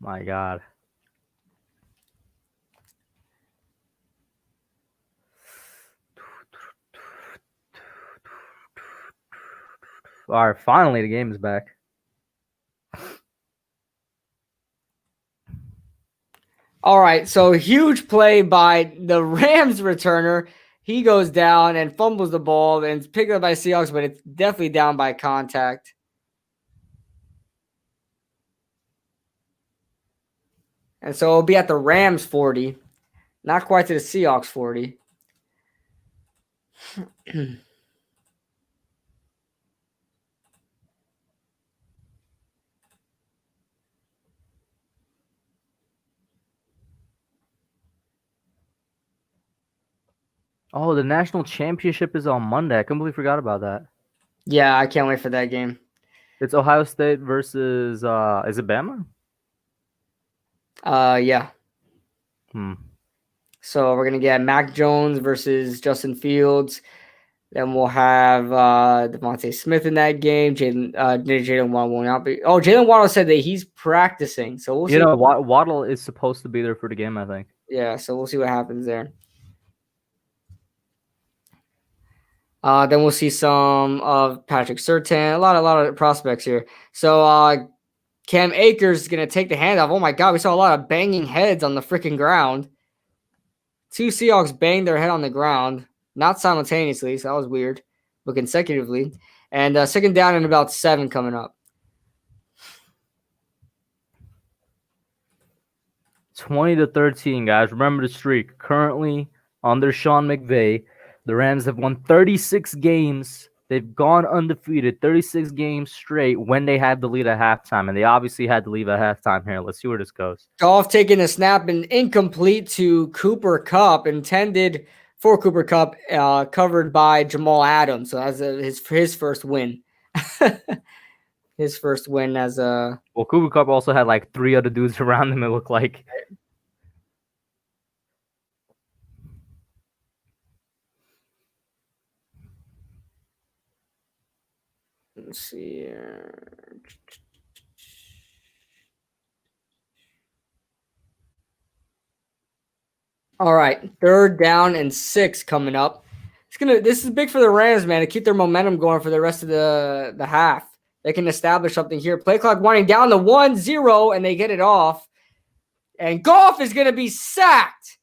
My God. All right, finally the game is back. All right, so huge play by the Rams returner. He goes down and fumbles the ball, and it's picked up by Seahawks, but it's definitely down by contact. And so it'll be at the Rams 40, not quite to the Seahawks 40. Oh, the national championship is on Monday. I completely forgot about that. Yeah, I can't wait for that game. It's Ohio State versus is it Bama? Yeah. Hmm. So we're gonna get Mac Jones versus Justin Fields. Then we'll have Devontae Smith in that game. Jalen Waddle will not be. Oh, Jalen Waddle said that he's practicing, so we'll see. You know, Waddle is supposed to be there for the game, I think. Yeah, so we'll see what happens there. Then we'll see some of Patrick Surtain. A lot of prospects here. So Cam Akers is gonna take the handoff. Oh my God, we saw a lot of banging heads on the freaking ground. Two Seahawks banged their head on the ground, not simultaneously, so that was weird, but consecutively. And second down and about 7 coming up. 20-13, guys. Remember the streak. Currently under Sean McVay, the Rams have won 36 games. They've gone undefeated 36 games straight when they had the lead at halftime, and they obviously had to leave at halftime here. Let's see where this goes. Goff taking a snap and incomplete to Cooper Kupp, intended for Cooper Kupp, covered by Jamal Adams. So that's his first win. His first win as a... Well, Cooper Kupp also had like 3 other dudes around him, it looked like. Let's see here. All right, third down and 6 coming up. This is big for the Rams, man, to keep their momentum going for the rest of the half. They can establish something here. Play clock winding down to 1-0, and they get it off. And Goff is going to be sacked.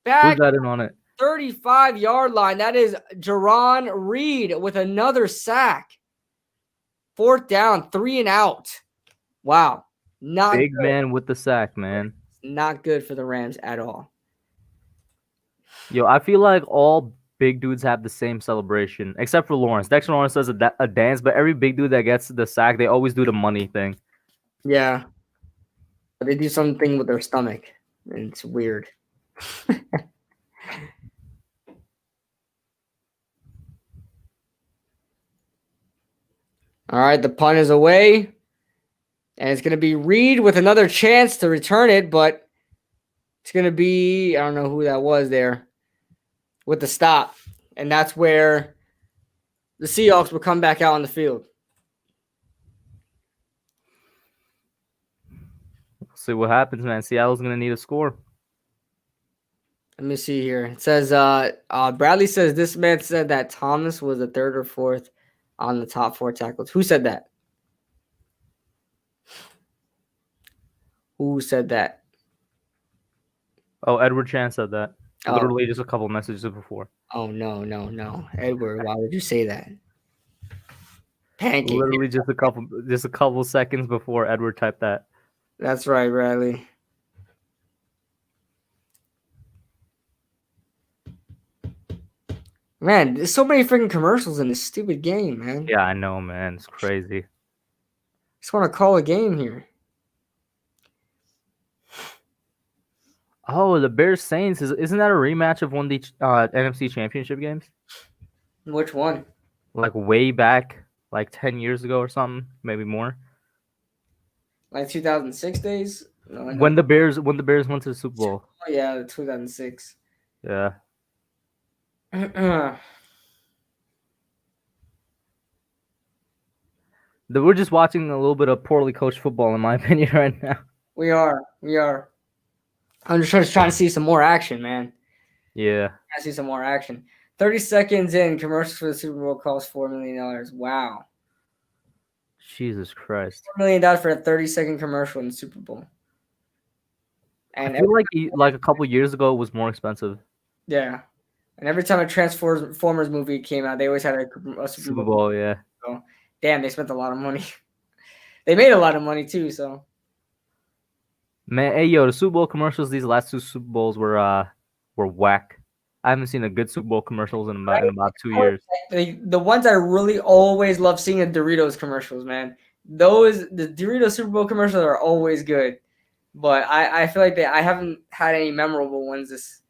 Who's that in on it? 35-yard line. That is Jerron Reed with another sack. Fourth down, 3 and out. Wow. Not big good. Man with the sack, man. Not good for the Rams at all. Yo, I feel like all big dudes have the same celebration, except for Lawrence. Dexter Lawrence does a dance, but every big dude that gets the sack, they always do the money thing. Yeah. They do something with their stomach, and it's weird. All right, the punt is away. And it's going to be Reed with another chance to return it, but It's going to be, I don't know who that was there with the stop. And that's where the Seahawks will come back out on the field. See what happens, man. Seattle's going to need a score. Let me see here. It says, Bradley says this man said that Thomas was the third or fourth on the top 4 tackles. Who said that? Who said that? Oh, Edward Chan said that. Oh. Literally just a couple messages before. Oh, no. Edward, why would you say that? Pancake. Literally just a couple seconds before Edward typed that. That's right, Bradley. Man, there's so many freaking commercials in this stupid game, man. Yeah, I know, man. It's crazy. Just want to call a game here. Oh, the Bears Saints isn't that a rematch of one of the NFC Championship games? Which one? Like way back, like 10 years ago or something, maybe more. Like 2006 days? No, when the Bears went to the Super Bowl. Oh yeah, the 2006. Yeah. We're just watching a little bit of poorly coached football, in my opinion, right now. We are. I'm just trying to see some more action, man. Yeah. I see some more action. 30 seconds in, commercials for the Super Bowl cost $4 million. Wow. Jesus Christ. $4 million for a 30-second commercial in the Super Bowl. And I feel like a couple years ago it was more expensive. Yeah. And every time a Transformers movie came out, they always had a Super Bowl, yeah. So, damn, they spent a lot of money. They made a lot of money too, so. Man, hey yo, the Super Bowl commercials these last 2 Super Bowls were whack. I haven't seen a good Super Bowl commercials in about 2 years. The ones I really always love seeing the Doritos commercials, man. The Doritos Super Bowl commercials are always good. But I feel like I haven't had any memorable ones this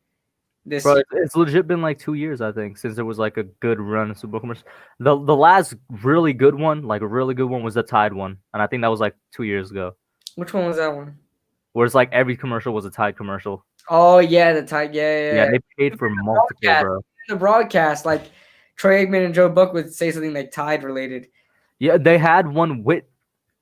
Bro, year. it's legit been like 2 years, I think, since there was like a good run of Super Bowl commercials. The last really good one, was the Tide one. And I think that was like 2 years ago. Which one was that one? Where it's like every commercial was a Tide commercial. Oh yeah, the Tide, yeah. Yeah, they paid for multiple, bro. In the broadcast, like Troy Aikman and Joe Buck would say something like Tide related. Yeah, they had one with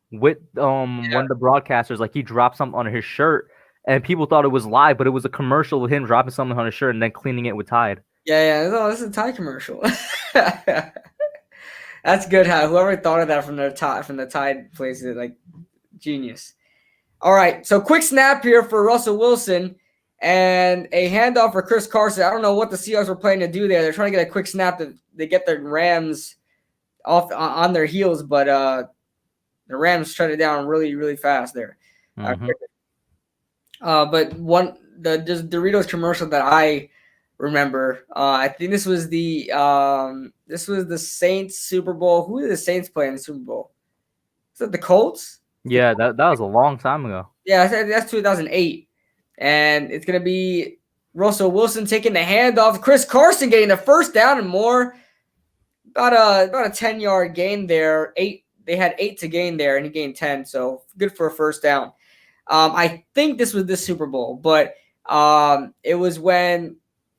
one of the broadcasters, like he dropped something on his shirt and people thought it was live, but it was a commercial with him dropping something on his shirt and then cleaning it with Tide. Yeah. No, this is a Tide commercial. That's good. How whoever thought of that from the Tide place is like genius. All right, so quick snap here for Russell Wilson and a handoff for Chris Carson. I don't know what the Seahawks were planning to do there. They're trying to get a quick snap to get the Rams off on their heels, but the Rams shut it down really, really fast there. Mm-hmm. But the Doritos commercial that I remember, I think this was the Saints Super Bowl. Who did the Saints play in the Super Bowl? Is that the Colts? Yeah, that was a long time ago. Yeah, that's 2008. And it's going to be Russell Wilson taking the handoff. Chris Carson getting the first down and more. About a 10-yard gain there. They had 8 to gain there, and he gained 10. So good for a first down. I think this was this Super Bowl, but it was when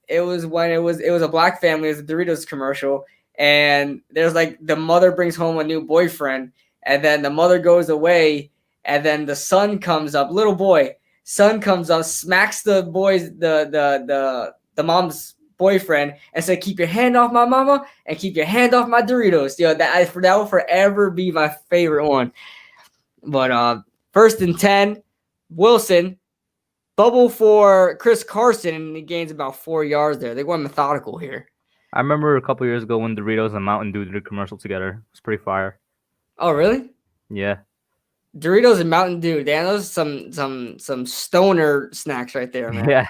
it was a black family. It was a Doritos commercial, and there's like the mother brings home a new boyfriend, and then the mother goes away, and then the son comes up, little boy, son comes up, smacks the mom's boyfriend, and said, "Keep your hand off my mama, and keep your hand off my Doritos." That will forever be my favorite one. But 1st and 10, Wilson, bubble for Chris Carson, and he gains about 4 yards there. They went methodical here. I remember a couple years ago when Doritos and Mountain Dew did a commercial together. It was pretty fire. Oh, really? Yeah. Doritos and Mountain Dew. Damn, those are some stoner snacks right there, man. Yeah.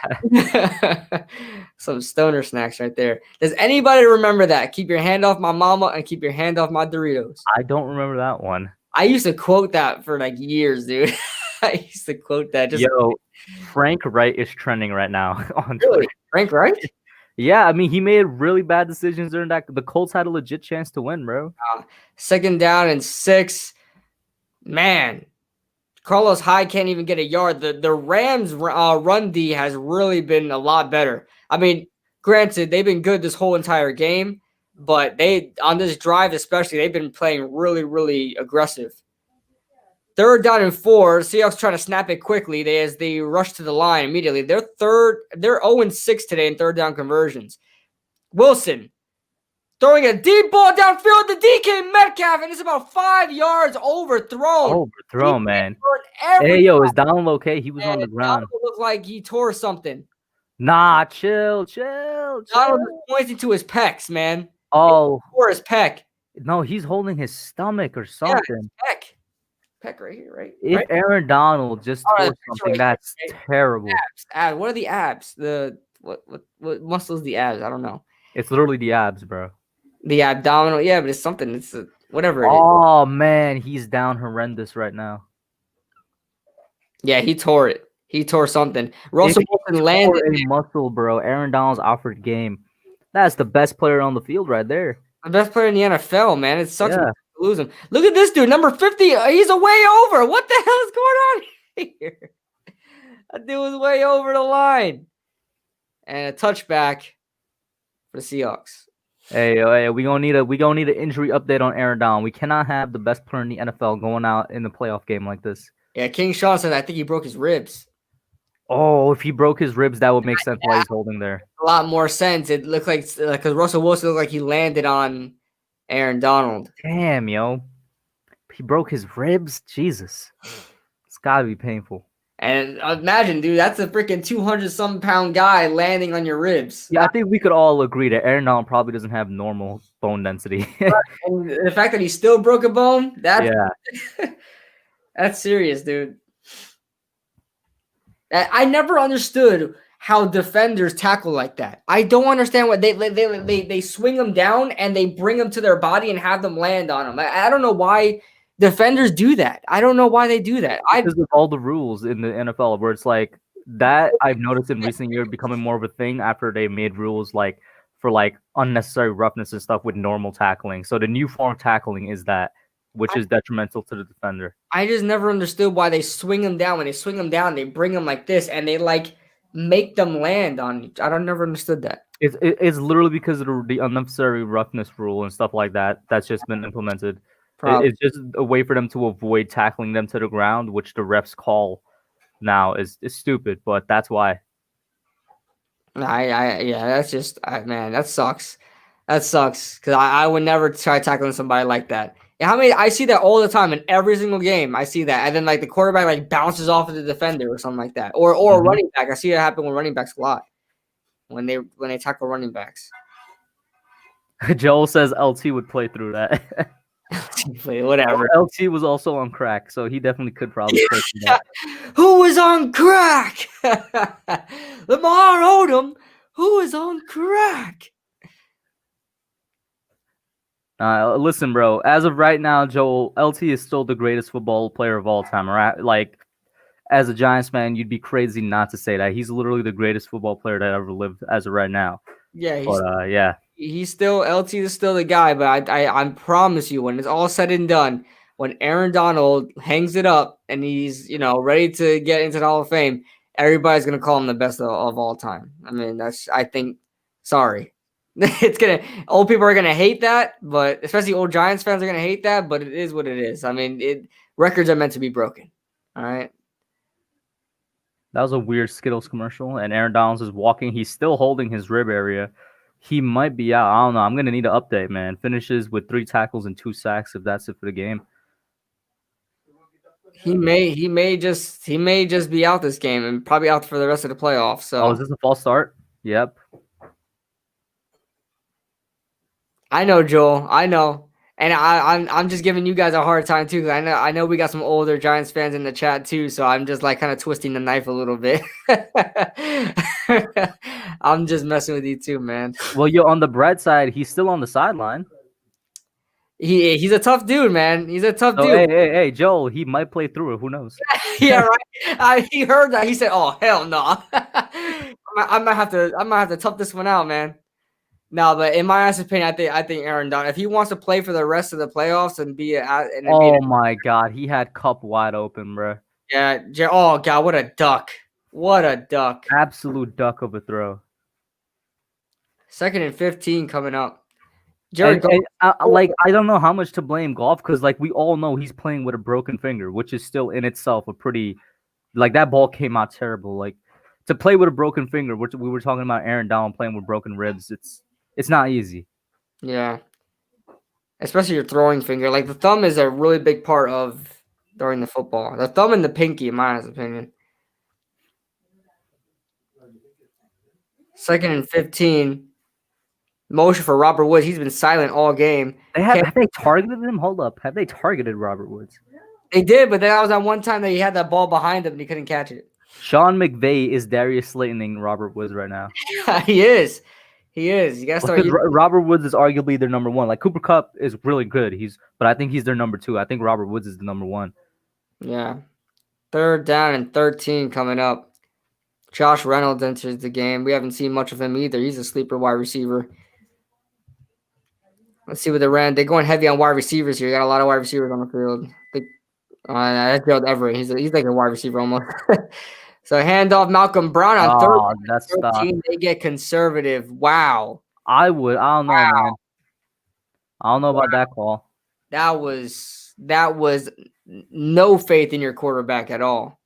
Some stoner snacks right there. Does anybody remember that? Keep your hand off my mama and keep your hand off my Doritos. I don't remember that one. I used to quote that for like years, dude. I used to quote that. Frank Wright is trending right now on Really? Twitter. Frank Wright? Yeah, I mean, he made really bad decisions during that. The Colts had a legit chance to win, bro. 2nd down and 6. Man, Carlos Hyde can't even get a yard. The Rams run D has really been a lot better. I mean, granted, they've been good this whole entire game, but they on this drive especially, they've been playing really, really aggressive. 3rd down and 4. Seahawks trying to snap it quickly. They rush to the line immediately. They're 0-6 today in 3rd down conversions. Wilson throwing a deep ball downfield to DK Metcalf, and it's about 5 yards overthrown. Overthrown, man. Hey, yo, is Donald okay? He was on the ground. Donald looked like he tore something. Nah, chill. Donald was pointing to his pecs, man. Oh. Or his pec. No, he's holding his stomach or something. Yeah, pec right here, right? If Aaron Donald just tore something, that's terrible. Abs. What are the abs? What muscle is the abs? I don't know. It's literally the abs, bro. The abdominal, yeah, but it's something. It's whatever it is. Oh man, he's down horrendous right now. Yeah, he tore it. He tore something. Russell Wilson landed a muscle, bro. Aaron Donald's out for the game. That's the best player on the field right there. The best player in the NFL, man. It sucks to lose him. Look at this dude, number 50. He's a way over. What the hell is going on here? That dude was way over the line. And a touchback for the Seahawks. Hey, we gonna need an injury update on Aaron Donald. We cannot have the best player in the NFL going out in the playoff game like this. Yeah, King Sean said I think he broke his ribs. Oh, if he broke his ribs, that would make sense why he's holding there. A lot more sense. It looked like because Russell Wilson looked like he landed on Aaron Donald. Damn, yo. He broke his ribs? Jesus. It's gotta be painful. And imagine, dude, that's a freaking 200-something pound guy landing on your ribs. Yeah, I think we could all agree that Aaron Donald probably doesn't have normal bone density. And the fact that he still broke a bone, that's serious, dude. I never understood how defenders tackle like that. I don't understand what they swing them down and they bring them to their body and have them land on them. I don't know why defenders do that. I don't know why they do that. Because of all the rules in the NFL where it's like that, I've noticed in recent years becoming more of a thing after they made rules like for like unnecessary roughness and stuff with normal tackling. So the new form of tackling is that, which is detrimental to the defender. I just never understood why they swing them down. When they swing them down, they bring them like this and they like make them land on. Never understood that. It's literally because of the unnecessary roughness rule and stuff like that. That's just been implemented. It's just a way for them to avoid tackling them to the ground, which the refs call now is stupid, but that's why. That's just man, that sucks. That sucks because I would never try tackling somebody like that. How many? I see that all the time in every single game. I see that, and then like the quarterback like bounces off of the defender or something like that, or a running back. I see it happen with running backs a lot when they tackle running backs. Joel says LT would play through that. Whatever. LT was also on crack, so he definitely could probably play through that. Who was on crack? Lamar Odom. Who is on crack? Listen, bro. As of right now, Joel, LT is still the greatest football player of all time. Right? Like, as a Giants fan, you'd be crazy not to say that. He's literally the greatest football player that ever lived as of right now. Yeah, he's still LT is still the guy. But I promise you, when it's all said and done, when Aaron Donald hangs it up and he's ready to get into the Hall of Fame, everybody's gonna call him the best of all time. I mean, sorry. Old people are gonna hate that, but especially old Giants fans are gonna hate that. But it is what it is. I mean, records are meant to be broken. All right. That was a weird Skittles commercial, and Aaron Donald is walking. He's still holding his rib area. He might be out. I don't know. I'm gonna need an update, man. Finishes with 3 tackles and 2 sacks if that's it for the game. He may just be out this game and probably out for the rest of the playoffs. So, is this a false start? Yep. I know, Joel. I know, and I'm just giving you guys a hard time too, because I know we got some older Giants fans in the chat too. So I'm just like kind of twisting the knife a little bit. I'm just messing with you too, man. Well, on the bright side, he's still on the sideline. He's a tough dude, man. He's a tough dude. Hey, Joel. He might play through it. Who knows? Yeah, right. He heard that. He said, "Oh hell no." I might have to tough this one out, man. No, but in my honest opinion, I think Aaron Donald, if he wants to play for the rest of the playoffs and be my God, he had Cup wide open, bro. Yeah. Oh God, what a duck! What a duck! Absolute duck of a throw. 2nd and 15 coming up. And, Jared Goff. and like I don't know how much to blame Golf because like we all know he's playing with a broken finger, which is still in itself a pretty like that ball came out terrible. Like to play with a broken finger, which we were talking about Aaron Donald playing with broken ribs. It's not easy. Yeah. Especially your throwing finger. Like the thumb is a really big part of throwing the football. The thumb and the pinky, in my opinion. 2nd and 15. Motion for Robert Woods. He's been silent all game. Have they targeted him? Hold up. Have they targeted Robert Woods? They did, but then that was that one time that he had that ball behind him and he couldn't catch it. Sean McVay is Darius Slaytoning Robert Woods right now. He is. He is. You gotta start. Robert Woods is arguably their number one. Like Cooper Kupp is really good. But I think he's their number two. I think Robert Woods is the number one. Yeah. 3rd down and 13 coming up. Josh Reynolds enters the game. We haven't seen much of him either. He's a sleeper wide receiver. Let's see what they ran. They're going heavy on wide receivers here. You got a lot of wide receivers on the field. That's Gerald Everett. He's like a wide receiver almost. So handoff Malcolm Brown on 3rd and 13. They get conservative. Wow. I don't know, man. I don't know about that call. That was no faith in your quarterback at all.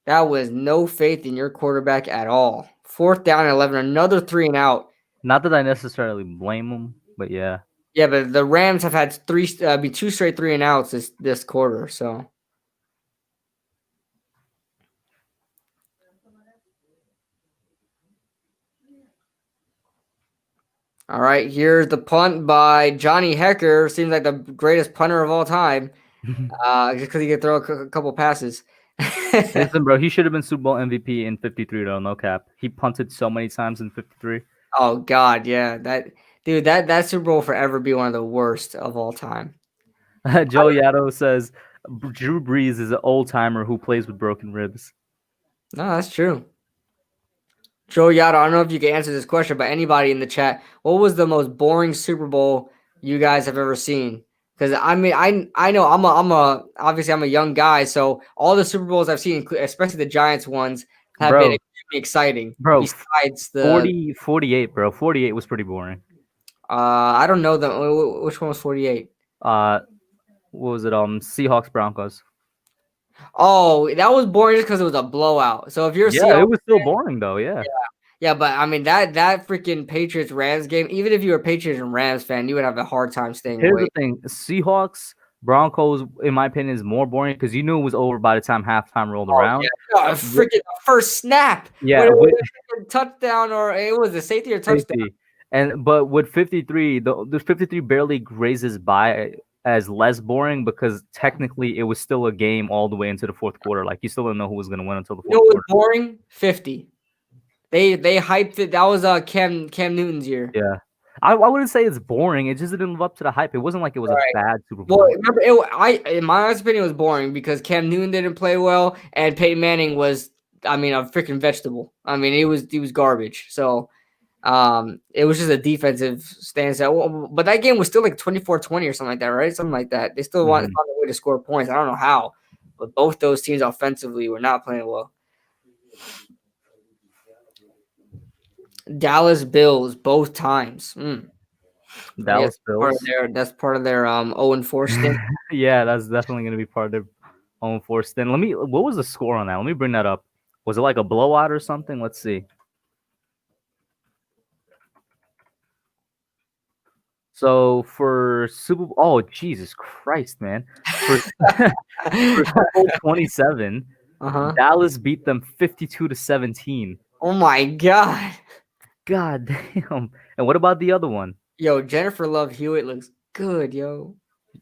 That was no faith in your quarterback at all. 4th down and 11. Another 3 and out. Not that I necessarily blame him, but yeah. Yeah, but the Rams have had 2 straight 3 and outs this quarter. So. All right, here's the punt by Johnny Hecker. Seems like the greatest punter of all time, just because he could throw a couple passes. Listen, bro, he should have been Super Bowl MVP in 53, though, no cap. He punted so many times in 53. Oh, God, yeah. That Super Bowl will forever be one of the worst of all time. Joe Yaddo says, Drew Brees is an old-timer who plays with broken ribs. No, that's true. Joe Yada, I don't know if you can answer this question, but anybody in the chat, what was the most boring Super Bowl you guys have ever seen? Because I mean, I know obviously I'm a young guy, so all the Super Bowls I've seen, especially the Giants ones, have been extremely exciting. Bro, besides the 48, bro. 48 was pretty boring. I don't know which one was 48. What was it? Seahawks Broncos. Oh, that was boring just because it was a blowout. So if you're it was still boring though. Yeah, but I mean that freaking Patriots Rams game. Even if you were a Patriots and Rams fan, you would have a hard time staying awake. Here's the thing: Seahawks Broncos, in my opinion, is more boring because you knew it was over by the time halftime rolled around. Yeah. Freaking first snap. Yeah, it was a touchdown or it was a safety or touchdown. But with 53, the 53 barely grazes by as less boring because technically it was still a game all the way into the fourth quarter. Like you still didn't know who was going to win until the fourth quarter. It was boring. 50. They hyped it. That was Cam Newton's year. Yeah, I wouldn't say it's boring. It just didn't live up to the hype. It wasn't like it was a bad Super Bowl. Well, remember, in my opinion, it was boring because Cam Newton didn't play well and Peyton Manning was, I mean, a freaking vegetable. I mean, he was garbage. So. It was just a defensive stance. But that game was still like 24-20 or something like that, right? Something like that. They still found a way to score points. I don't know how, but both those teams offensively were not playing well. Dallas Bills, both times. Dallas Bills. That's part of their 0-4 stint. Yeah, that's definitely going to be part of their 0-4 stint. What was the score on that? Let me bring that up. Was it like a blowout or something? Let's see. So for Super Bowl, oh Jesus Christ, man! For Super Bowl 27, Dallas beat them 52-17. Oh my God! God damn! And what about the other one? Yo, Jennifer Love Hewitt looks good, yo.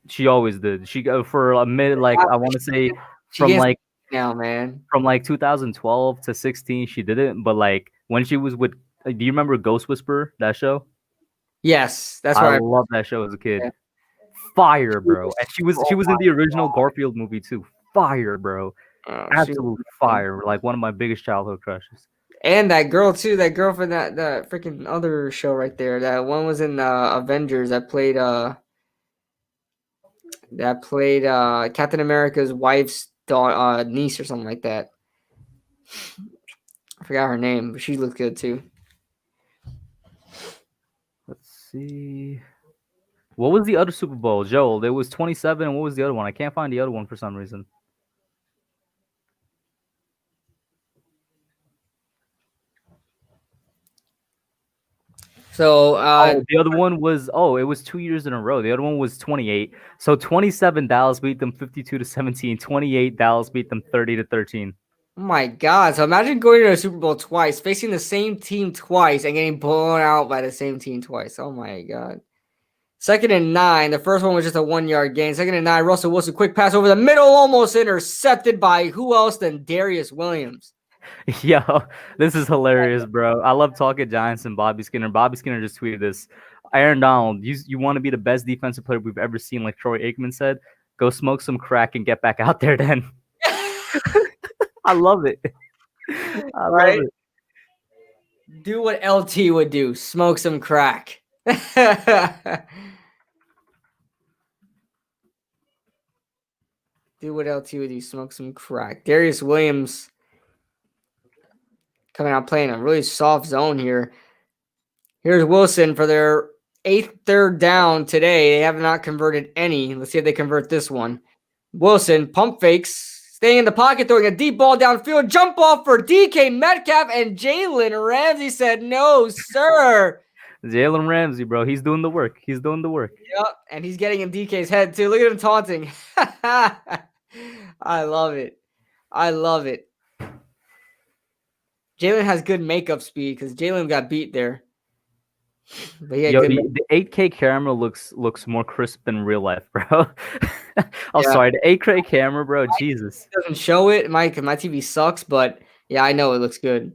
She always did. She go for a mid, like I want to say, from like now, man, from like 2012 to 16, she did it. But like when she was with, do you remember Ghost Whisperer, that show? Yes, that's right. I love that show as a kid. Yeah. Fire, bro. And she was in the original Garfield movie too. Fire, bro. Absolute fire. Like one of my biggest childhood crushes. And that girl too. That girl from that freaking other show right there. That one was in Avengers. That played Captain America's wife's niece or something like that. I forgot her name, but she looked good too. Let's see. What was the other Super Bowl, Joel? There was 27. What was the other one? I can't find the other one for some reason. So the other one was it was 2 years in a row. The other one was 28. So 27 Dallas beat them 52-17. 28 Dallas beat them 30-13. Oh my God. So imagine going to a Super Bowl twice, facing the same team twice, and getting blown out by the same team twice. Oh my God. 2nd and 9. The first one was just a 1-yard gain. 2nd and 9. Russell Wilson, quick pass over the middle, almost intercepted by who else than Darius Williams. Yo, this is hilarious, bro. I love talking Giants and Bobby Skinner. Bobby Skinner just tweeted this. Aaron Donald, you want to be the best defensive player we've ever seen, like Troy Aikman said. Go smoke some crack and get back out there then. I love it. I love it. Do what LT would do. Smoke some crack. Do what LT would do. Smoke some crack. Darius Williams coming out playing a really soft zone here. Here's Wilson for their 8th third down today. They have not converted any. Let's see if they convert this one. Wilson, pump fakes, staying in the pocket, throwing a deep ball downfield, jump off for DK Metcalf, and Jalen Ramsey said, no, sir. Jalen Ramsey, bro. He's doing the work. He's doing the work. Yep, and he's getting in DK's head, too. Look at him taunting. I love it. I love it. Jalen has good makeup speed because Jalen got beat there. But Yo, the 8K camera looks more crisp than real life, bro. Sorry, the 8K camera, bro. Jesus, it doesn't show it. My TV sucks, but yeah, I know it looks good.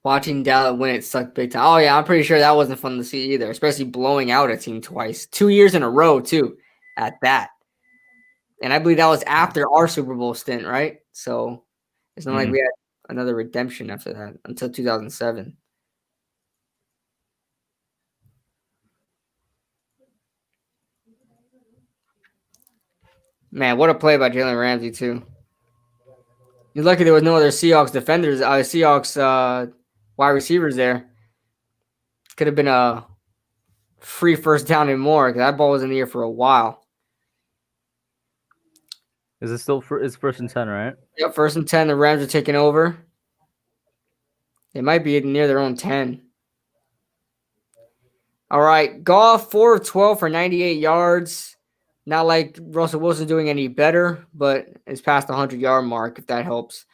Watching Dallas win it sucked big time. Oh yeah, I'm pretty sure that wasn't fun to see either, especially blowing out a team twice, 2 years in a row too, at that. And I believe that was after our Super Bowl stint, right? So it's not like we had another redemption after that until 2007. Man, what a play by Jalen Ramsey too. You're lucky there was no other Seahawks defenders, Seahawks wide receivers there. Could have been a free first down and more because that ball was in the air for a while. Is it still it's 1st and 10, right? Yep, 1st and 10. The Rams are taking over. They might be near their own 10. All right, Goff, 4 of 12 for 98 yards. Not like Russell Wilson doing any better, but it's past the 100-yard mark, if that helps.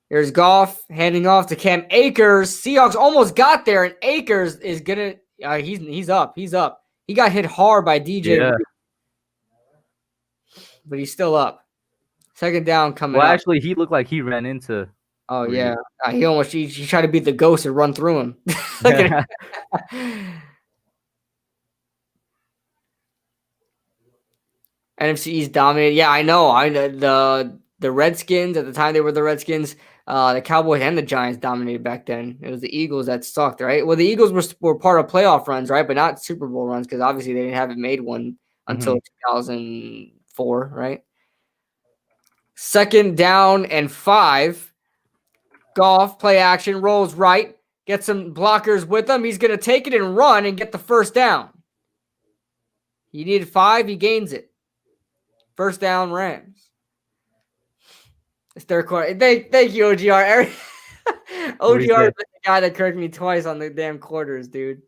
Here's Goff handing off to Cam Akers. Seahawks almost got there, and Akers is going to he's up. He's up. He got hit hard by DJ. Yeah. But he's still up. 2nd down coming up. Well, actually, he looked like he ran into. Oh, yeah. He almost he tried to beat the ghost and run through him. Look at him. NFC East dominated. Yeah, I know. The Redskins, at the time they were the Redskins, the Cowboys and the Giants dominated back then. It was the Eagles that sucked, right? Well, the Eagles were part of playoff runs, right? But not Super Bowl runs because obviously they haven't made one until 2004, right? 2nd down and 5. Goff, play action, rolls right, gets some blockers with him. He's going to take it and run and get the 1st down. He needed 5. He gains it. 1st down, Rams. It's 3rd quarter. Thank you, OGR. OGR is the guy that corrected me twice on the damn quarters, dude.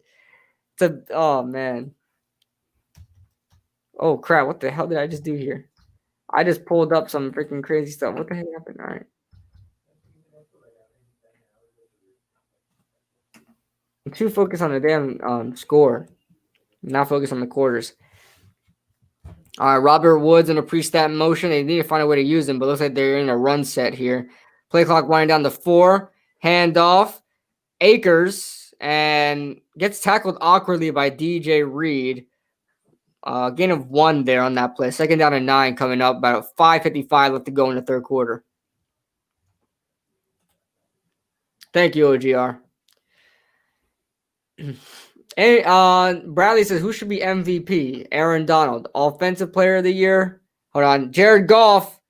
Oh, man. Oh, crap. What the hell did I just do here? I just pulled up some freaking crazy stuff. What the heck happened? All right. I'm too focused on the damn score. Not focused on the quarters. All right, Robert Woods in a pre-snap motion. They need to find a way to use him, but it looks like they're in a run set here. Play clock winding down to 4. Handoff. Akers and gets tackled awkwardly by DJ Reed. Gain of 1 there on that play. 2nd down and 9 coming up. About 5:55 left to go in the 3rd quarter. Thank you, OGR. And Bradley says, who should be MVP? Aaron Donald. Offensive player of the year? Hold on. Jared Goff.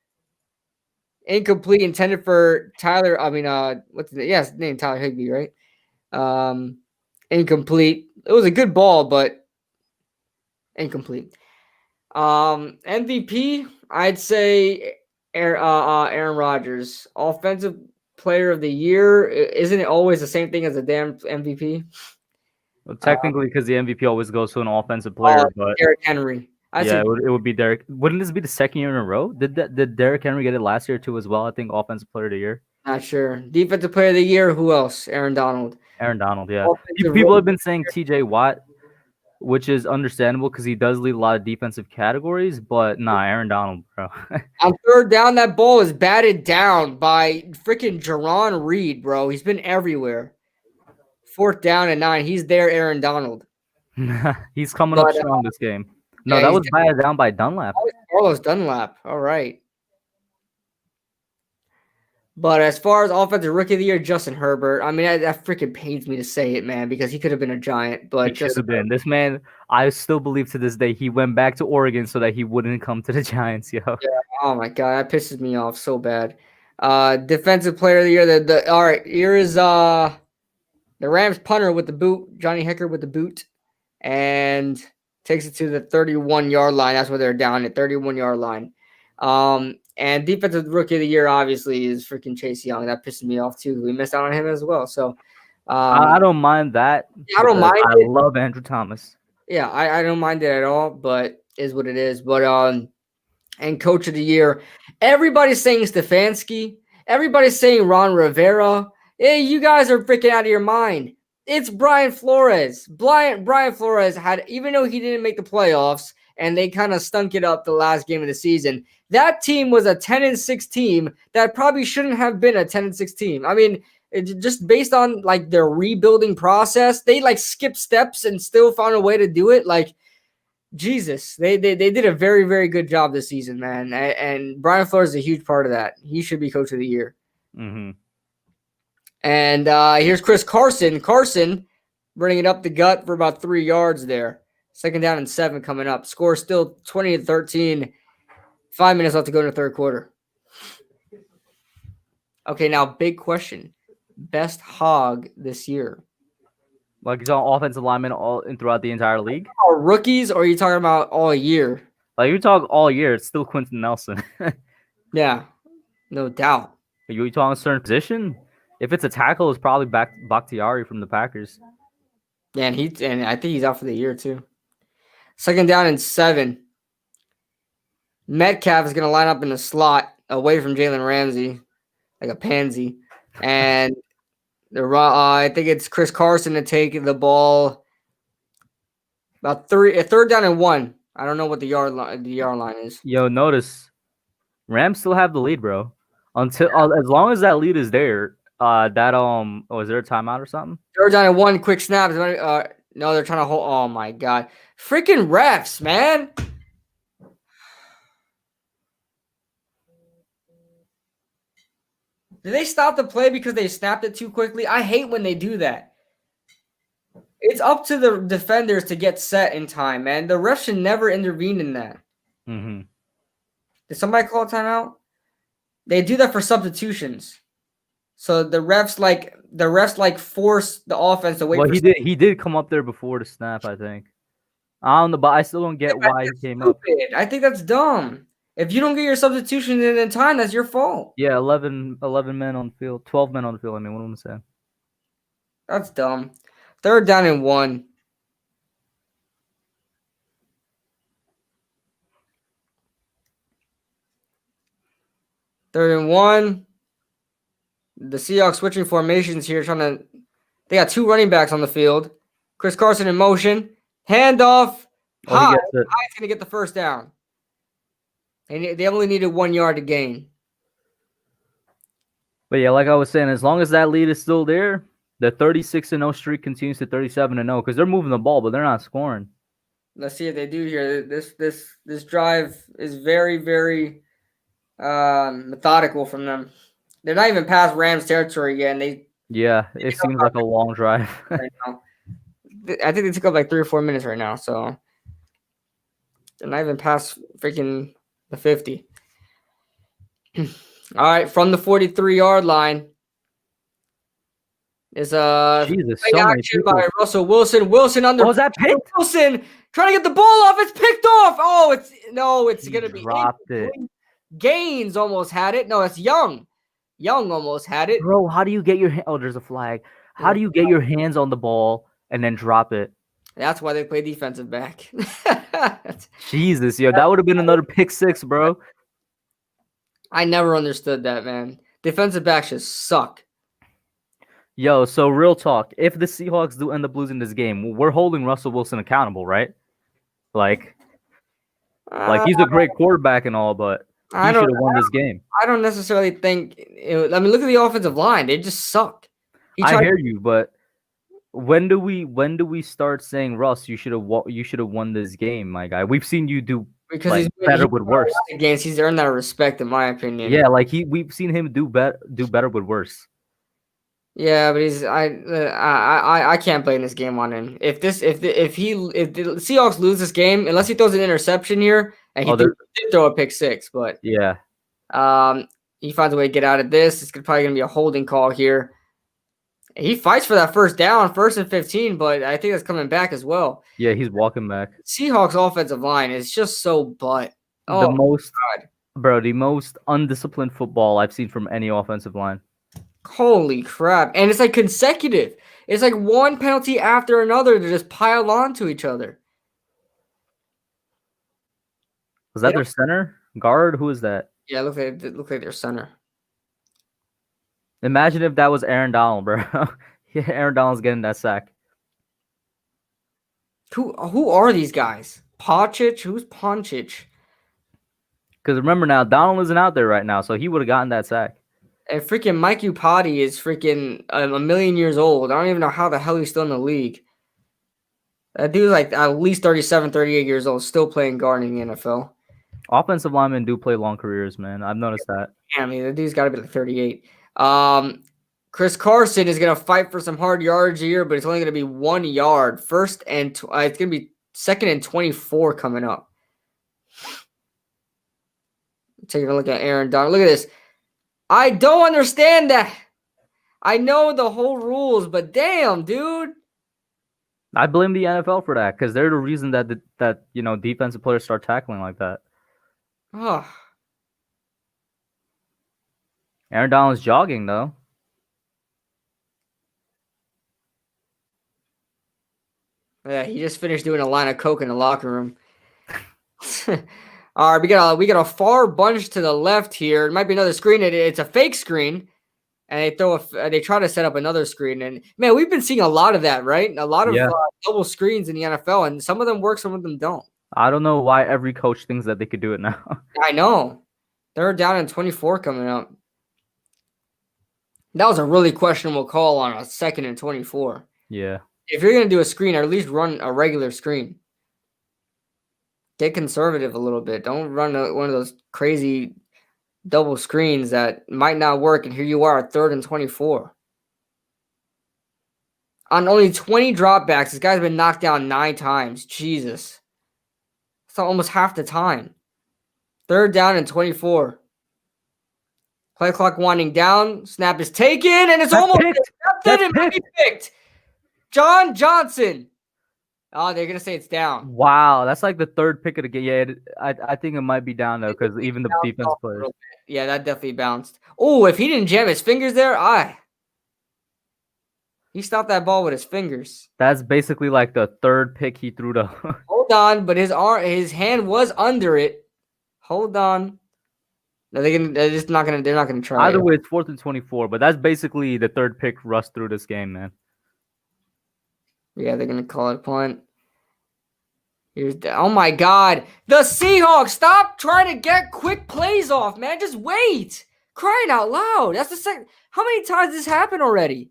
Incomplete, intended for Tyler. I mean, what's the name? Yes, name Tyler Higbee, right? Incomplete. It was a good ball, but incomplete. MVP, I'd say Aaron Rodgers. Offensive player of the year. Isn't it always the same thing as a damn MVP? Well, technically, because the MVP always goes to an offensive player, but Derrick Henry. yeah, it would be Derrick. Wouldn't this be the second year in a row? Did Derrick Henry get it last year too as well? I think offensive player of the year. Not sure. Defensive player of the year. Who else? Aaron Donald. Aaron Donald, yeah. People have been saying T.J. Watt, which is understandable because he does lead a lot of defensive categories, but nah, Aaron Donald, bro. On third down, that ball is batted down by freaking Jerron Reed, bro. He's been everywhere. Fourth down and 9. He's there, Aaron Donald. He's coming up strong this game. No, that was batted down by Dunlap. Carlos Dunlap. All right. But as far as offensive rookie of the year, Justin Herbert. I mean, that freaking pains me to say it, man, because he could have been a giant. But he should have been. This man, I still believe to this day, he went back to Oregon so that he wouldn't come to the Giants, yo. Yeah. Oh my god, that pisses me off so bad. Defensive player of the year. All right, here is the Rams punter with the boot, Johnny Hecker with the boot, and takes it to the 31-yard line. That's where they're down at 31-yard line. And defensive rookie of the year obviously is freaking Chase Young. That pisses me off too. We missed out on him as well. So I don't mind that. I don't mind. I love Andrew Thomas. Yeah, I don't mind it at all, but is what it is. But and coach of the year, everybody's saying Stefanski. Everybody's saying Ron Rivera. Hey, you guys are freaking out of your mind. It's Brian Flores. Brian Flores had, even though he didn't make the playoffs and they kind of stunk it up the last game of the season, that team was a 10-6 team that probably shouldn't have been a 10-6 team. I mean, just based on like their rebuilding process, they like skipped steps and still found a way to do it. Like, Jesus, they did a very, very good job this season, man. And Brian Flores is a huge part of that. He should be coach of the year. Mm-hmm. And here's Chris Carson. Carson bringing it up the gut for about 3 yards there. Second down and 7 coming up. Score still 20-13. 5 minutes left to go in the third quarter. Okay, now big question. Best hog this year. Like he's on offensive lineman all and throughout the entire league? Rookies, or are you talking about all year? Like you talk all year, it's still Quentin Nelson. Yeah, no doubt. Are you talking a certain position? If it's a tackle, it's probably Bakhtiari from the Packers. Yeah, and I think he's out for the year too. Second down and 7. Metcalf is going to line up in the slot away from Jalen Ramsey like a pansy. And I think it's Chris Carson to take the ball about third down and 1. I don't know what the yard line is. Yo, notice Rams still have the lead, bro. Until as long as that lead is there, is there a timeout or something? Third down and 1, quick snap. No, they're trying to hold. Oh my god, freaking refs, man! Did they stop the play because they snapped it too quickly? I hate when they do that. It's up to the defenders to get set in time, man. The refs should never intervene in that. Mm-hmm. Did somebody call a timeout? They do that for substitutions. So the refs force the offense to wait. Well, he did come up there before the snap, I think. I don't know, but I still don't get why he came up. I think that's dumb. If you don't get your substitution in time, that's your fault. Yeah, 11 men on the field, 12 men on the field. I mean, what am I saying? That's dumb. Third down and 1. Third and 1. The Seahawks switching formations here, they got 2 running backs on the field. Chris Carson in motion. Handoff. Hyde's going to get the first down. And they only needed 1 yard to gain. But yeah, like I was saying, as long as that lead is still there, the 36-0 streak continues to 37-0 because they're moving the ball, but they're not scoring. Let's see what they do here. This drive is very, very methodical from them. They're not even past Rams territory yet, and it seems like a long drive. Right now. I think they took up like 3 or 4 minutes right now, so they're not even past freaking the 50. All right, from the 43-yard line is Jesus, play so many action people. by Russell Wilson. Wilson under Oh, is that picked? Wilson trying to get the ball off. It's picked off. Oh, it's He gonna be dropped it. Gaines almost had it. No, it's Young. Young almost had it. Bro, how do you get your oh, there's a flag. How do you get your hands on the ball and then drop it? That's why they play defensive back. Jesus, yo, that would have been another pick six, bro. I never understood that, man. Defensive backs just suck. Yo, so real talk. If the Seahawks do end up losing this game, we're holding Russell Wilson accountable, right? Like he's a great quarterback and all, but he should have won this game. I don't necessarily think. Look at the offensive line; they just suck. I hear you, but when do we start saying, Russ, you should have won this game, my guy? We've seen you do because he's better with worse. Games, he's earned that respect, in my opinion. Yeah, we've seen him do better with worse. Yeah, but I can't blame this game on him. If the Seahawks lose this game, unless he throws an interception here, and he did throw a pick six, but yeah, he finds a way to get out of this. It's probably gonna be a holding call here. He fights for that first down, 1st and 15, but I think that's coming back as well. Yeah, he's walking back. Seahawks offensive line is just so butt. Oh, the most undisciplined football I've seen from any offensive line. Holy crap. And it's like consecutive. It's like one penalty after another to just pile on to each other. Was that their center? Guard? Who is that? Yeah, it looked like their center. Imagine if that was Aaron Donald, bro. Yeah, Aaron Donald's getting that sack. Who are these guys? Ponchich? Who's Ponchich? Because remember now, Donald isn't out there right now, so he would have gotten that sack. And freaking Mike Upati is freaking a million years old. I don't even know how the hell he's still in the league. That dude's like at least 37, 38 years old, still playing guard in the NFL. Offensive linemen do play long careers, man. I've noticed that. Yeah, I mean, the dude's got to be like 38. Chris Carson is going to fight for some hard yards here, but it's only going to be 1 yard. It's going to be 2nd and 24 coming up. Taking a look at Aaron Donald. Look at this. I don't understand that. I know the whole rules, but damn, dude. I blame the NFL for that because they're the reason that defensive players start tackling like that. Oh. Aaron Donald's jogging though. Yeah, he just finished doing a line of coke in the locker room. All right, we got a far bunch to the left here. It might be another screen. It's a fake screen, and they try to set up another screen. And man, we've been seeing a lot of that, right? A lot of double screens in the NFL, and some of them work, some of them don't. I don't know why every coach thinks that they could do it now. I know. They're down in 24 coming up. That was a really questionable call on a 2nd and 24. Yeah. If you're going to do a screen, or at least run a regular screen. Get conservative a little bit. Don't run one of those crazy double screens that might not work, and here you are at 3rd and 24. On only 20 dropbacks, this guy's been knocked down 9 times. Jesus. That's almost half the time. 3rd down and 24. Play clock winding down. Snap is taken, and it's almost picked. John Johnson. Oh, they're going to say it's down. Wow, that's like the 3rd pick of the game. Yeah, I think it might be down, though, because even the defense players. Yeah, that definitely bounced. Oh, if he didn't jam his fingers there, he stopped that ball with his fingers. That's basically like the 3rd pick he threw to. Hold on, but his hand was under it. Hold on. No, they're just not gonna. They're not gonna try. Either way, it's 4th and 24, but that's basically the 3rd pick Russ threw this game, man. Yeah, they're going to call it a punt. Oh, my God. The Seahawks, stop trying to get quick plays off, man. Just wait. Crying out loud. That's the second. How many times has this happened already?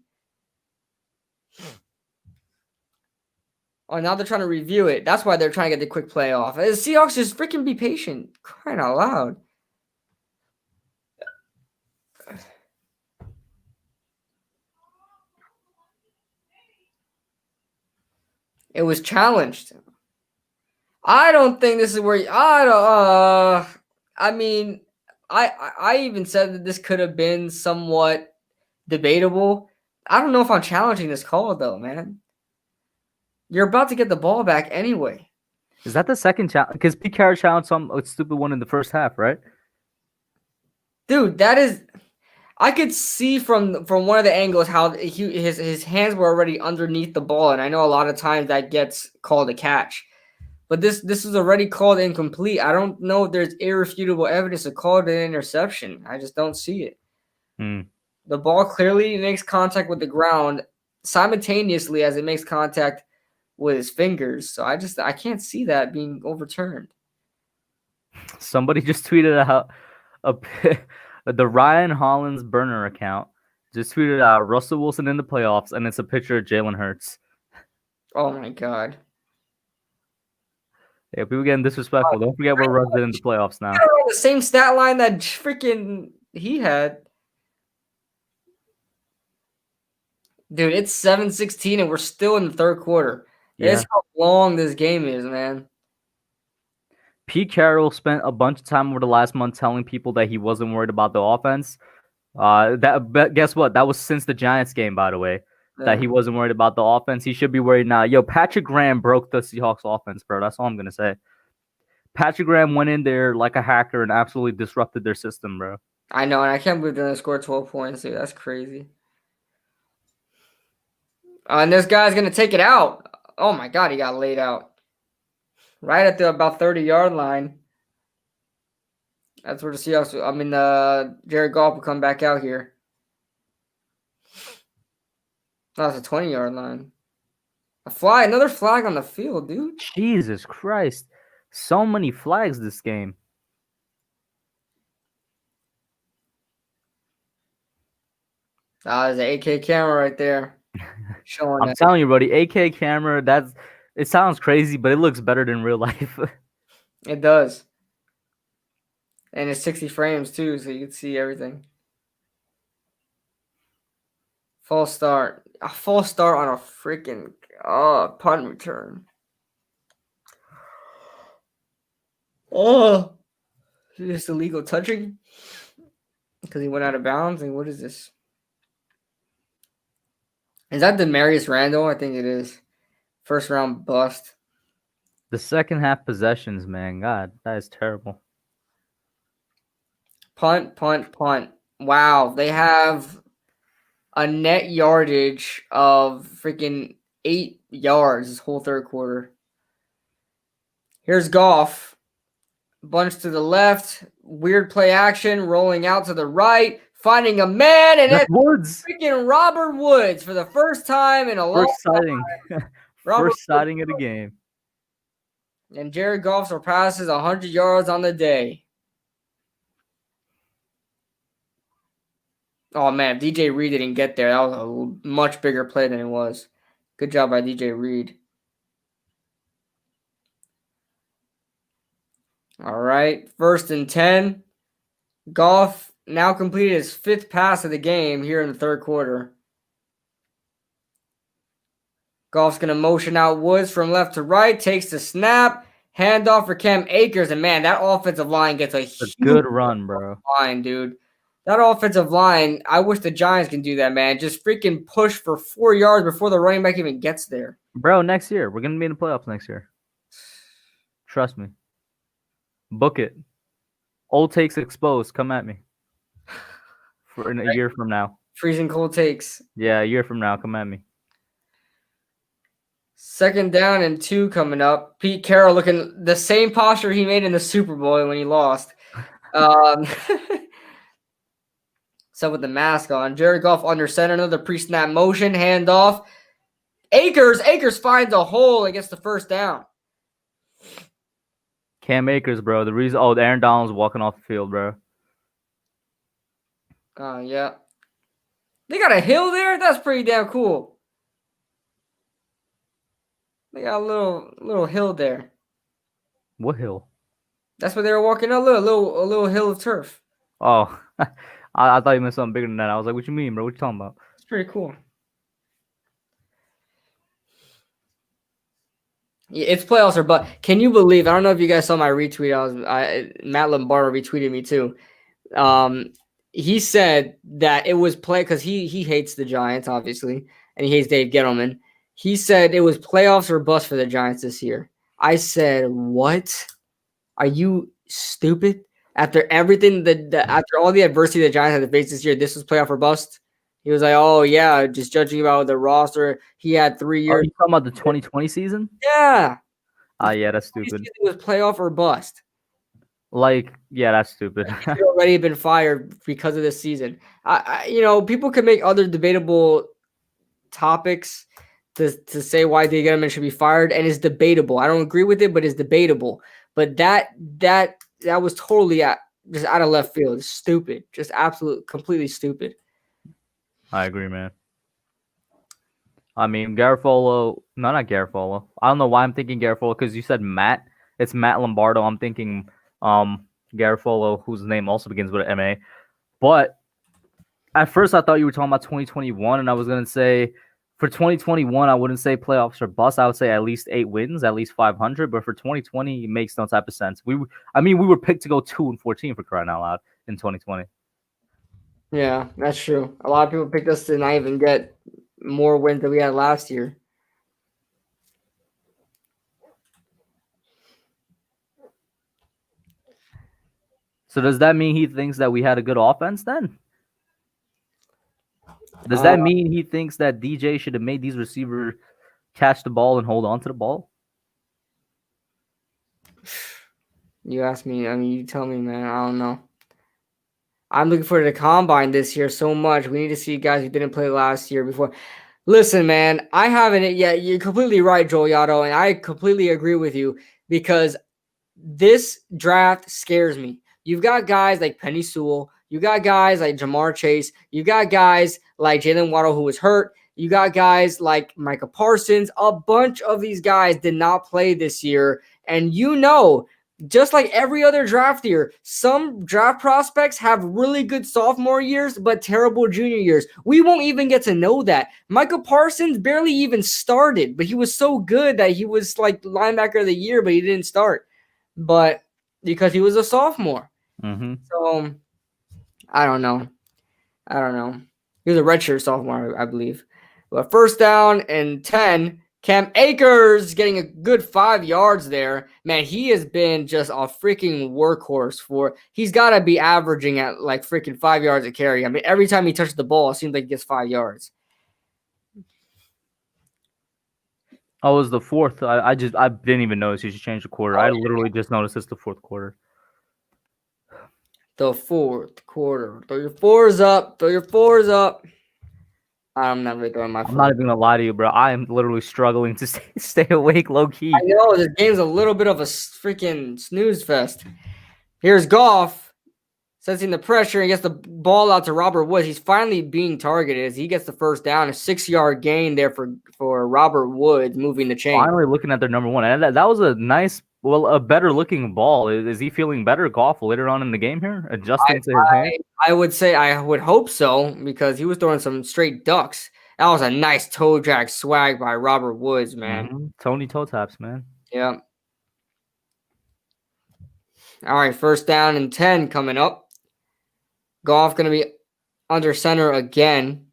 Oh, now they're trying to review it. That's why they're trying to get the quick play off. The Seahawks, just freaking be patient. Crying out loud. It was challenged. I don't think this is where I don't. I mean, I even said that this could have been somewhat debatable. I don't know if I'm challenging this call though, man. You're about to get the ball back anyway. Is that the second challenge? Because Pete Carroll challenged some stupid one in the first half, right? Dude, that is. I could see from one of the angles how his hands were already underneath the ball, and I know a lot of times that gets called a catch. But this is already called incomplete. I don't know if there's irrefutable evidence to call it an interception. I just don't see it. The ball clearly makes contact with the ground simultaneously as it makes contact with his fingers. So I can't see that being overturned. Somebody just tweeted out the Ryan Hollins burner account just tweeted out Russell Wilson in the playoffs, and it's a picture of Jalen Hurts. Oh my god. Yeah, people getting disrespectful. Don't forget we're Russ in the playoffs now. The same stat line that freaking he had. Dude, it's 7-16 and we're still in the third quarter. Yeah. That's how long this game is, man. Pete Carroll spent a bunch of time over the last month telling people that he wasn't worried about the offense. Guess what? That was since the Giants game, by the way. Yeah. That he wasn't worried about the offense. He should be worried now. Yo, Patrick Graham broke the Seahawks offense, bro. That's all I'm gonna say. Patrick Graham went in there like a hacker and absolutely disrupted their system, bro. I know, and I can't believe they're gonna score 12 points, dude. That's crazy. And this guy's gonna take it out. Oh my god, he got laid out. Right at the about 30-yard line. That's where the Seahawks, Jared Goff will come back out here. That's a 20-yard line. Another flag on the field, dude. Jesus Christ. So many flags this game. There's an AK camera right there. Showing I'm telling you, buddy, AK camera, it sounds crazy, but it looks better than real life. It does. And it's 60 frames too, so you can see everything. False start. A false start on a freaking punt return. Oh, is this illegal touching? Because he went out of bounds. And what is this? Is that Demarius Randall? I think it is. First round bust. The second half possessions, man. God, that is terrible. Punt, punt, punt. Wow. They have a net yardage of freaking 8 yards this whole third quarter. Here's Goff. Bunch to the left. Weird play action. Rolling out to the right. Finding a man. And that's Woods. Freaking Robert Woods for the first time in a long time. First sighting of the game. And Jared Goff surpasses 100 yards on the day. Oh, man. DJ Reed didn't get there. That was a much bigger play than it was. Good job by DJ Reed. All right. 1st and 10. Goff now completed his 5th pass of the game here in the third quarter. Goff's going to motion out Woods from left to right. Takes the snap. Handoff for Cam Akers. And, man, that offensive line gets a huge good run, bro. Line, dude. That offensive line, I wish the Giants can do that, man. Just freaking push for 4 yards before the running back even gets there. Bro, next year. We're going to be in the playoffs next year. Trust me. Book it. Old takes exposed. Come at me. For in a year from now. Freezing cold takes. Yeah, a year from now. Come at me. 2nd down and 2 coming up. Pete Carroll looking the same posture he made in the Super Bowl when he lost. So with the mask on, Jared Goff under center, another pre-snap motion, handoff. Akers finds a hole and gets the 1st down. Cam Akers, bro. The reason, Aaron Donald's walking off the field, bro. Yeah. They got a hill there? That's pretty damn cool. They got a little hill there. What hill? That's what they were walking up. A little hill of turf. Oh, I thought you meant something bigger than that. I was like, what you mean, bro? What you talking about? It's pretty cool. It's playoffs or but. Can you believe? I don't know if you guys saw my retweet. Matt Lombardo retweeted me too. He said that it was play because he hates the Giants obviously, and he hates Dave Gettleman. He said it was playoffs or bust for the Giants this year. I said, "What? Are you stupid?" After everything after all the adversity the Giants had to face this year, this was playoff or bust. He was like, "Oh yeah, just judging about the roster, he had 3 Are years." you talking about the 2020 season? Yeah, Yeah, that's stupid. it was playoff or bust. Like, yeah, that's stupid. He should already been fired because of this season. People can make other debatable topics to say why Dave Gettleman should be fired, and it's debatable. I don't agree with it, but it's debatable. But that was totally just out of left field. It's stupid. Just absolute, completely stupid. I agree, man. I mean, Garofalo. No, not Garofalo. I don't know why I'm thinking Garofalo because you said Matt. It's Matt Lombardo. I'm thinking Garofalo, whose name also begins with an MA. But at first, I thought you were talking about 2021, and I was gonna say for 2021, I wouldn't say playoffs or bust. I would say at least 8 wins, at least 500. But for 2020, it makes no type of sense. We were picked to go 2-14 for crying out loud in 2020. Yeah, that's true. A lot of people picked us to not even get more wins than we had last year. So does that mean he thinks that we had a good offense then? Does that mean he thinks that DJ should have made these receivers catch the ball and hold on to the ball? You ask me. I mean, you tell me, man. I don't know. I'm looking forward to the combine this year so much. We need to see guys who didn't play last year before. Listen, man, I haven't yet. You're completely right, Joel Yotto, and I completely agree with you because this draft scares me. You've got guys like Penny Sewell. You got guys like Jamar Chase. You got guys like Jalen Waddle, who was hurt. You got guys like Micah Parsons. A bunch of these guys did not play this year. And just like every other draft year, some draft prospects have really good sophomore years, but terrible junior years. We won't even get to know that. Micah Parsons barely even started, but he was so good that he was like linebacker of the year, but he didn't start. But because he was a sophomore. Mm-hmm. So I don't know. He was a redshirt sophomore, I believe. But first down and 10. Cam Akers getting a good 5 yards there. Man, he has been just a freaking workhorse he's got to be averaging at like freaking 5 yards a carry. I mean, every time he touches the ball, it seems like he gets 5 yards. Oh, it was the fourth. I didn't even notice he just changed the quarter. I literally just noticed it's the fourth quarter. The fourth quarter. Throw your fours up. I'm not really throwing my. I'm not even gonna lie to you, bro. I am literally struggling to stay awake, low key. I know this game's a little bit of a freaking snooze fest. Here's Goff, sensing the pressure and gets the ball out to Robert Woods. He's finally being targeted as he gets the first down. A 6-yard gain there for Robert Woods, moving the chain. Finally looking at their number one, and that was a nice, a better looking ball. Is he feeling better, Goff, later on in the game here, adjusting to his hand? I would hope so because he was throwing some straight ducks. That was a nice toe drag swag by Robert Woods, man. Mm-hmm. Tony toe taps, man. Yeah. All right, first down and 10 coming up. Goff going to be under center again.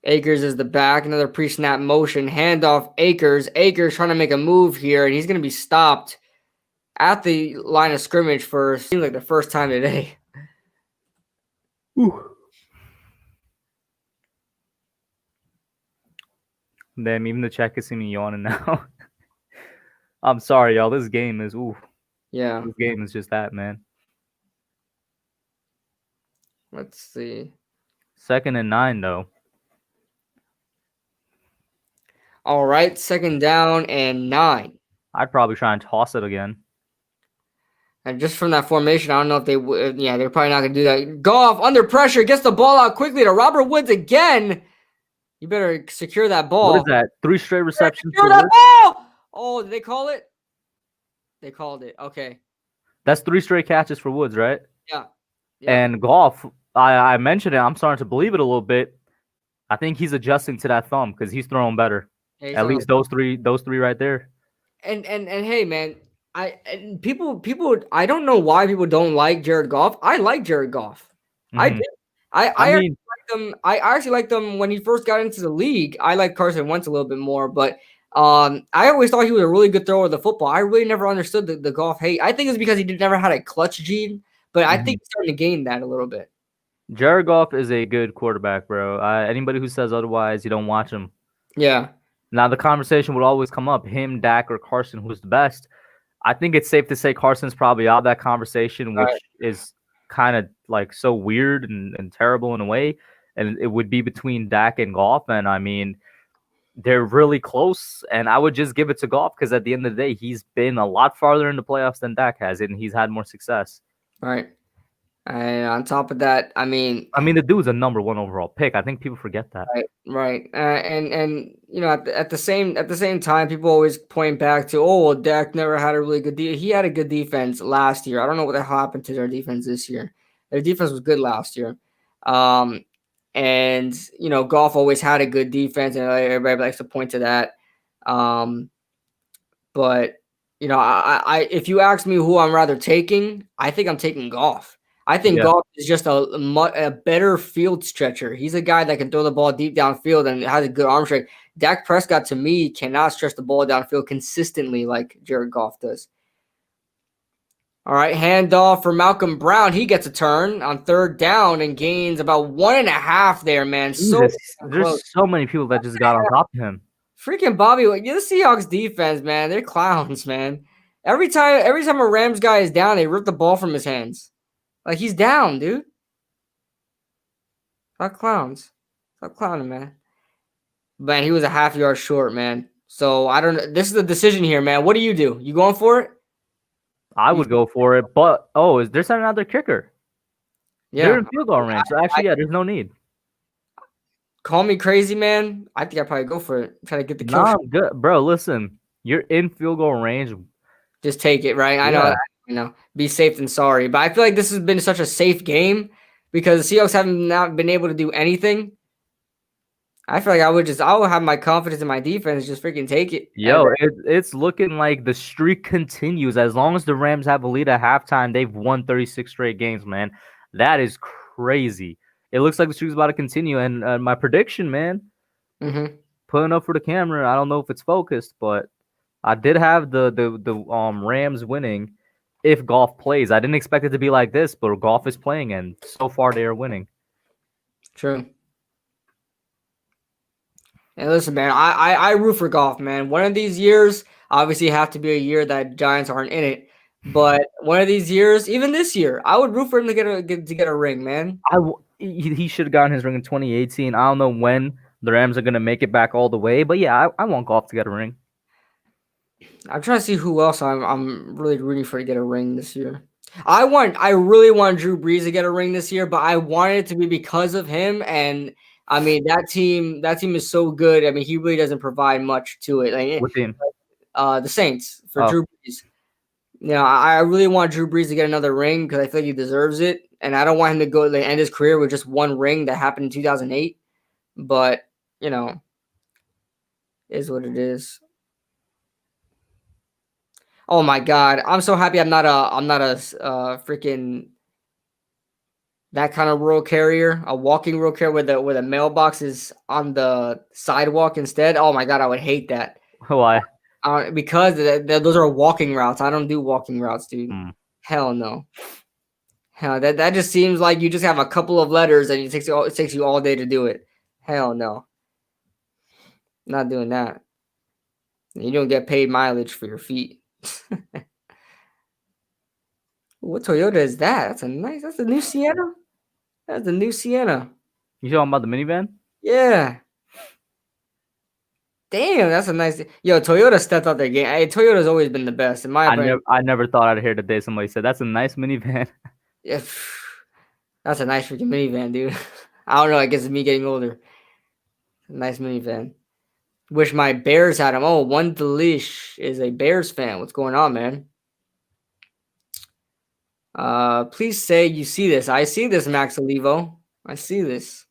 Akers is the back. Another pre-snap motion. Handoff Akers. Akers trying to make a move here, and he's going to be stopped at the line of scrimmage for seems like the first time today. Ooh. Damn, even the chat can see me yawning now. I'm sorry, y'all. This game is Yeah. This game is just that, man. Let's see. 2nd and 9, though. All right, 2nd down and 9. I'd probably try and toss it again. And just from that formation, I don't know if they would. Yeah, they're probably not going to do that. Goff under pressure, gets the ball out quickly to Robert Woods again. You better secure that ball. What is that? 3 straight receptions. Secure that ball! Oh, did they call it? They called it. Okay. That's 3 straight catches for Woods, right? Yeah. And Goff, I mentioned it. I'm starting to believe it a little bit. I think he's adjusting to that thumb because he's throwing better. Yeah, he's At on least those three right there. and hey, man, people, I don't know why people don't like Jared Goff. I like Jared Goff. I do. Hmm. I I actually mean, liked him. I actually liked him when he first got into the league. I like Carson Wentz a little bit more, but I always thought he was a really good thrower of the football. I really never understood the Goff hate. I think it's because never had a clutch gene, but I mhm. think he's starting to gain that a little bit. Jared Goff is a good quarterback, bro. Anybody who says otherwise, you don't watch him. Yeah. Now the conversation would always come up: him, Dak, or Carson, who's the best? I think it's safe to say Carson's probably out of that conversation, All right. which is kind of like so weird and terrible in a way. And it would be between Dak and Goff. And I mean, they're really close. And I would just give it to Goff because at the end of the day, he's been a lot farther in the playoffs than Dak has, and he's had more success. All right. And on top of that, I mean, the dude's a number one overall pick. I think people forget that. right, right, and you know, at the same time, people always point back to, oh, well, Dak never had a really good. He had a good defense last year. I don't know what the hell happened to their defense this year. Their defense was good last year, um, and you know, Goff always had a good defense, and everybody likes to point to that. Um, but you know, if you ask me who I'm rather taking, I think I'm taking Goff. I think Yeah. Goff is just a better field stretcher. He's a guy that can throw the ball deep downfield and has a good arm strength. Dak Prescott, to me, cannot stretch the ball downfield consistently like Jared Goff does. All right, handoff for Malcolm Brown. He gets a turn on third down and gains about 1.5 there, man. So Jesus, close. there's so many people that just got on top of him. Freaking Bobby, like, the Seahawks defense, man, they're clowns, man. Every time a Rams guy is down, they rip the ball from his hands. Like, he's down, dude. Stop clowns. Stop clowning, man. Man, he was a half yard short, man. So I don't know. This is the decision here, man. What do? You going for it? I would go for it, but is there's another kicker? They're Yeah. in field goal range, so actually, yeah, there's no need. Call me crazy, man. I think I'd probably go for it. Try to get the kill Nah, shot. I'm good, bro. Listen, you're in field goal range. Just take it, right? I know Yeah, that. You know, be safe than sorry. But I feel like this has been such a safe game because the Seahawks haven't not been able to do anything. I feel like I would have my confidence in my defense, just freaking take it. yo, it's looking like the streak continues. As long as the Rams have a lead at halftime, they've won 36 straight games, man. That is crazy. It looks like the streak's about to continue. And my prediction, man, Mm-hmm. putting up for the camera. I don't know if it's focused, but I did have the Rams winning if Golf plays. I didn't expect it to be like this, but Golf is playing, and so far they are winning. True. And listen, man, I root for Goff, man. One of these years, obviously, have to be a year that Giants aren't in it. But one of these years, even this year, I would root for him to get a ring, man. He should have gotten his ring in 2018. I don't know when the Rams are gonna make it back all the way, but yeah, I want Golf to get a ring. I'm trying to see who else I'm really rooting for to get a ring this year. I really want Drew Brees to get a ring this year, but I want it to be because of him. And I mean that team is so good. I mean, he really doesn't provide much to it. Like What team? the Saints for Oh, Drew Brees. You know, I really want Drew Brees to get another ring because I feel like he deserves it, and I don't want him to go end his career with just one ring that happened in 2008. But you know, is what it is. Oh my God, I'm so happy I'm not a freaking that kind of rural carrier, a walking rural carrier where the mailbox is on the sidewalk instead. Oh my God, I would hate that. why? Because those are walking routes. I don't do walking routes, dude. Hmm. Hell no. Hell, that just seems like you just have a couple of letters and it takes you all day to do it. Hell no. Not doing that. You don't get paid mileage for your feet. What Toyota is that? That's a new Sienna? That's a new Sienna. You talking about the minivan? Yeah. Damn, that's a nice. Yo, Toyota stepped up their game. Hey, Toyota's always been the best, in my opinion. I never thought I'd hear the day somebody said that's a nice minivan. Yeah, that's a nice freaking minivan, dude. I don't know. I guess it's me getting older. Nice minivan. Wish my Bears had him. Oh, one Delish is a Bears fan. What's going on, man? Please say you see this. I see this, Max Olivo. I see this.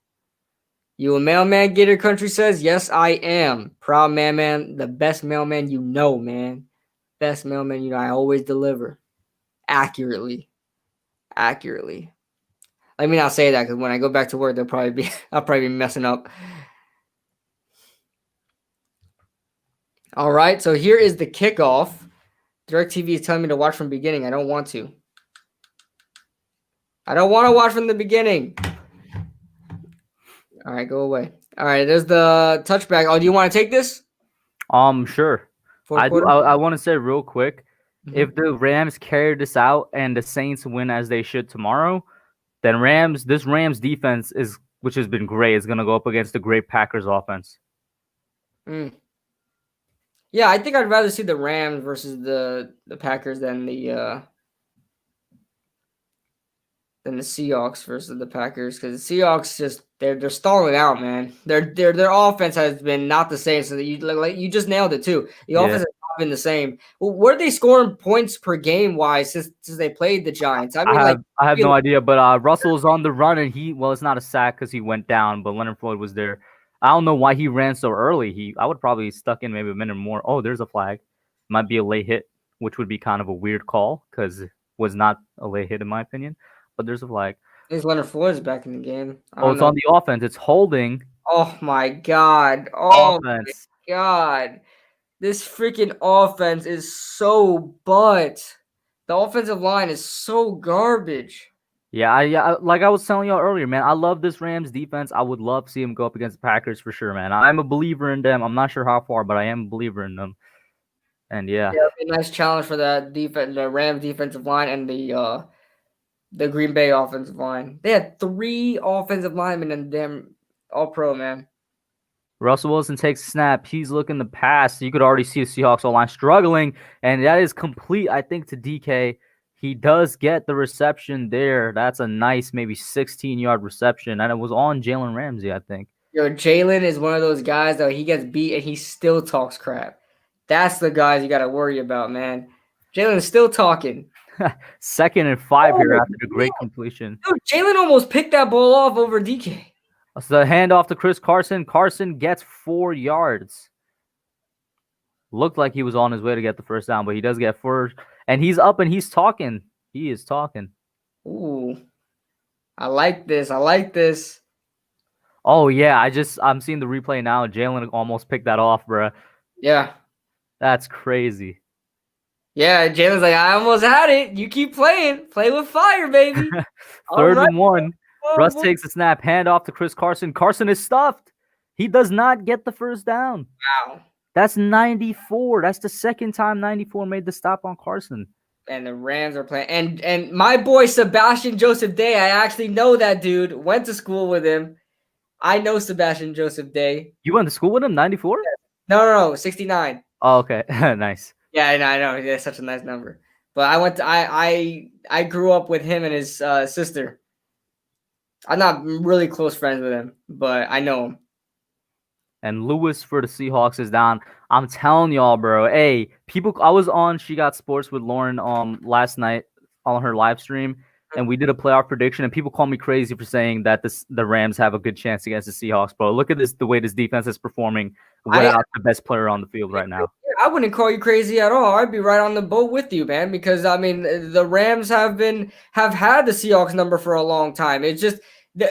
You a mailman, Gator Country says? Yes, I am. Proud mailman, the best mailman you know, man. Best mailman you know. I always deliver accurately. Accurately. Let me not say that because when I go back to work, I'll probably be messing up. All right, so here is the kickoff. DirecTV is telling me to watch from the beginning. I don't want to. I don't want to watch from the beginning. All right, go away. All right, there's the touchback. Oh, do you want to take this? Sure. Fourth I quarter? want to say real quick, if the Rams carry this out and the Saints win as they should tomorrow, then this Rams defense which has been great, is going to go up against the great Packers offense. Yeah, I think I'd rather see the Rams versus the Packers than the Seahawks versus the Packers, because the Seahawks just they're stalling out, man. Their offense has been not the same. So you just nailed it too. The offense has not been the same. Well, where are they scoring points per game wise since they played the Giants? I have no idea, but Russell's on the run and it's not a sack because he went down, but Leonard Floyd was there. I don't know why he ran so early. I would probably stuck in maybe a minute more. Oh, there's a flag. Might be a late hit, which would be kind of a weird call because it was not a late hit in my opinion. But there's a flag. Is Leonard Floyd's back in the game? It's on the offense. It's holding. Oh my god! Oh offense. My god! This freaking offense is so butt. The offensive line is so garbage. Yeah, like I was telling y'all earlier, man, I love this Rams defense. I would love to see them go up against the Packers for sure, man. I'm a believer in them. I'm not sure how far, but I am a believer in them. And yeah, a nice challenge for that defense, the Rams defensive line and the Green Bay offensive line. They had 3 offensive linemen and damn all-pro, man. Russell Wilson takes a snap. He's looking to pass. You could already see the Seahawks O-line struggling, and that is complete, I think, to DK. He does get the reception there. That's a nice maybe 16-yard reception, and it was on Jalen Ramsey, I think. Yo, Jalen is one of those guys, though. He gets beat, and he still talks crap. That's the guys you got to worry about, man. Jalen is still talking. 2nd and 5 here after the great completion. Dude, Jalen almost picked that ball off over DK. So the handoff to Chris Carson. Carson gets 4 yards. Looked like he was on his way to get the first down, but he does get 4. And he's up and he's talking. He is talking. Ooh. I like this. I like this. Oh, yeah. I'm seeing the replay now. Jalen almost picked that off, bro. Yeah. That's crazy. Yeah, Jalen's like, I almost had it. You keep playing. Play with fire, baby. 3rd and 1. Russ takes a snap, hand off to Chris Carson. Carson is stuffed. He does not get the first down. Wow. That's 94. That's the 2nd time 94 made the stop on Carson. And the Rams are playing. And my boy Sebastian Joseph Day, I actually know that dude. Went to school with him. I know Sebastian Joseph Day. You went to school with him, 94? No, 69. Oh, okay. Nice. Yeah, I know. That's such a nice number. But I grew up with him and his sister. I'm not really close friends with him, but I know him. And Lewis for the Seahawks is down. I'm telling y'all, bro. Hey, I was on She Got Sports with Lauren last night on her live stream, and we did a playoff prediction, and people call me crazy for saying that the Rams have a good chance against the Seahawks, bro. Look at the way this defense is performing without the best player on the field right now. I wouldn't call you crazy at all. I'd be right on the boat with you, man, because I mean the Rams have had the Seahawks number for a long time. It's just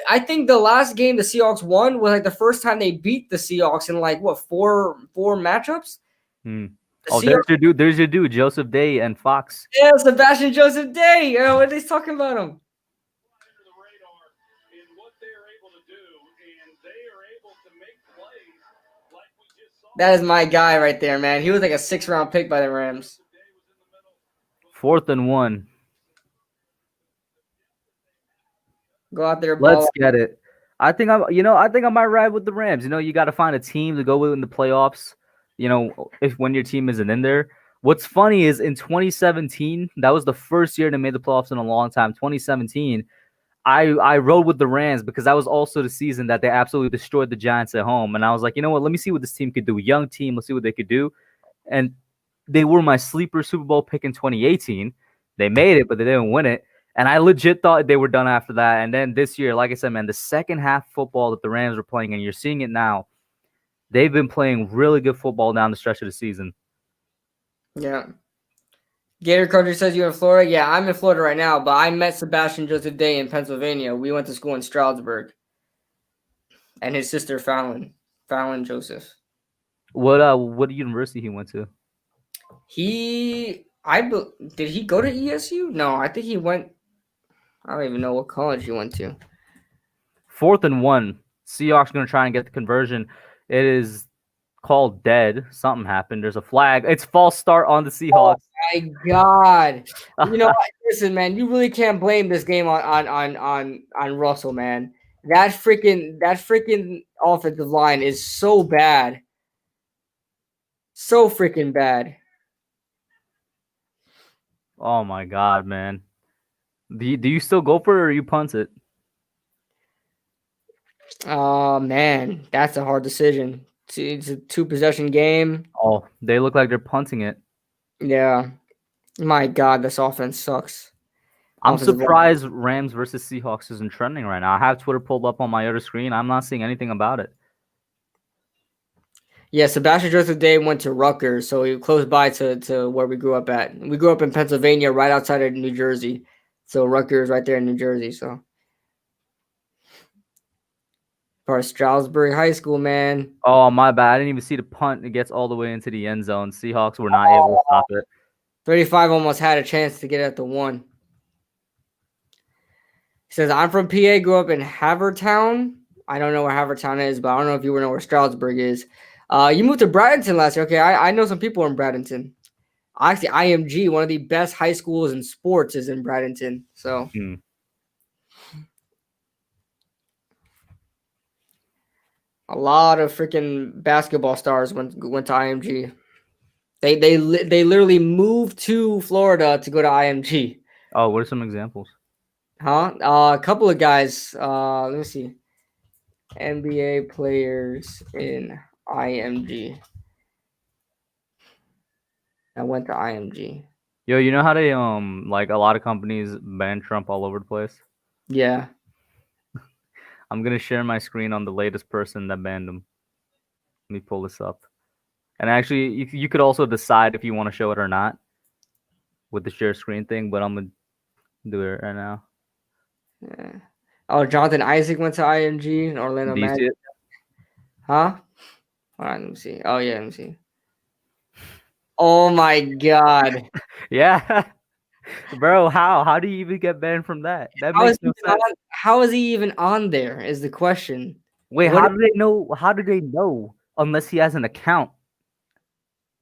I think the last game the Seahawks won was like the first time they beat the Seahawks in like what four matchups. There's your dude, Joseph Day and Fox. Yeah, Sebastian Joseph Day. What are they talking about him? That is my guy right there, man. He was like a 6th-round pick by the Rams. 4th and 1. Go out there. Let's get it. I think I might ride with the Rams. You got to find a team to go with in the playoffs. When your team isn't in there. What's funny is in 2017, that was the first year they made the playoffs in a long time. 2017, I rode with the Rams because that was also the season that they absolutely destroyed the Giants at home. And I was like, you know what? Let me see what this team could do. Young team. Let's see what they could do. And they were my sleeper Super Bowl pick in 2018. They made it, but they didn't win it. And I legit thought they were done after that. And then this year, like I said, man, the second half football that the Rams were playing, and you're seeing it now, they've been playing really good football down the stretch of the season. Yeah. Gator Country says you're in Florida. Yeah, I'm in Florida right now, but I met Sebastian Joseph Day in Pennsylvania. We went to school in Stroudsburg. And his sister Fallon Joseph. What university he went to? Did he go to ESU? No, I think he went. I don't even know what college he went to. 4th and 1. Seahawks going to try and get the conversion. It is called dead. Something happened. There's a flag. It's false start on the Seahawks. Oh my God! You know what? Listen, man, you really can't blame this game on Russell, man. That freaking offensive line is so bad, so freaking bad. Oh my God, man. Do you still go for it or you punt it? Oh man, that's a hard decision. It's a 2-possession game. Oh, they look like they're punting it. Yeah. My God, this offense sucks. I'm surprised Rams versus Seahawks isn't trending right now. I have Twitter pulled up on my other screen. I'm not seeing anything about it. Yeah, Sebastian Joseph Day went to Rutgers, so he was close by to where we grew up at. We grew up in Pennsylvania, right outside of New Jersey. So Rutgers right there in New Jersey. So part of Stroudsburg High School, man. Oh, my bad. I didn't even see the punt. It gets all the way into the end zone. Seahawks were not able to stop it. 35 almost had a chance to get at the 1. He says, I'm from PA, grew up in Havertown. I don't know where Havertown is, but I don't know if you know where Stroudsburg is. You moved to Bradenton last year. Okay, I know some people in Bradenton. Actually, IMG, one of the best high schools in sports, is in Bradenton. So, a lot of freaking basketball stars went to IMG. They literally moved to Florida to go to IMG. Oh, what are some examples? Huh? A couple of guys. Let me see. NBA players in IMG. I went to IMG. Yo, you know how they like a lot of companies ban Trump all over the place? Yeah. I'm gonna share my screen on the latest person that banned him. Let me pull this up. And actually, you could also decide if you want to show it or not with the share screen thing, but I'm gonna do it right now. Yeah. Oh, Jonathan Isaac went to IMG in Orlando Magic. Huh? All right, let me see. Oh yeah, let me see. Oh my God. Yeah. Bro, how do you even get banned from that? That makes no sense. How is he even on there is the question. Wait, how do they know? How do they know unless he has an account?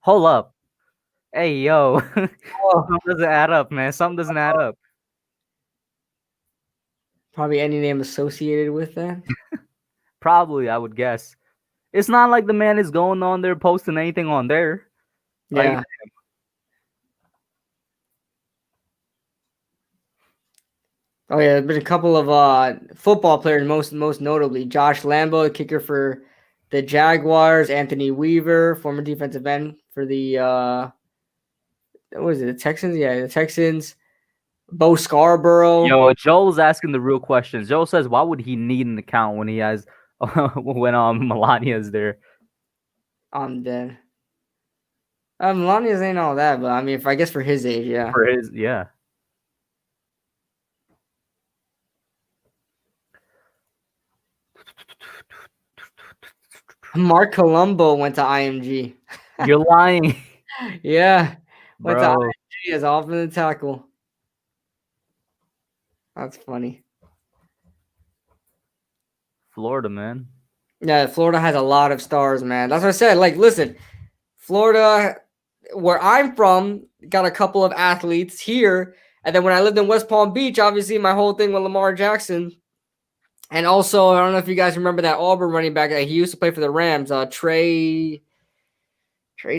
Hold up. Hey, yo. Something doesn't add up, man. Something doesn't add up. Probably any name associated with that. Probably, I would guess. It's not like the man is going on there posting anything on there. Yeah. Like, oh yeah, there's been a couple of football players, most notably Josh Lambo, the kicker for the Jaguars, Anthony Weaver, former defensive end for the what was it, the Texans? Yeah, the Texans. Bo Scarborough. Yo, Joel's asking the real questions. Joel says, why would he need an account when he has when Melania's there? I'm dead. Melania's ain't all that, but I mean, I guess for his age, yeah. For his, yeah. Mark Colombo went to IMG. You're lying. Yeah. Went to Bro. IMG as offensive tackle. That's funny. Florida, man. Yeah, Florida has a lot of stars, man. That's what I said. Like, listen, Florida, where I'm from, got a couple of athletes here. And then when I lived in West Palm Beach, obviously my whole thing with Lamar Jackson. And also, I don't know if you guys remember that Auburn running back. He used to play for the Rams. Trey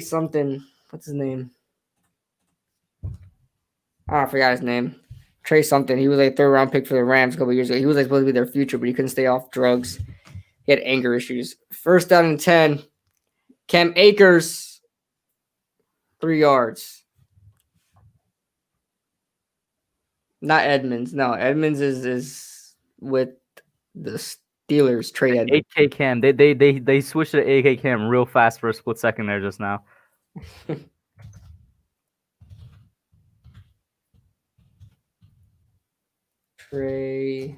something. What's his name? I forgot his name. Trey something. He was a 3rd-round pick for the Rams a couple years ago. He was supposed to be their future, but he couldn't stay off drugs. He had anger issues. 1st down and 10. Cam Akers, 3 yards. Not Edmonds. No, Edmonds is with the Steelers. Trey Edmonds. 8K Cam. They switched to 8K Cam real fast for a split second there just now. Trey.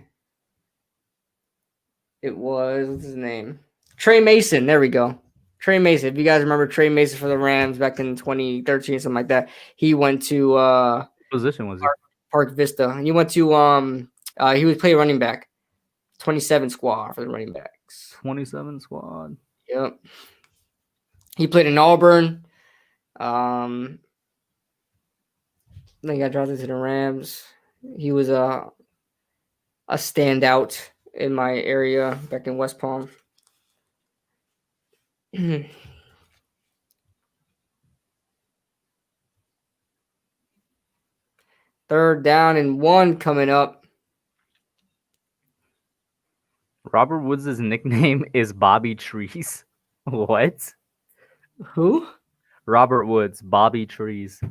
It was, what's his name? Trey Mason. There we go. Trey Mason. If you guys remember Trey Mason for the Rams back in 2013, something like that, he went to What position was he? Park Vista. He went to he was playing running back. 27 squad for the running backs. 27 squad. Yep. He played in Auburn. Then he got drafted to the Rams. He was a standout in my area back in West Palm. Third down and 1 coming up. Robert Woods' nickname is Bobby Trees. What? Who? Robert Woods, Bobby Trees.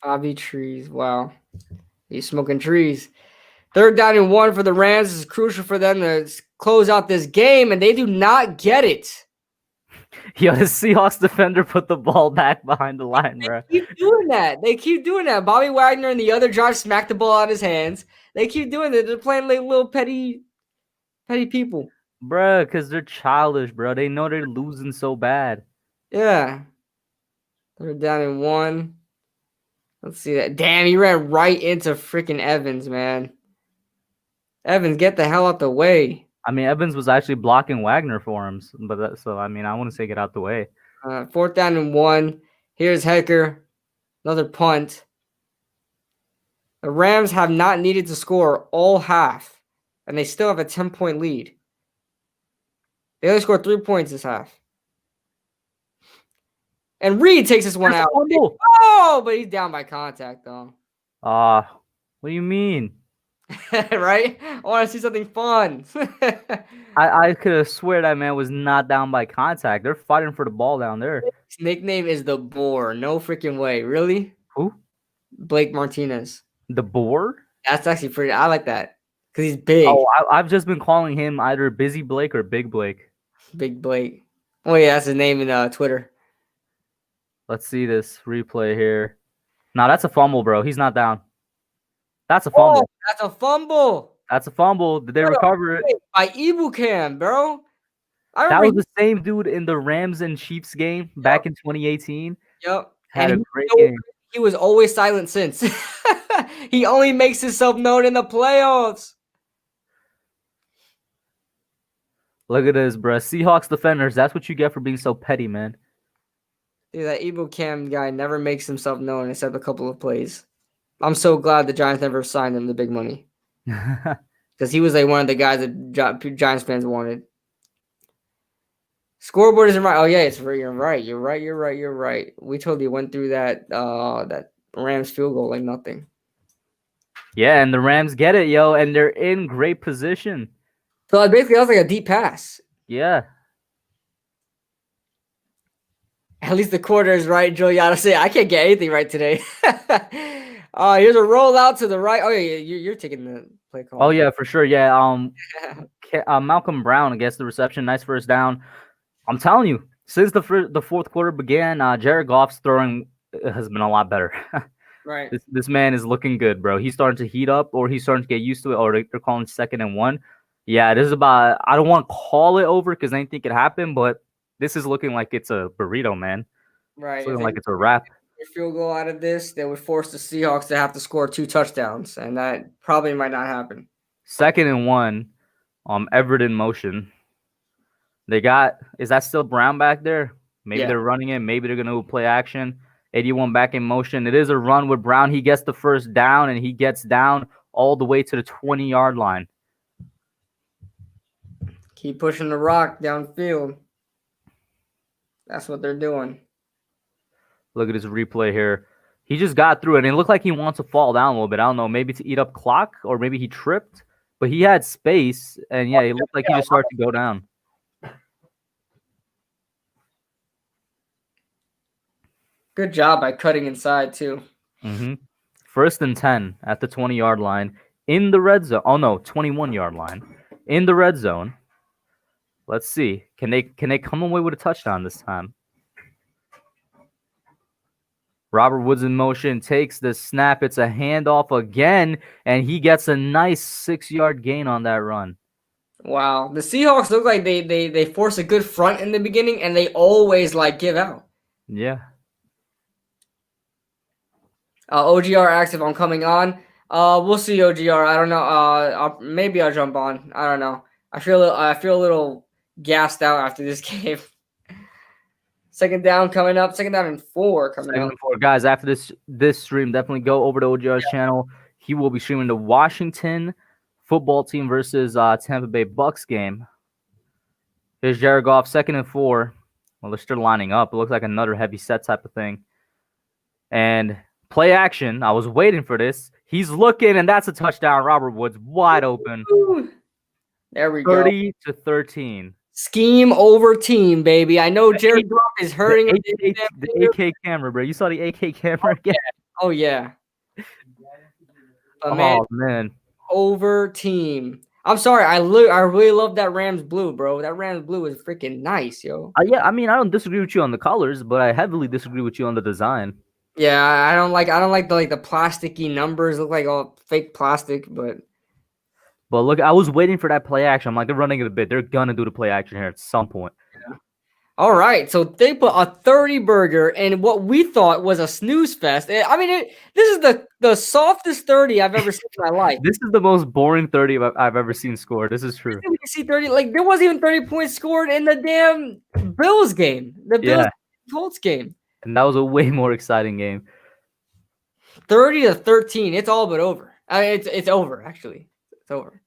Bobby Trees. Wow. He's smoking trees. Third down and 1 for the Rams. This is crucial for them to close out this game, and they do not get it. Yo, the Seahawks defender put the ball back behind the line, bro. They keep doing that. They keep doing that. Bobby Wagner and the other Josh smacked the ball out of his hands. They keep doing that. They're playing like little petty people. Bruh, because they're childish, bro. They know they're losing so bad. Yeah. Third down and 1. Let's see that. Damn, he ran right into freaking Evans, man. Evans, get the hell out the way. I mean, Evans was actually blocking Wagner for him, but I mean, I wouldn't say get out the way. Fourth down and 1. Here's Hecker. Another punt. The Rams have not needed to score all half, and they still have a 10-point lead. They only scored 3 points this half. And Reed takes this one out. Oh, but he's down by contact, though. What do you mean? Right? I want to see something fun. I could have swear that man was not down by contact. They're fighting for the ball down there. His nickname is the Boar. No freaking way. Really? Who? Blake Martinez. The Boar? That's actually pretty. I like that because he's big. Oh, I've just been calling him either Busy Blake or Big Blake. Big Blake. Oh yeah, that's his name in Twitter. Let's see this replay here. No, that's a fumble, bro. He's not down. That's a fumble. Oh, that's a fumble. That's a fumble. Did they recover it? By Ibukam, bro. That was the same dude in the Rams and Chiefs game back in 2018. Yep. Had a great game. He was always silent since. He only makes himself known in the playoffs. Look at this, bro. Seahawks defenders. That's what you get for being so petty, man. Dude, that Ibukam guy never makes himself known except a couple of plays. I'm so glad the Giants never signed him the big money. Because he was like one of the guys that Giants fans wanted. Scoreboard isn't right. Oh, yeah, you're right. We totally went through that Rams field goal like nothing. Yeah, and the Rams get it, yo, and they're in great position. So basically, that was like a deep pass. Yeah. At least the quarter is right, Joe. You gotta say, I can't get anything right today. Here's a rollout to the right. Oh, yeah, you're taking the play call. Oh, yeah, for sure. Yeah. Malcolm Brown gets the reception. Nice first down. I'm telling you, since the fourth quarter began, Jared Goff's throwing has been a lot better. Right. This man is looking good, bro. He's starting to heat up, or he's starting to get used to it, or they're calling 2nd and 1. Yeah, this is about. I don't want to call it over because anything could happen, but this is looking like it's a burrito, man. Right. It's looking like it's a wrap. If field goal out of this, they would force the Seahawks to have to score 2 touchdowns, and that probably might not happen. 2nd and 1. Everett in motion. They got. Is that still Brown back there? Maybe they're running it. Maybe they're gonna play action. 81 back in motion. It is a run with Brown. He gets the first down, and he gets down all the way to the 20-yard line. Keep pushing the rock downfield. That's what they're doing. Look at his replay here. He just got through it, and it looked like he wants to fall down a little bit. I don't know, maybe to eat up clock, or maybe he tripped. But he had space, and yeah, it looked like he just started to go down. Good job by cutting inside, too. Mm-hmm. First and 10 at the 20-yard line in the red zone. Oh no, 21-yard line in the red zone. Let's see. Can they come away with a touchdown this time? Robert Woods in motion, takes the snap. It's a handoff again, and he gets a nice 6-yard gain on that run. Wow. The Seahawks look like they force a good front in the beginning, and they always like give out. Yeah. OGR active on coming on. We'll see OGR. I don't know. Maybe I'll jump on. I don't know. I feel a little gassed out after this game. Second down coming up. Second down and 4 coming up. Second and 4. Guys, after this stream, definitely go over to OGR's channel. He will be streaming the Washington football team versus Tampa Bay Bucks game. Here's Jared Goff, 2nd and 4. Well, they're still lining up. It looks like another heavy set type of thing. And play action. I was waiting for this. He's looking, and that's a touchdown. Robert Woods wide open. There we go. 30-13. Scheme over team, baby. I know Jared Goff is hurting. The AK camera, bro. You saw the AK camera again? Oh, yeah. Oh, man. Over team. I'm sorry. I really love that Rams blue, bro. That Rams blue is freaking nice, yo. Yeah, I mean, I don't disagree with you on the colors, but I heavily disagree with you on the design. Yeah, I don't like the plasticky numbers. Look like all fake plastic, but look, I was waiting for that play action. I'm like, they're running it a bit. They're gonna do the play action here at some point. Yeah. All right, so they put a 30 burger in what we thought was a snooze fest. I mean, this is the softest 30 I've ever seen in my life. This is the most boring 30 I've ever seen scored. This is true. We see 30. Like there wasn't even 30 points scored in the damn Bills game. The Bills Colts game. And that was a way more exciting game. 30-13. It's all but over. It's over, actually. It's over.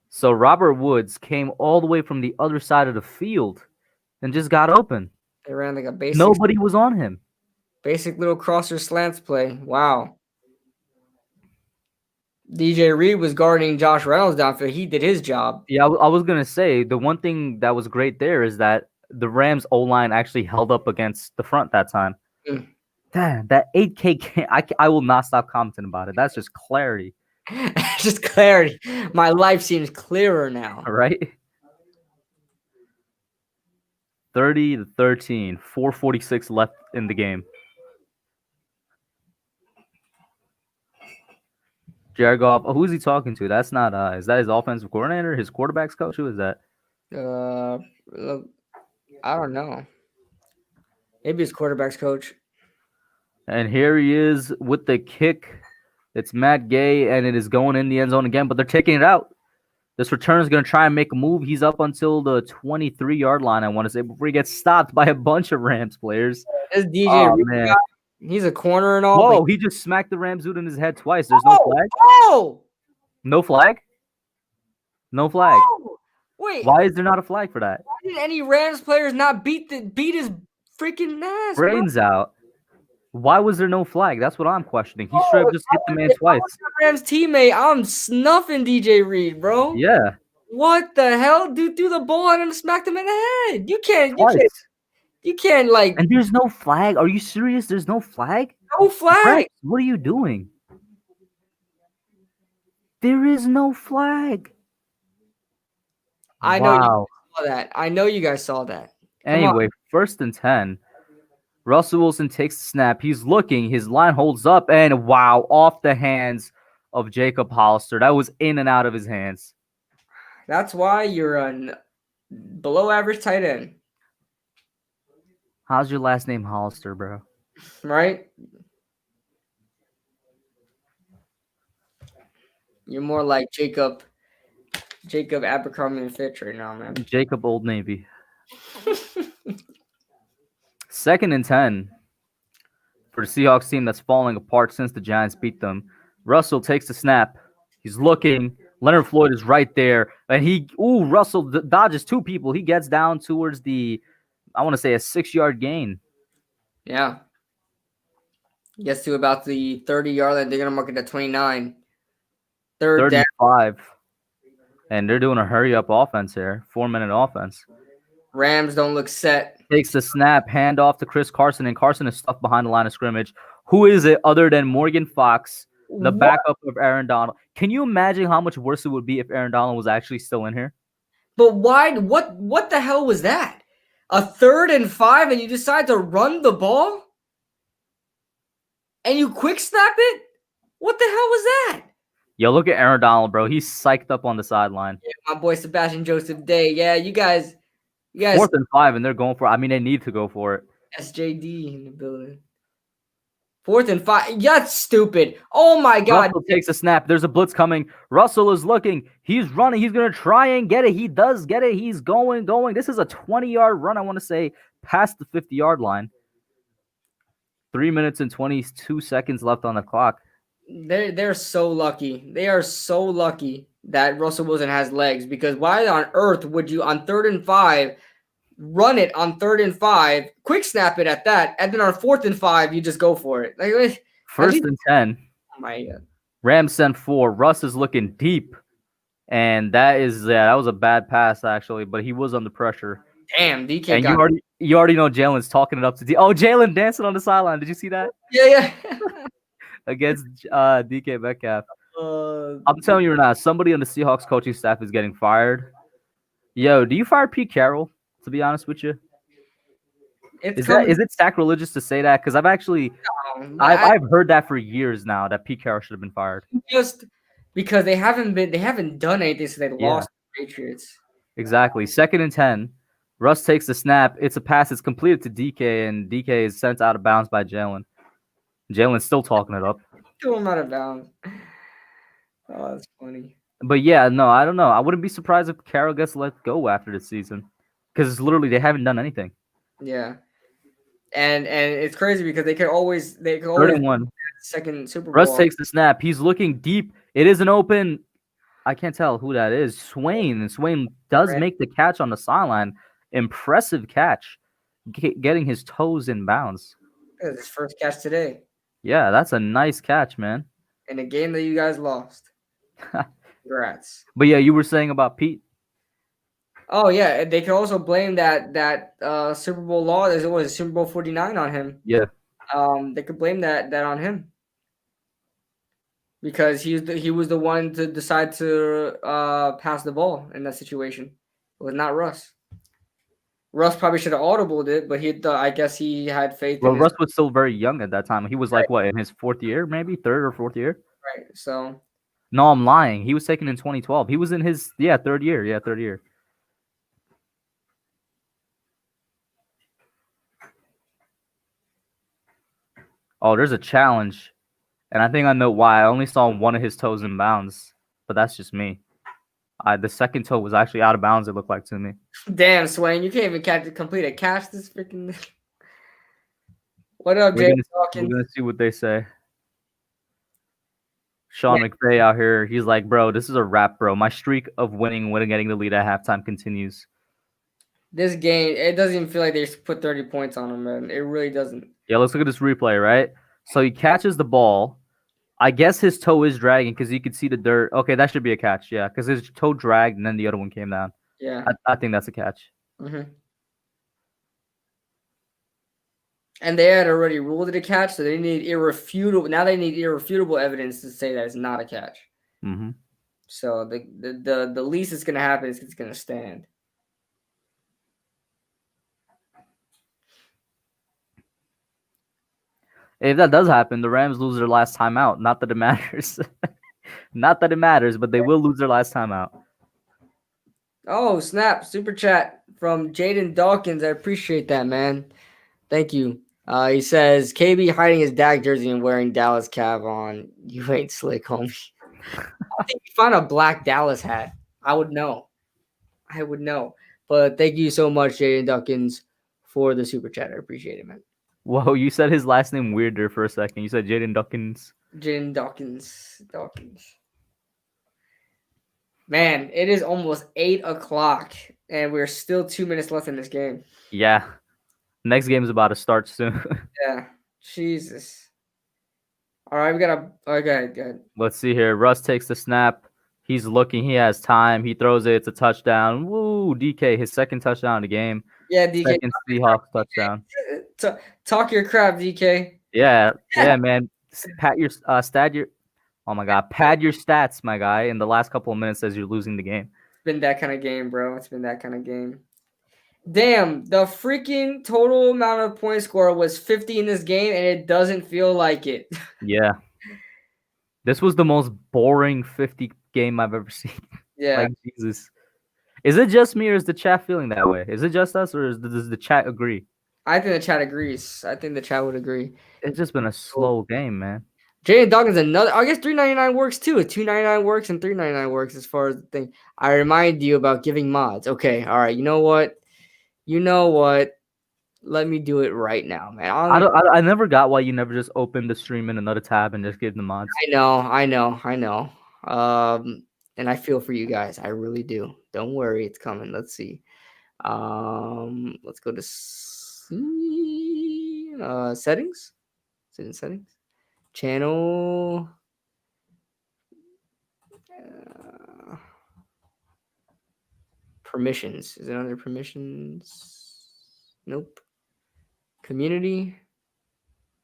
So Robert Woods came all the way from the other side of the field and just got open. They ran like a basic. Nobody was on him. Basic little crosser slants play. Wow. DJ Reed was guarding Josh Reynolds downfield. He did his job. Yeah, I was going to say, the one thing that was great there is that the Rams O-line actually held up against the front that time. Damn, that 8K, I will not stop commenting about it. That's just clarity. Just clarity. My life seems clearer now. All right. 30-13, 4:46 left in the game. Jared Goff. Oh, who's he talking to? That's not. Is that his offensive coordinator? His quarterback's coach? Who is that? I don't know. Maybe his quarterback's coach. And here he is with the kick. It's Matt Gay, and it is going in the end zone again, but they're taking it out. This return is going to try and make a move. He's up until the 23-yard line, I want to say, before he gets stopped by a bunch of Rams players. This DJ Reed guy, he's a corner and all. Whoa, he just smacked the Rams dude in his head twice. There's no flag? Oh! No flag? No flag. Oh! Wait. Why is there not a flag for that? Why did any Rams players not beat his freaking ass? Brains out. Why was there no flag? That's what I'm questioning. He should have just hit the man twice. Rams teammate, I'm snuffing DJ Reed, bro. Yeah. What the hell? Dude threw the ball at him and smacked him in the head. You can't like. And there's no flag. Are you serious? There's no flag? No flag. Frank, what are you doing? There is no flag. I know you saw that. I know you guys saw that. Anyway, 1st and 10. Russell Wilson takes the snap. He's looking. His line holds up. And wow, off the hands of Jacob Hollister. That was in and out of his hands. That's why you're a below average tight end. How's your last name Hollister, bro? Right? You're more like Jacob Abercrombie and Fitch right now, man. Jacob Old Navy. 2nd and 10 for the Seahawks team that's falling apart since the Giants beat them. Russell takes the snap. He's looking. Leonard Floyd is right there. And Russell dodges 2 people. He gets down towards I want to say a 6-yard gain. Yeah. Gets to about the 30-yard line. They're going to mark it at 29. 35. Down. And they're doing a hurry-up offense here. 4-minute offense. Rams don't look set. Takes the snap, hand off to Chris Carson, and Carson is stuffed behind the line of scrimmage. Who is it other than Morgan Fox, the What? backup of Aaron Donald? Can you imagine how much worse it would be if Aaron Donald was actually still in here? But why? What the hell was that? A 3rd and 5, and you decide to run the ball, and you quick snap it? What the hell was that? Yo, look at Aaron Donald, bro. He's psyched up on the sideline. Yeah, my boy Sebastian Joseph Day. Yeah, you guys. 4th and 5, and they're going for it. I mean, they need to go for it. SJD in the building. 4th and 5. Yeah, that's stupid. Oh my God. Russell takes a snap. There's a blitz coming. Russell is looking. He's running. He's going to try and get it. He does get it. He's going. This is a 20-yard run, I want to say, past the 50-yard line. 3 minutes and 22 seconds left on the clock. They're so lucky. They are so lucky that Russell Wilson has legs, because why on earth would you on 3rd and 5 run it on 3rd and 5, quick snap it at that, and then on 4th and 5 you just go for it? Like, 1st and 10. Oh my God. Rams send 4. Russ is looking deep, and that was a bad pass actually, but he was under pressure. Damn, DK And got you already know Jalen's talking it up to Jalen dancing on the sideline. Did you see that? Yeah. Against DK Metcalf. I'm telling you right now, somebody on the Seahawks coaching staff is getting fired. Yo, do you fire Pete Carroll? To be honest with you, is it sacrilegious to say that? Because I've heard that for years now, that Pete Carroll should have been fired. Just because they haven't done anything, so they lost the Patriots. Exactly. 2nd and 10. Russ takes the snap. It's a pass. It's completed to DK, and DK is sent out of bounds by Jalen. Jalen's still talking it up. Threw him out of bounds. Oh, that's funny. But yeah, no, I don't know. I wouldn't be surprised if Carroll gets let go after this season, because literally they haven't done anything. Yeah, and it's crazy because they could always 31. Second Super Bowl. Russ takes the snap. He's looking deep. It is an open. I can't tell who that is. Swain, and Swain does make the catch on the sideline. Impressive catch, getting his toes in bounds. That's his first catch today. Yeah, that's a nice catch, man. In a game that you guys lost. Congrats. But yeah, you were saying about Pete. Oh yeah, they could also blame that Super Bowl loss. It was Super Bowl 49 on him. Yeah. They could blame that on him, because he was the one to decide to pass the ball in that situation. It was not Russ. Russ probably should have audibled it, but I guess he had faith. Well, Russ was still very young at that time. He was like what, in his 4th year, maybe 3rd or 4th year. Right. So. No, I'm lying. He was taken in 2012. He was in his 3rd year. Yeah, 3rd year. Oh, there's a challenge, and I think I know why. I only saw one of his toes in bounds, but that's just me. The second toe was actually out of bounds, it looked like to me. Damn, Swain, you can't even complete a catch this freaking. What up, James Dawkins? We're gonna see what they say. Sean McVay out here, he's like, bro, this is a wrap, bro. My streak of winning and getting the lead at halftime continues. This game, it doesn't even feel like they put 30 points on him, man. It really doesn't. Yeah, let's look at this replay, right? So he catches the ball. I guess his toe is dragging because you could see the dirt. Okay, that should be a catch, yeah, because his toe dragged and then the other one came down. Yeah. I think that's a catch. Mm-hmm. And they had already ruled it a catch, so they need irrefutable. Now they need irrefutable evidence to say that it's not a catch. Mm-hmm. So the least that's going to happen is it's going to stand. If that does happen, the Rams lose their last time out. Not that it matters. Not that it matters, but they will lose their last time out. Oh, snap. Super chat from Jaden Dawkins. I appreciate that, man. Thank you. He says, KB hiding his Dak jersey and wearing Dallas Cav on. You ain't slick, homie. I think you find a black Dallas hat. I would know. But thank you so much, Jaden Dawkins, for the super chat. I appreciate it, man. Whoa, you said his last name weird there for a second. You said Jaden Dawkins. Jaden Dawkins. Man, it is almost 8 o'clock, and we're still 2 minutes left in this game. Yeah. Next game is about to start soon. Yeah. Jesus. All right, we got to – okay, good. Let's see here. Russ takes the snap. He's looking. He has time. He throws it. It's a touchdown. Woo, DK, his second touchdown of the game. Yeah, DK. Second Seahawks touchdown. Talk your crap, DK. Yeah, man. Pat your stat your. Oh my God, pad your stats, my guy. In the last couple of minutes, as you're losing the game. It's been that kind of game, bro. It's been that kind of game. Damn, the freaking total amount of point score was 50 in this game, and it doesn't feel like it. Yeah, this was the most boring 50 game I've ever seen. Yeah, Like Jesus. Is it just me or is the chat feeling that way? Is it just us or does the chat agree? I think the chat agrees. I think the chat would agree. It's just been a slow game, man. Jaden Dawkins, another. I guess 399 works too. 299 works and 399 works as far as the thing. I remind you about giving mods. Okay, all right. You know what? Let me do it right now, man. I never got why you never just opened the stream in another tab and just give the mods. I know. And I feel for you guys. I really do. Don't worry, it's coming. Let's see. Let's go to settings. Is it in settings? Channel. Permissions. Is it under permissions? Nope. Community.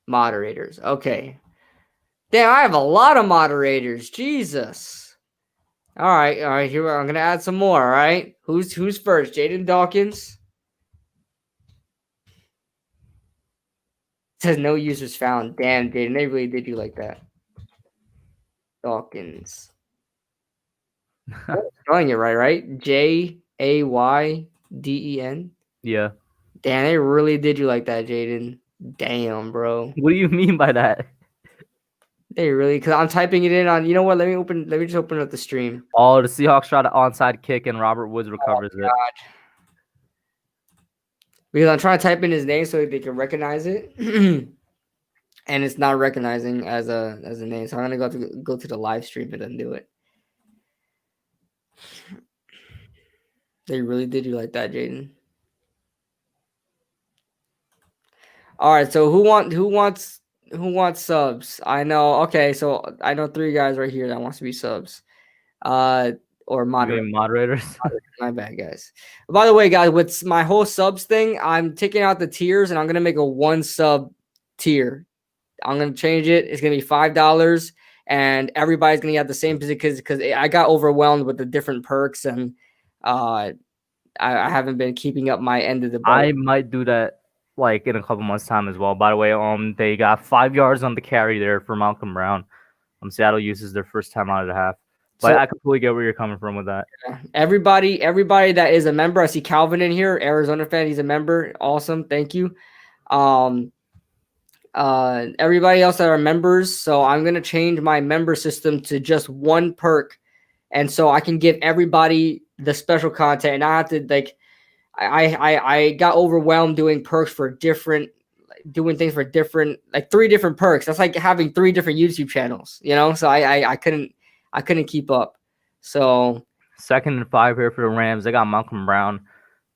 Moderators. Okay. Damn, I have a lot of moderators. Jesus. All right. Here I'm gonna add some more. All right. Who's first? Jaden Dawkins. It says no users found. Damn, Jaden, they really did you like that. Dawkins. Spelling it right? Jayden. Yeah. Damn, they really did you like that, Jaden. Damn, bro. What do you mean by that? They really, because I'm typing it in on. You know what? Let me just open up the stream. Oh, the Seahawks shot an onside kick and Robert Woods recovers it. Because I'm trying to type in his name so they can recognize it, and it's not recognizing as a name. So I'm gonna go to the live stream and then do it. They really did you like that, Jaden. All right, so who wants subs? I know. Okay, so I know 3 guys right here that wants to be subs. Or moderators. My bad, guys. By the way, guys, with my whole subs thing, I'm taking out the tiers and I'm gonna make a 1 sub tier. I'm gonna change it. It's gonna be $5, and everybody's gonna have the same because I got overwhelmed with the different perks and I haven't been keeping up my end of the boat. I might do that like in a couple months' time as well. By the way, they got 5 yards on the carry there for Malcolm Brown. Seattle uses their first time out of the half. But I completely get where you're coming from with that. Yeah. Everybody that is a member, I see Calvin in here, Arizona fan. He's a member. Awesome. Thank you. Everybody else that are members. So I'm going to change my member system to just 1 perk. And so I can give everybody the special content, and I have to I got overwhelmed doing perks for doing things for 3 different perks. That's like having 3 different YouTube channels, you know? So I couldn't keep up. So 2nd and 5 here for the Rams. They got Malcolm Brown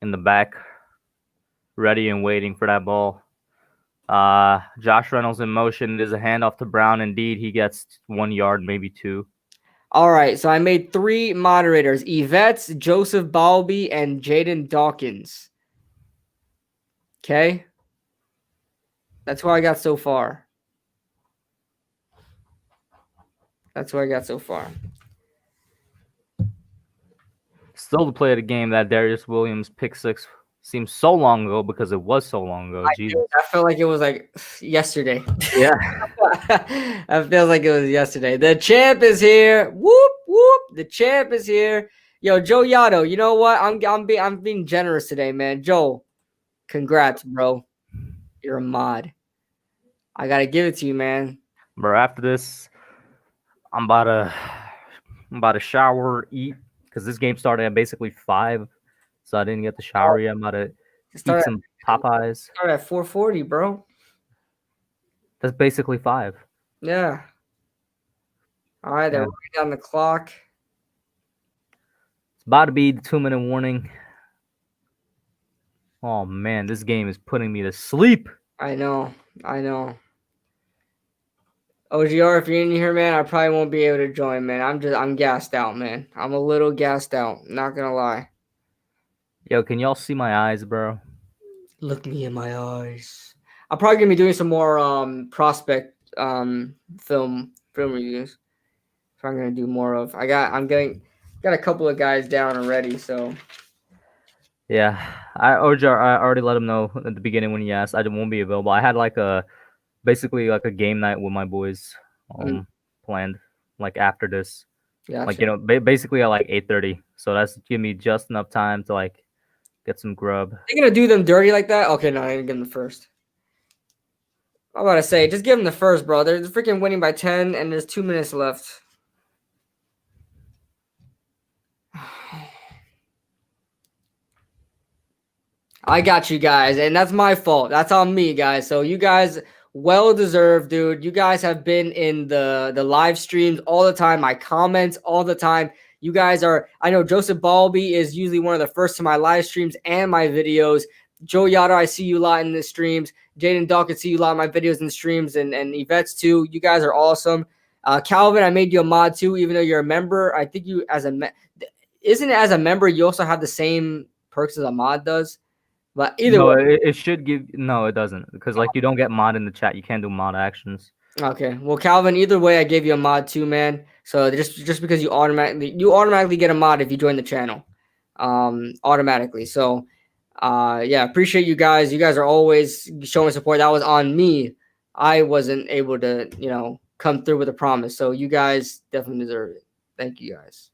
in the back, ready and waiting for that ball. Josh Reynolds in motion. There's a handoff to Brown. Indeed, he gets 1 yard, maybe 2. All right, so I made 3 moderators: Yvette's, Joseph Balby, and Jaden Dawkins. Okay, that's what I got so far. Still the play of the game, that Darius Williams pick 6 seems so long ago because it was so long ago. I felt like it was like yesterday. Yeah. I feel like it was yesterday. The champ is here. Whoop whoop. The champ is here. Yo, Joe Yotto, you know what? I'm being generous today, man. Joe, congrats, bro. You're a mod. I gotta give it to you, man. Bro, after this, I'm about to shower, eat, because this game started at basically 5. So I didn't get the shower yet. I'm about to eat some Popeyes. Start at 4:40, bro. That's basically 5. Yeah. All right, they're right on the clock. It's about to be the 2-minute warning. Oh man, this game is putting me to sleep. I know. OGR, if you're in here, man, I probably won't be able to join, man. I'm gassed out, man. I'm a little gassed out. Not gonna lie. Yo, can y'all see my eyes, bro? Look me in my eyes. I'm probably gonna be doing some more prospect film reviews. So I'm gonna do more of. Got a couple of guys down already. So Yeah, I already let him know at the beginning when he asked. I won't be available. I had like basically like a game night with my boys planned like after this. Like, gotcha. basically at like 8:30. So that's give me just enough time to like get some grub. They're gonna do them dirty like that? Okay, no, I'm gonna give them the first. I'm about to say, just give them the first, bro. They're freaking winning by 10, and there's 2 minutes left. I got you guys, and that's my fault. That's on me, guys. So you guys, well deserved, dude. You guys have been in the live streams all the time, my comments all the time. You guys are. I know Joseph Balby is usually one of the first to my live streams and my videos. Joe Yada, I see you a lot in the streams. Jaden Dawkins, see you a lot in my videos and streams, and Yvette's too. You guys are awesome. Calvin, I made you a mod too, even though you're a member. I think you isn't it as a member you also have the same perks as a mod does. But either No, way. it should give. No, it doesn't, because like you don't get mod in the chat. You can't do mod actions. Okay. Well, Calvin, either way, I gave you a mod too, man. So just because you automatically get a mod if you join the channel. Automatically. So yeah, appreciate you guys. You guys are always showing support. That was on me. I wasn't able to, come through with a promise. So you guys definitely deserve it. Thank you guys.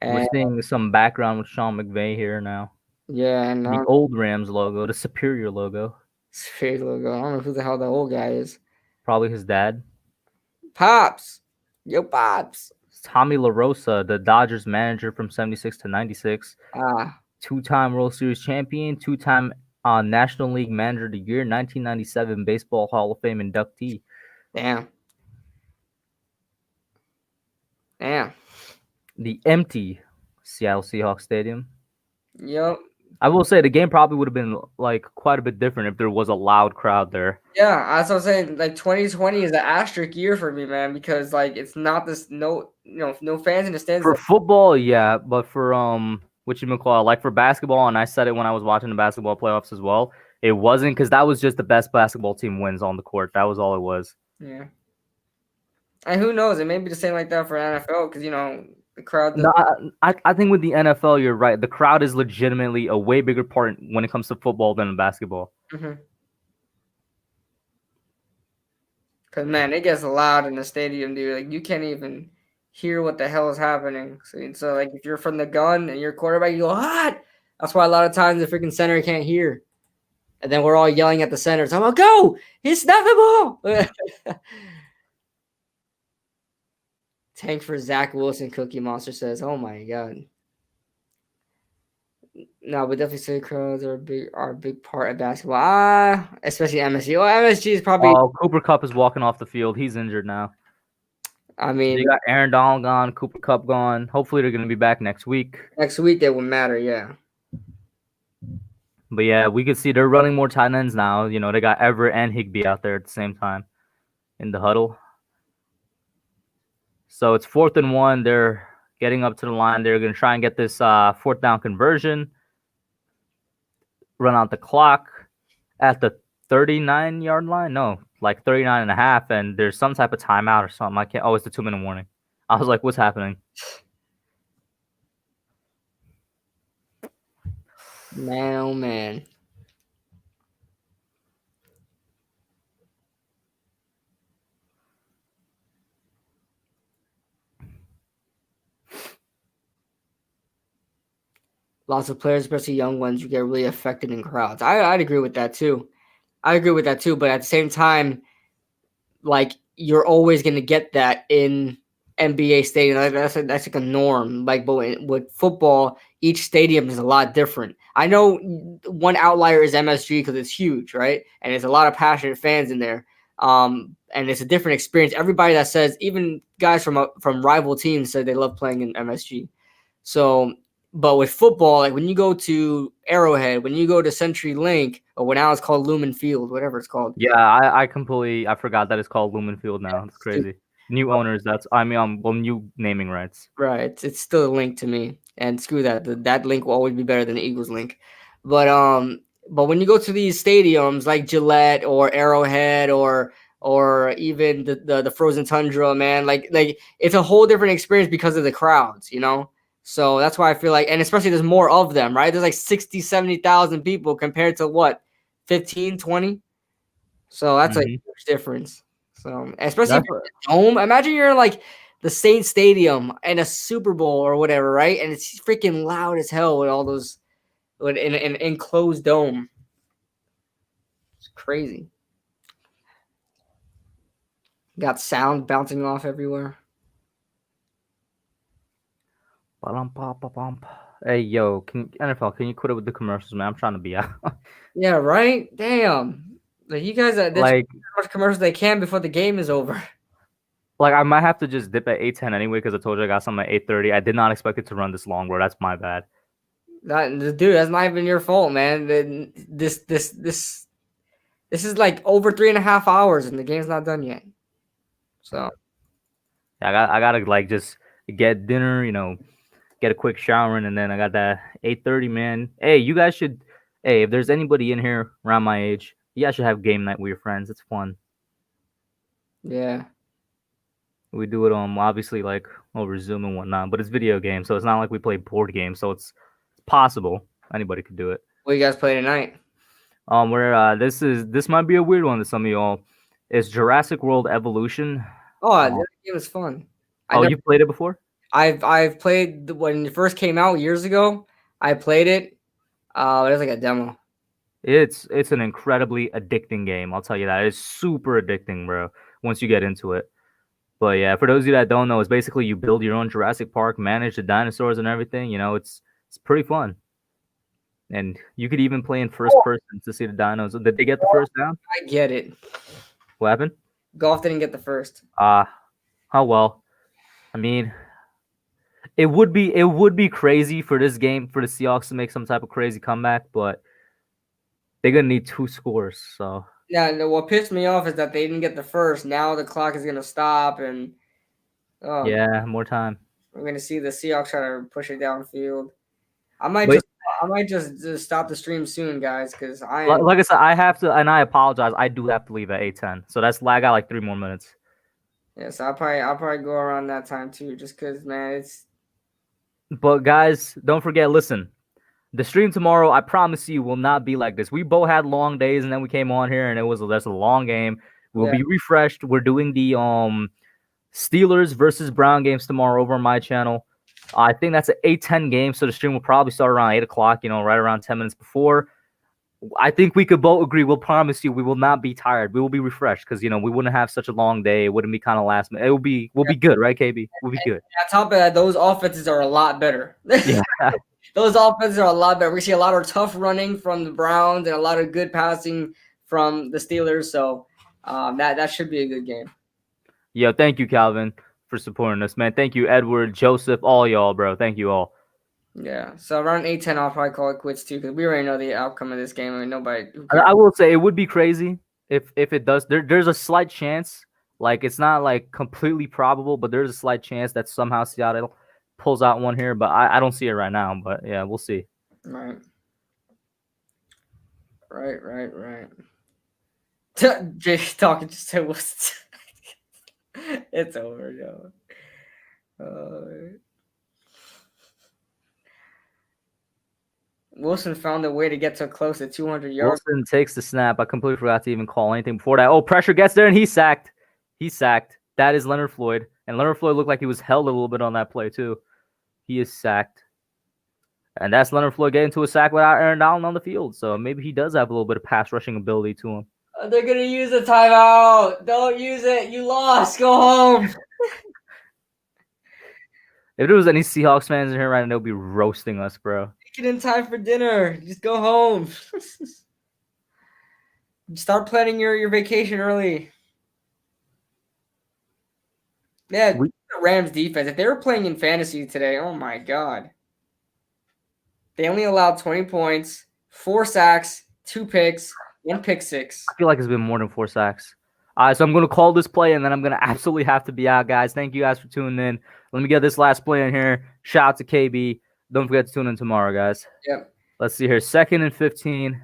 We're And seeing some background with Sean McVay here now. yeah, and The old Rams logo, the superior logo. Spade logo. I don't know who the hell the old guy is. Probably his dad. Pops. Yo, Pops. Tommy La Rosa, the Dodgers manager from 76 to 96. Two-time World Series champion, two-time National League Manager of the Year, 1997 Baseball Hall of Fame inductee. Damn. The empty Seattle Seahawks Stadium. Yep. I will say the game probably would have been like quite a bit different if there was a loud crowd there. Yeah, that's what I'm saying. Like 2020 is an asterisk year for me, man, because like it's not this no fans in the stands. For football, yeah, but for whatchamacallit, like for basketball, and I said it when I was watching the basketball playoffs as well. It wasn't, because that was just the best basketball team wins on the court. That was all it was. Yeah. And who knows? It may be the same like that for NFL, because the crowd. No, I think with the NFL, you're right. The crowd is legitimately a way bigger part when it comes to football than in basketball. Because man, it gets loud in the stadium, dude. Like you can't even hear what the hell is happening. So like if you're from the gun and you're quarterback, you go hot. That's why a lot of times the freaking center can't hear. And then we're all yelling at the center. So I'm like, go! He snapped the ball. Tank for Zach Wilson, Cookie Monster says, "Oh my god." No, but definitely say crowds are a big part of basketball. Especially MSG. Well, MSG is probably. Oh, Cooper Kupp is walking off the field. He's injured now. I mean, they got Aaron Donald gone, Cooper Kupp gone. Hopefully, they're going to be back next week. Next week, that would matter, yeah. But yeah, we could see they're running more tight ends now. They got Everett and Higbee out there at the same time in the huddle. So it's 4th and 1. They're getting up to the line. They're going to try and get this 4th down conversion. Run out the clock at the 39-yard line. No, like 39 and a half. And there's some type of timeout or something. I can't. Oh, it's the 2-minute warning. I was like, what's happening? Man, oh man. Lots of players, especially young ones, you get really affected in crowds. I'd agree with that too. But at the same time, like you're always going to get that in NBA stadium. That's like a norm. Like, but with football, each stadium is a lot different. I know one outlier is MSG because it's huge, right? And there's a lot of passionate fans in there. And it's a different experience. Everybody that says, even guys from rival teams, said they love playing in MSG. So, but with football, like when you go to Arrowhead, when you go to CenturyLink, or what now it's called Lumen Field, whatever it's called. Yeah, I forgot that it's called Lumen Field now. It's crazy. New owners. New naming rights. Right. It's still a link to me, and screw that. That link will always be better than the Eagles link. But But when you go to these stadiums like Gillette or Arrowhead or even the Frozen Tundra, man, like it's a whole different experience because of the crowds, you know? So that's why I feel like, and especially there's more of them, right? There's like 60, 70,000 people compared to what, 15, 20? So that's a huge difference. So especially if you're at the Dome, imagine you're in like the Saint Stadium and a Super Bowl or whatever, right? And it's freaking loud as hell with all those in an enclosed dome. It's crazy. Got sound bouncing off everywhere. Hey, yo, NFL, can you quit it with the commercials, man? I'm trying to be out. Yeah, right? Damn. Like you guys are Like, as much commercials they can before the game is over. like I might have to just dip at 8:10 anyway because I told you I got something at 8:30. I did not expect it to run this long, bro. That's my bad. Dude, that's not even your fault, man. This is like over 3.5 hours and the game's not done yet. So Yeah, I gotta like just get dinner, get a quick shower in, and then I got that 8:30, man. Hey, you guys should. Hey, if there's anybody in here around my age, you guys should have game night with your friends. It's fun. yeah. We do it obviously like over Zoom and whatnot, but it's video games, so it's not like we play board games, so it's possible anybody could do it. What you guys play tonight? This might be a weird one to some of y'all. It's Jurassic World Evolution. Oh, that game was fun. You played it before? I've played when it first came out years ago. I played it. It was like a demo. It's an incredibly addicting game. I'll tell you that. It's super addicting, bro, once you get into it. But yeah, for those of you that don't know, it's basically you build your own Jurassic Park, manage the dinosaurs and everything. It's pretty fun. And you could even play in first person to see the dinos. Did they get the first down? I get it. What happened? Golf didn't get the first. Oh well. I mean, it would be crazy for this game for the Seahawks to make some type of crazy comeback, but they're gonna need 2 scores. So yeah, what pissed me off is that they didn't get the first. Now the clock is gonna stop, and yeah, more time. We're gonna see the Seahawks try to push it downfield. I might just stop the stream soon, guys, because like I said, I have to, and I apologize. I do have to leave at 8:10, so that's I got like 3 more minutes. Yeah, so I'll probably go around that time too, just because, man, it's. But guys, don't forget. Listen, the stream tomorrow, I promise you, will not be like this. We both had long days, and then we came on here, and that's a long game. We'll be refreshed. We're doing the Steelers versus Brown games tomorrow over on my channel. I think that's an 8:10 game, so the stream will probably start around 8 o'clock, right around 10 minutes before. I think we could both agree. We'll promise you we will not be tired. We will be refreshed because, we wouldn't have such a long day. It wouldn't be kind of last minute. We'll be good, right, KB? We'll be good. On top of that, those offenses are a lot better. Yeah. Those offenses are a lot better. We see a lot of tough running from the Browns and a lot of good passing from the Steelers. So that should be a good game. Yeah, thank you, Calvin, for supporting us, man. Thank you, Edward, Joseph, all y'all, bro. Thank you all. Yeah, so around 8:10, I'll probably call it quits too because we already know the outcome of this game. I mean, nobody. I will say it would be crazy if it does. There's a slight chance, like it's not like completely probable, but there's a slight chance that somehow Seattle pulls out one here. But I don't see it right now. But yeah, we'll see. Right. Jay talking just said what's. It's over, yo. Wilson found a way to get so close to 200 yards. Wilson takes the snap. I completely forgot to even call anything before that. Oh, pressure gets there, and he's sacked. That is Leonard Floyd. And Leonard Floyd looked like he was held a little bit on that play, too. He is sacked. And that's Leonard Floyd getting to a sack without Aaron Donald on the field. So maybe he does have a little bit of pass rushing ability to him. They're going to use a timeout. Don't use it. You lost. Go home. If there was any Seahawks fans in here right now, they'll be roasting us, bro. Get in time for dinner. Just go home. Start planning your vacation early. Yeah, the Rams defense. If they were playing in fantasy today, oh my God. They only allowed 20 points, 4 sacks, 2 picks, 1 pick six. I feel like it's been more than 4 sacks. All right, so I'm going to call this play, and then I'm going to absolutely have to be out, guys. Thank you guys for tuning in. Let me get this last play in here. Shout out to KB. Don't forget to tune in tomorrow, guys. Yep. Let's see here. 2nd and 15.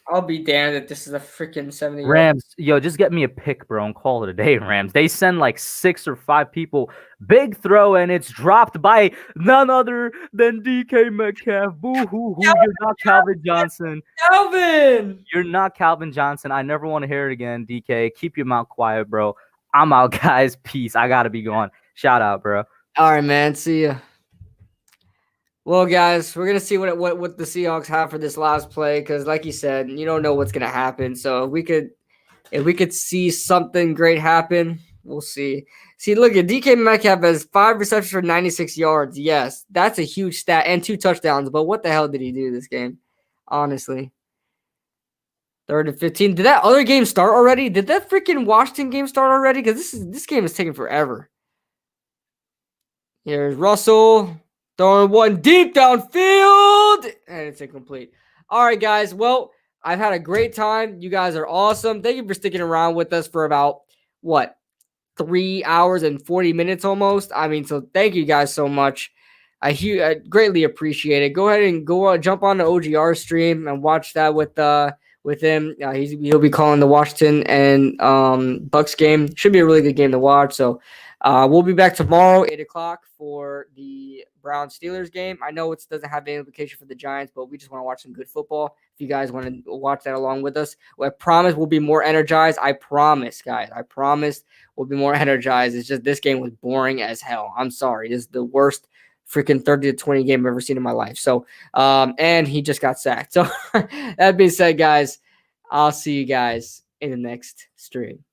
I'll be damned if this is a freaking 70-yard. Rams, yo, just get me a pick, bro, and call it a day, Rams. They send like 6 or 5 people. Big throw, and it's dropped by none other than DK Metcalf. Boo hoo hoo. You're not Calvin Johnson. Calvin! You're not Calvin Johnson. I never want to hear it again, DK. Keep your mouth quiet, bro. I'm out, guys. Peace. I got to be gone. Shout out, bro. All right, man. See ya. Well, guys, we're gonna see what the Seahawks have for this last play because, like you said, you don't know what's gonna happen. So if we could see something great happen, we'll see. See, look at DK Metcalf has 5 receptions for 96 yards. Yes, that's a huge stat and 2 touchdowns. But what the hell did he do this game? Honestly, 3rd and 15. Did that other game start already? Did that freaking Washington game start already? Because this game is taking forever. Here's Russell. Throwing one deep downfield, and it's incomplete. All right, guys. Well, I've had a great time. You guys are awesome. Thank you for sticking around with us for about, 3 hours and 40 minutes almost. I mean, so thank you guys so much. I greatly appreciate it. Go ahead and jump on the OGR stream and watch that with him. He'll be calling the Washington and Bucks game. Should be a really good game to watch. So we'll be back tomorrow, 8 o'clock, for the Browns-Steelers game. I know it doesn't have any implication for the Giants, but we just want to watch some good football. If you guys want to watch that along with us, I promise we'll be more energized. I promise, guys. I promise we'll be more energized. It's just this game was boring as hell. I'm sorry. This is the worst freaking 30 to 20 game I've ever seen in my life. So, and he just got sacked. So that being said, guys, I'll see you guys in the next stream.